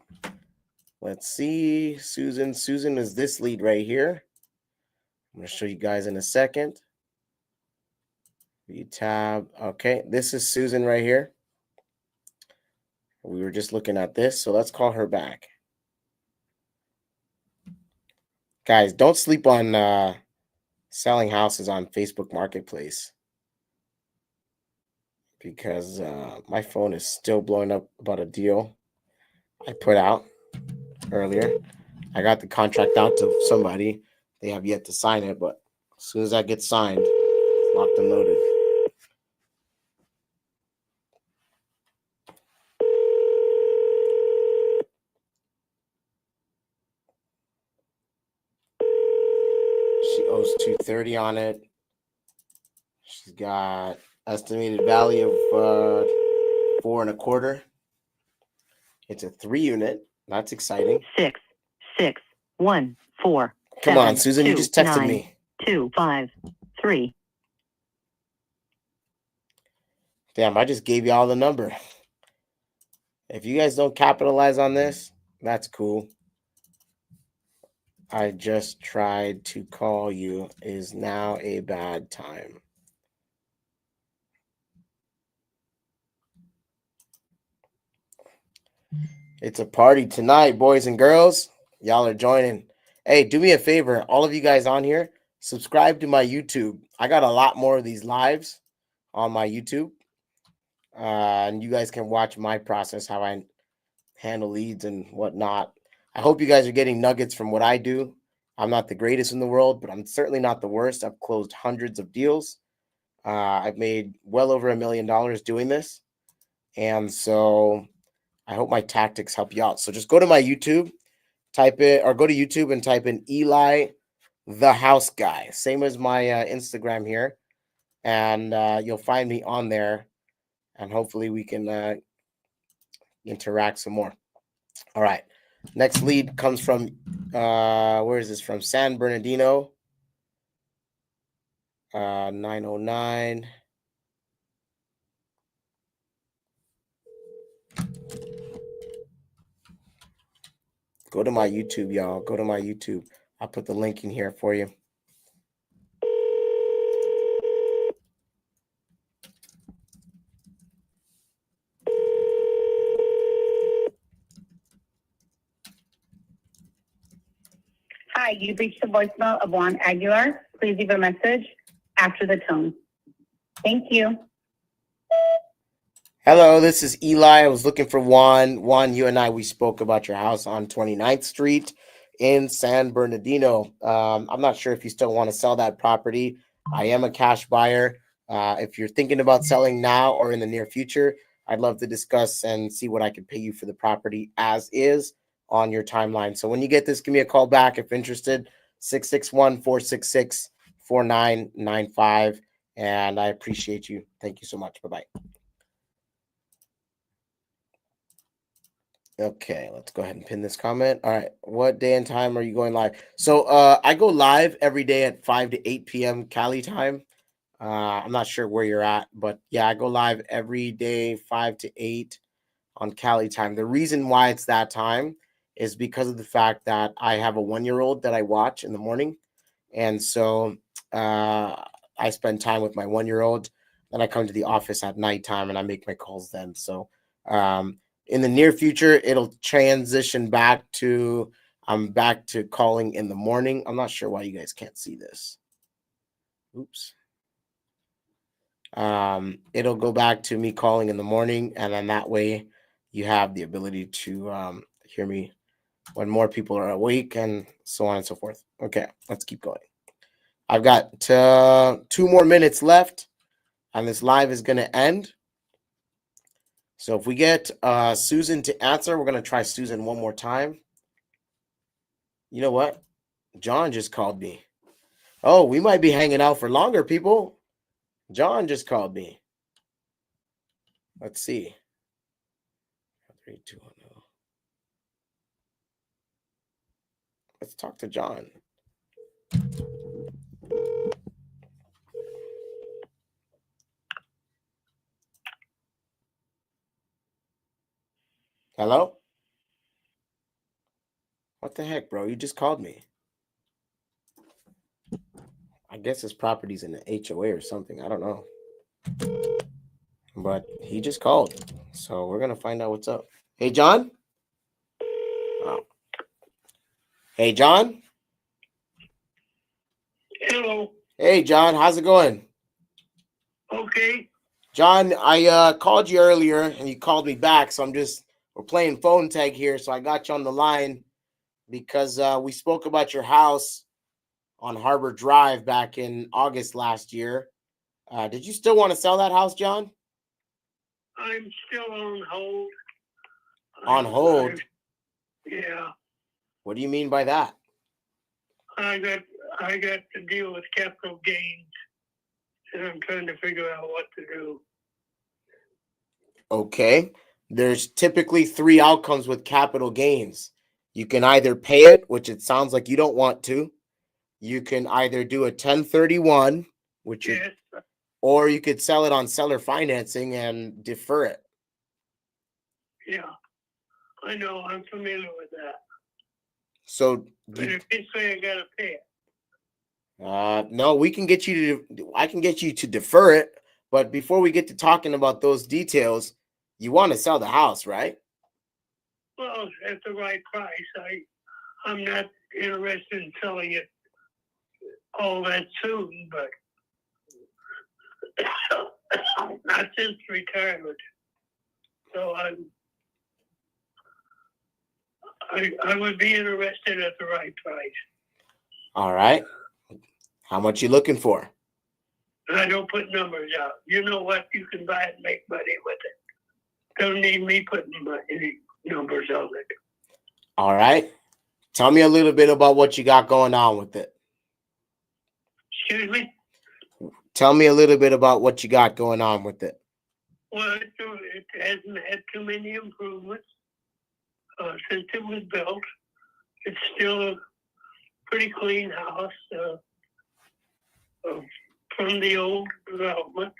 Let's see. Susan is this lead right here. I'm going to show you guys in a second. View tab. Okay, this is Susan right here. We were just looking at this, so let's call her back. Guys, don't sleep on selling houses on Facebook Marketplace. because my phone is still blowing up about a deal I put out earlier. I got the contract out to somebody. They have yet to sign it, but as soon as that gets signed, it's locked and loaded. She owes $230 on it. She's got estimated value of 4.25. It's a 3-unit. That's exciting. 6 6 1 4. Come on, Susan, you just texted me. 2 5 3. Damn, I just gave you all the number. If you guys don't capitalize on this, that's cool. I just tried to call you. Is now a bad time? It's a party tonight, boys and girls. Y'all are joining. Hey, do me a favor. All of you guys on here, subscribe to my YouTube. I got a lot more of these lives on my YouTube. And you guys can watch my process, how I handle leads and whatnot. I hope you guys are getting nuggets from what I do. I'm not the greatest in the world, but I'm certainly not the worst. I've closed hundreds of deals. I've made well over $1 million doing this. And so I hope my tactics help you out. So just go to my YouTube, type it, or go to YouTube and type in Eli the House Guy, same as my Instagram here. And you'll find me on there. And hopefully we can interact some more. All right. Next lead comes from, where is this from? San Bernardino. 909. Go to my YouTube, y'all. Go to my YouTube. I'll put the link in here for you. Hi, you've reached the voicemail of Juan Aguilar. Please leave a message after the tone. Thank you. Hello, this is Eli. I was looking for Juan. Juan, you and I, we spoke about your house on 29th Street in San Bernardino. I'm not sure if you still want to sell that property. I am a cash buyer. If you're thinking about selling now or in the near future, I'd love to discuss and see what I could pay you for the property as is on your timeline. So when you get this, give me a call back if interested, 661-466-4995. And I appreciate you. Thank you so much. Bye-bye. Okay, let's go ahead and pin this comment. All right, what day and time are you going live? So I go live every day at 5 to 8 p.m. Cali time. I'm not sure where you're at, but yeah, I go live every day, 5 to 8 on Cali time. The reason why it's that time is because of the fact that I have a 1-year-old that I watch in the morning. And so I spend time with my 1-year-old. Then I come to the office at nighttime and I make my calls then. So in the near future, it'll transition back to, I'm back to calling in the morning. I'm not sure why you guys can't see this. Oops. It'll go back to me calling in the morning, and then that way you have the ability to hear me when more people are awake and so on and so forth. Okay, let's keep going. I've got 2 more minutes left, and this live is going to end. So if we get Susan to answer, we're going to try Susan one more time. You know what? John just called me. Oh, we might be hanging out for longer, people. John just called me. Let's see. 3, 2, 1, 0. Let's talk to John. Hello? What the heck, bro? You just called me. I guess his property's in the HOA or something. I don't know. But he just called. So we're going to find out what's up. Hey, John? Oh. Hey, John? Hello. Hey, John. How's it going? Okay. John, I called you earlier and you called me back, so we're playing phone tag here. So I got you on the line because we spoke about your house on Harbor Drive back in August last year. Did you still want to sell that house, John? I'm still on hold. On hold? Yeah, What do you mean by that? I got to deal with capital gains, and I'm trying to figure out what to do. Okay. There's typically three outcomes with capital gains. You can either pay it, which it sounds like you don't want to. You can either do a 1031, which Yes, or you could sell it on seller financing and defer it. yeah, I know. I'm familiar with that. So But if you say I gotta pay it, no, we can get you to. I can get you to defer it, but before we get to talking about those details, you want to sell the house, right? well, at the right price. I'm not interested in selling it all that soon, but not since retirement. So I would be interested at the right price. All right. How much you looking for? I don't put numbers out. You know what? You can buy it and make money with it. Don't need me putting any numbers on it. All right. Tell me a little bit about what you got going on with it. Excuse me? Tell me a little bit about what you got going on with it. Well, it hasn't had too many improvements since it was built. It's still a pretty clean house from the old development.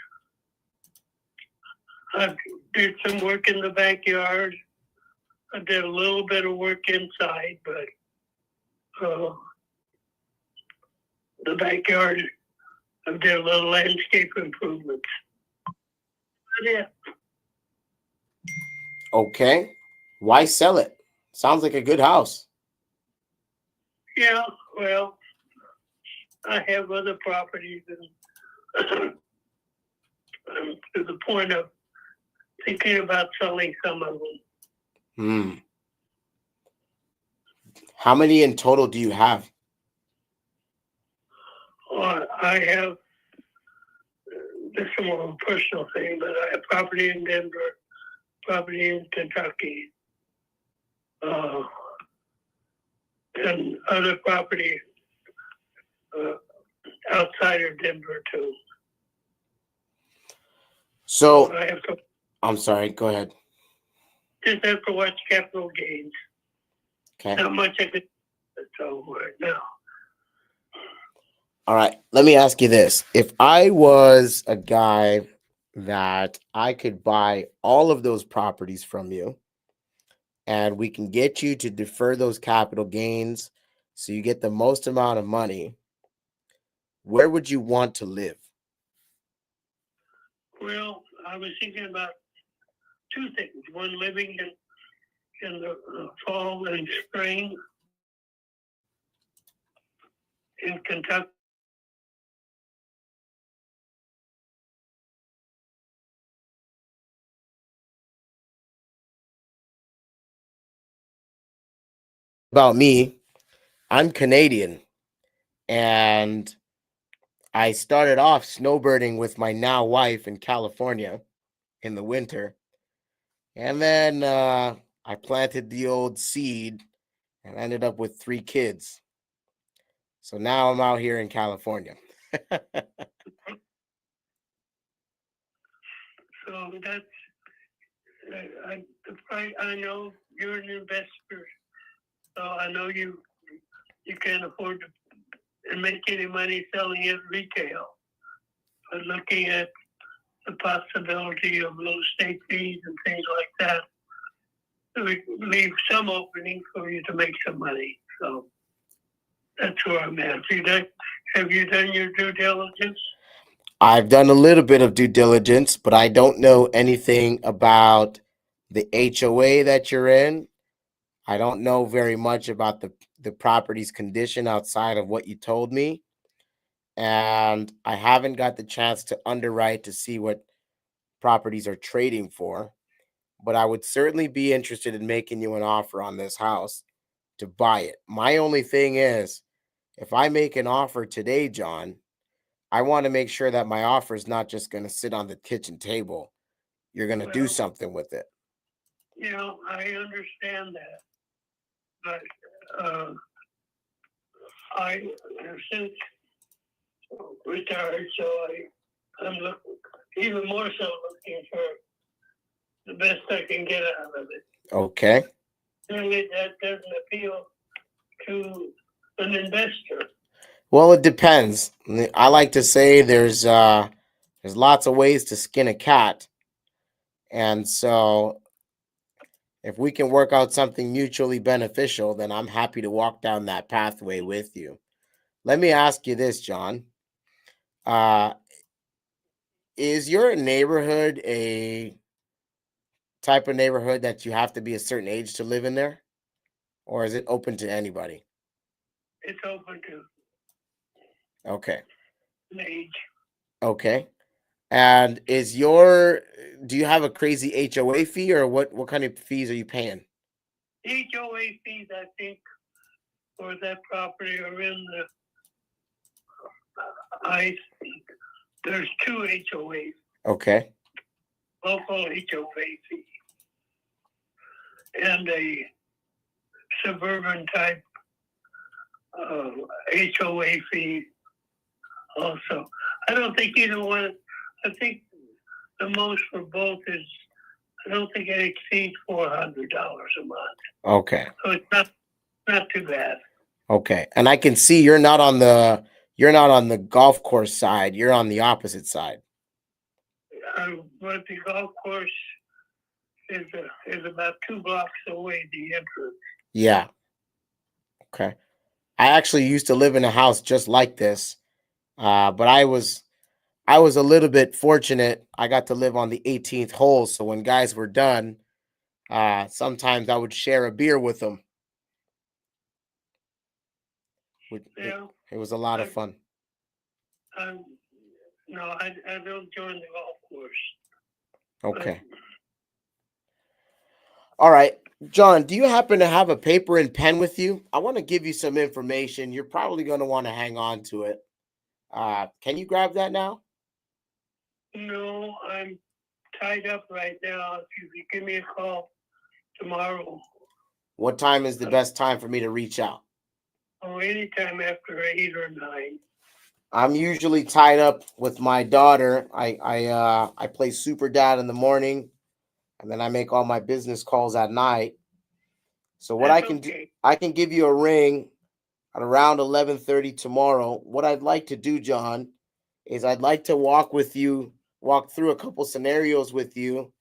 I did some work in the backyard. I did a little bit of work inside, but the backyard, I did a little landscape improvements. Yeah. Okay. Why sell it? Sounds like a good house. Yeah, well, I have other properties and to the point of thinking about selling some of them. How many in total do you have? I have, this is more of a personal thing, but I have property in Denver, property in Kentucky, and other property outside of Denver too. So I have to, I'm sorry, go ahead. just have to watch capital gains. Okay. Not much I could tell right now. All right. Let me ask you this. If I was a guy that I could buy all of those properties from you and we can get you to defer those capital gains so you get the most amount of money, where would you want to live? Well, I was thinking about two things. One, living in the fall and spring in Kentucky. About me, I'm Canadian and I started off snowbirding with my now wife in California in the winter. And then I planted the old seed and ended up with 3 kids. So now I'm out here in California. So that's, I know you're an investor, so I know you can't afford to make any money selling it retail. But looking at the possibility of low state fees and things like that, we leave some opening for you to make some money. So that's where I'm at. Have you done your due diligence? I've done a little bit of due diligence, but I don't know anything about the HOA that you're in. I don't know very much about the property's condition outside of what you told me. And I haven't got the chance to underwrite to see what properties are trading for, but I would certainly be interested in making you an offer on this house to buy it. My only thing is, if I make an offer today, John, I want to make sure that my offer is not just going to sit on the kitchen table. You're going to do Well, something with it. you know, I understand that, but I have since retired, so I'm looking, even more so looking for the best I can get out of it. Okay. Really, that doesn't appeal to an investor. Well, it depends. I like to say there's lots of ways to skin a cat. And so if we can work out something mutually beneficial, then I'm happy to walk down that pathway with you. Let me ask you this, John. Is your neighborhood a type of neighborhood that you have to be a certain age to live in there? Or is it open to anybody? It's open to Okay. an age. Okay. And do you have a crazy HOA fee, or what kind of fees are you paying? HOA fees, I think, for that property are in the, I think, there's 2 HOAs, Okay. local HOA fee, and a suburban type HOA fee also. I don't think either one, I think the most for both is, I don't think it exceeds $400 a month. Okay. So it's not too bad. Okay. And I can see you're not on the golf course side. You're on the opposite side. But the golf course is about 2 blocks away, the entrance. Yeah. Okay. I actually used to live in a house just like this. But I was a little bit fortunate. I got to live on the 18th hole. So when guys were done, sometimes I would share a beer with them. Yeah. It was a lot of fun. No, I don't join the golf course. Okay. All right. John, do you happen to have a paper and pen with you? I want to give you some information. You're probably going to want to hang on to it. Can you grab that now? No, I'm tied up right now. If you could give me a call tomorrow. What time is the best time for me to reach out? Or anytime after 8 or 9. I'm usually tied up with my daughter. I play super dad in the morning, and then I make all my business calls at night. So what I can do, I can give you a ring at around 11:30 tomorrow. What I'd like to do, John, is I'd like to walk through a couple scenarios with you,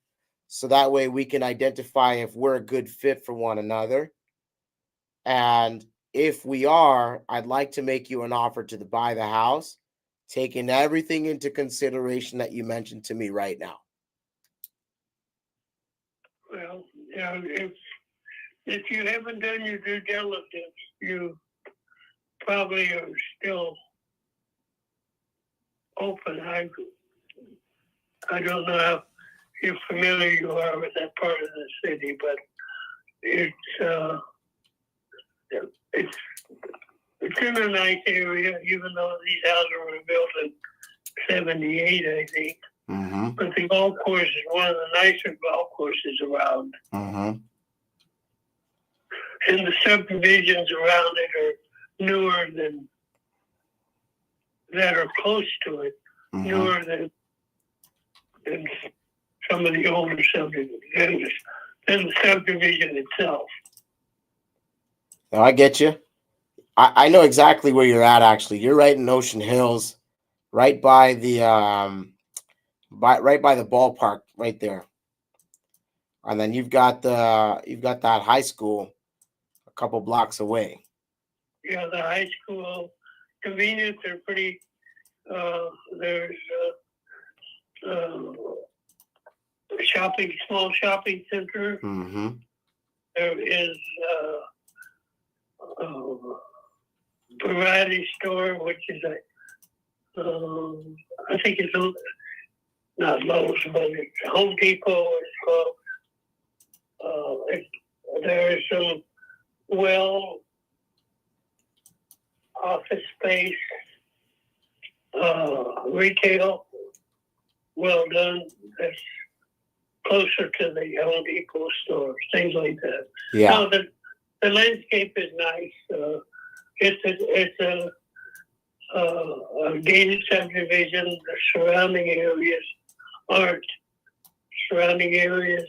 so that way we can identify if we're a good fit for one another. And if we are, I'd like to make you an offer to buy the house, taking everything into consideration that you mentioned to me right now. Well, yeah, if you haven't done your due diligence, you probably are still open. I don't know how familiar you are with that part of the city, but it's in a nice area, even though these houses were built in 78, I think. Mm-hmm. But the golf course is one of the nicer golf courses around. Mm-hmm. And the subdivisions around it are newer that are close to it, Mm-hmm. newer than some of the older subdivisions, than the subdivision itself. No, I get you. I know exactly where you're at. Actually, you're right in Ocean Hills, right by the right by the ballpark, right there. And then you've got that high school a couple blocks away. Yeah, the high school convenience are pretty. There's small shopping center. Mm-hmm. There is variety store, which is I think it's not Lowe's, but it's Home Depot. It's called. There is some well office space, retail, well done. That's closer to the Home Depot stores, things like that. Yeah. No, the landscape is nice. It's a gated subdivision. The surrounding areas aren't. Surrounding areas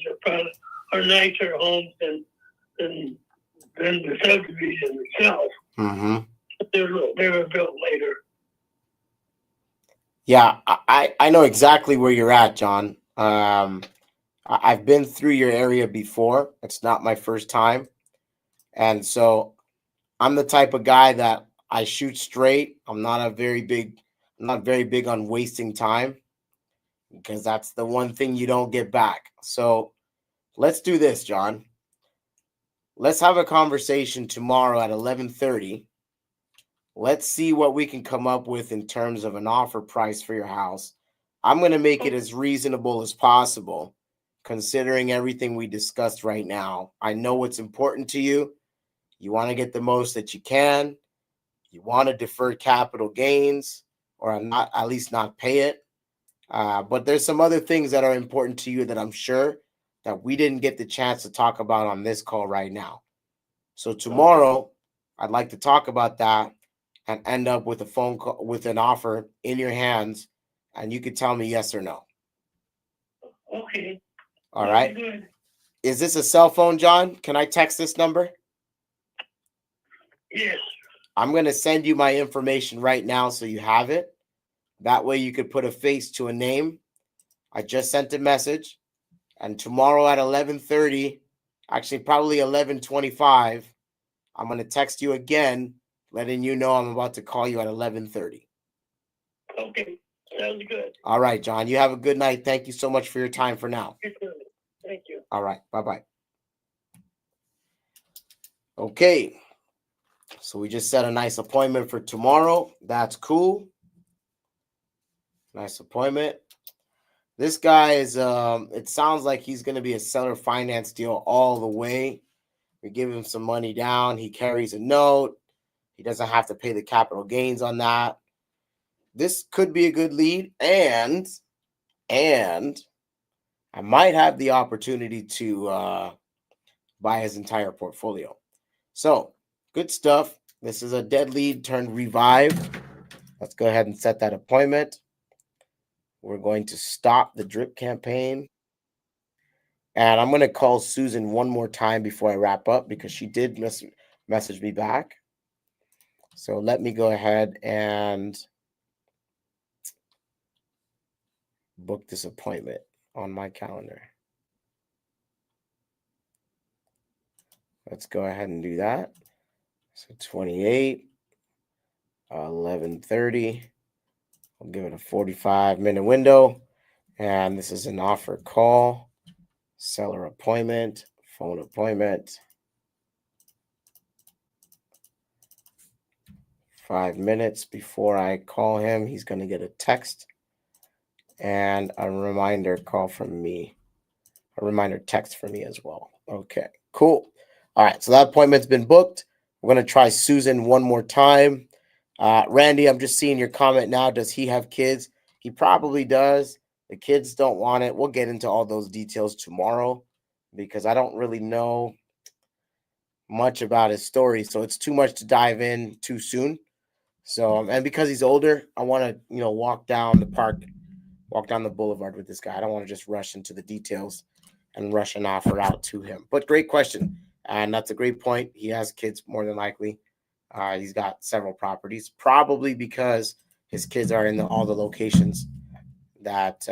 are nicer homes than the subdivision itself. Mm-hmm. They were built later. Yeah, I know exactly where you're at, John. I've been through your area before. It's not my first time. And so I'm the type of guy that I shoot straight. I'm not very big on wasting time, because that's the one thing you don't get back. So let's do this, John. Let's have a conversation tomorrow at 11:30. Let's see what we can come up with in terms of an offer price for your house. I'm going to make it as reasonable as possible, considering everything we discussed right now. I know what's important to you. You want to get the most that you can. You want to defer capital gains, or not, at least not pay it. But there's some other things that are important to you that I'm sure that we didn't get the chance to talk about on this call right now. So tomorrow, I'd like to talk about that and end up with a phone call, with an offer in your hands, and you could tell me yes or no. Okay. All right. Good. Is this a cell phone, John? Can I text this number? Yes. I'm going to send you my information right now so you have it. That way you could put a face to a name. I just sent a message. And tomorrow at 11:30, actually probably 11:25, I'm going to text you again, letting you know I'm about to call you at 11:30. Okay. Sounds good. All right, John. You have a good night. Thank you so much for your time for now. Thank you. All right. Bye-bye. Okay. So we just set a nice appointment for tomorrow. That's cool. Nice appointment. This guy is, it sounds like he's going to be a seller finance deal all the way. We give him some money down. He carries a note. He doesn't have to pay the capital gains on that. This could be a good lead, and I might have the opportunity to buy his entire portfolio. So good stuff. This is a dead lead turned revive. Let's go ahead and set that appointment. We're going to stop the drip campaign. And I'm going to call Susan one more time before I wrap up, because she did message me back. So let me go ahead and book this appointment on my calendar. Let's go ahead and do that. So 28, 11:30. I'll give it a 45-minute window. And this is an offer call, seller appointment, phone appointment. 5 minutes before I call him, he's going to get a text and a reminder call from me, a reminder text from me as well. Okay, cool. All right, so that appointment's been booked. We're going to try Susan one more time. Randy, I'm just seeing your comment now. Does he have kids? He probably does. The kids don't want it. We'll get into all those details tomorrow, because I don't really know much about his story, so it's too much to dive in too soon. So, and because he's older, I want to, walk down the park, walk down the boulevard with this guy. I don't want to just rush into the details and rush an offer out to him. But great question. And that's a great point. He has kids more than likely. He's got several properties, probably because his kids are in all the locations that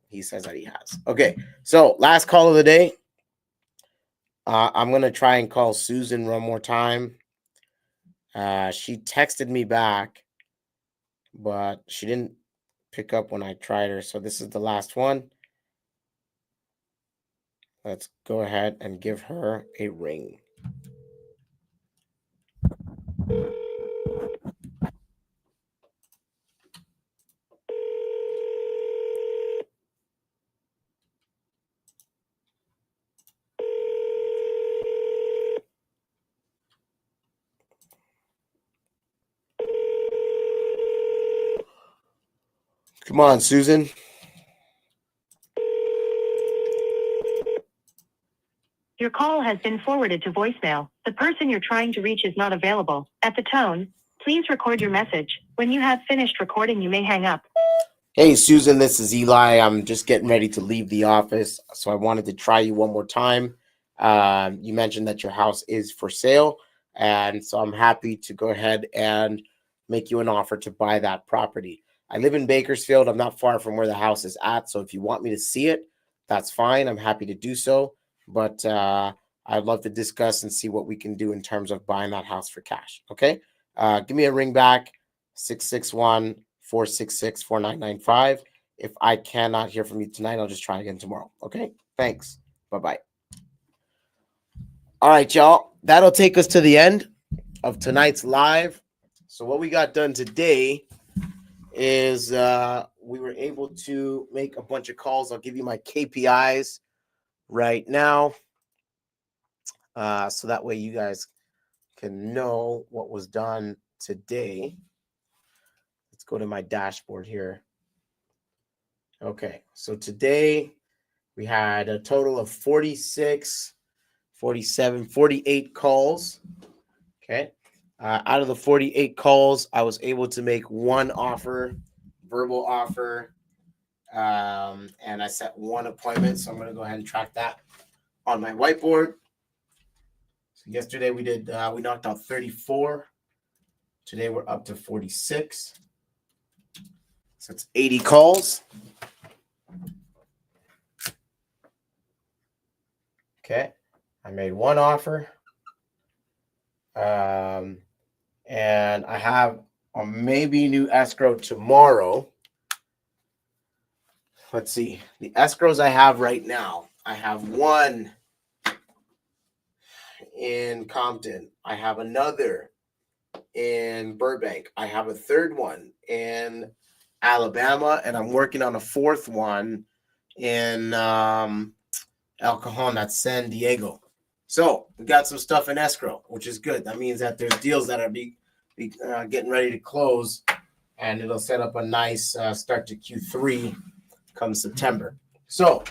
he says that he has. Okay, so last call of the day. I'm going to try and call Susan one more time. She texted me back, but she didn't pick up when I tried her. So this is the last one. Let's go ahead and give her a ring. Come on, Susan. Your call has been forwarded to voicemail. The person you're trying to reach is not available. At the tone, please record your message. When you have finished recording, you may hang up. Hey, Susan, this is Eli. I'm just getting ready to leave the office, so I wanted to try you one more time. You mentioned that your house is for sale, and so I'm happy to go ahead and make you an offer to buy that property. I live in Bakersfield. I'm not far from where the house is at, so if you want me to see it, that's fine. I'm happy to do so, but I'd love to discuss and see what we can do in terms of buying that house for cash, okay? Give me a ring back, 661-466-4995. If I cannot hear from you tonight, I'll just try again tomorrow, okay? Thanks. Bye-bye. All right, y'all. That'll take us to the end of tonight's live. So what we got done today is we were able to make a bunch of calls. I'll give you my KPIs right now, so that way you guys can know what was done today. Let's go to my dashboard here. Okay, so today we had a total of 46, 47, 48 calls. Okay. Out of the 48 calls, I was able to make one offer, verbal offer, and I set one appointment. So I'm going to go ahead and track that on my whiteboard. So yesterday we knocked out 34. Today we're up to 46. So it's 80 calls. Okay. I made one offer. And I have a maybe new escrow tomorrow. Let's see. The escrows I have right now. I have one in Compton. I have another in Burbank. I have a third one in Alabama, and I'm working on a fourth one in El Cajon, that's San Diego. So we got some stuff in escrow, which is good. That means that there's deals that are getting ready to close, and it'll set up a nice start to Q3 come September. So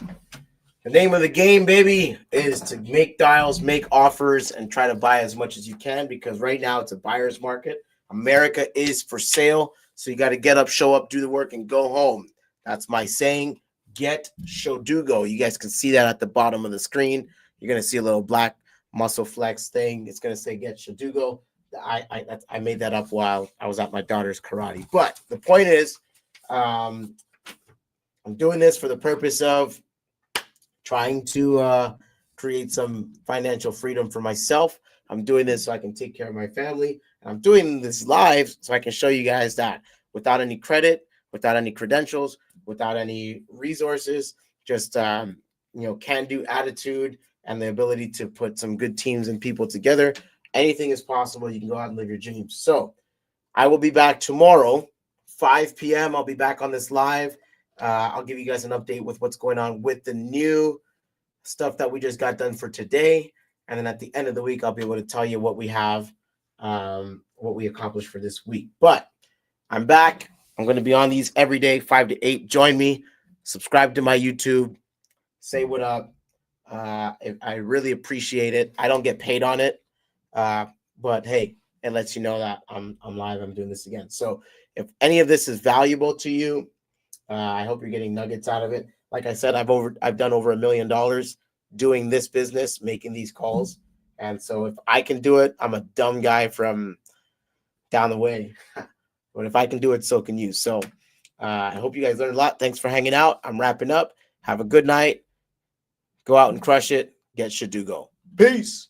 the name of the game, baby, is to make dials, make offers, and try to buy as much as you can, because right now it's a buyer's market. America is for sale, so you got to get up, show up, do the work, and go home. That's my saying. Get, show, do, go. You guys can see that at the bottom of the screen. You're going to see a little black muscle flex thing. It's going to say get, show, do, go. I made that up while I was at my daughter's karate. But the point is, I'm doing this for the purpose of trying to create some financial freedom for myself. I'm doing this so I can take care of my family. And I'm doing this live so I can show you guys that without any credit, without any credentials, without any resources, just can-do attitude and the ability to put some good teams and people together. Anything is possible. You can go out and live your dreams. So I will be back tomorrow, 5 p.m. I'll be back on this live. I'll give you guys an update with what's going on with the new stuff that we just got done for today. And then at the end of the week, I'll be able to tell you what we have, what we accomplished for this week. But I'm back. I'm going to be on these every day, 5 to 8. Join me. Subscribe to my YouTube. Say what up. I really appreciate it. I don't get paid on it. But hey, it lets you know that I'm live. I'm doing this again. So if any of this is valuable to you, I hope you're getting nuggets out of it. Like I said, I've done over $1 million doing this business, making these calls. And so if I can do it, I'm a dumb guy from down the way. But if I can do it, so can you. So I hope you guys learned a lot. Thanks for hanging out. I'm wrapping up. Have a good night. Go out and crush it. Get shit to go. Peace.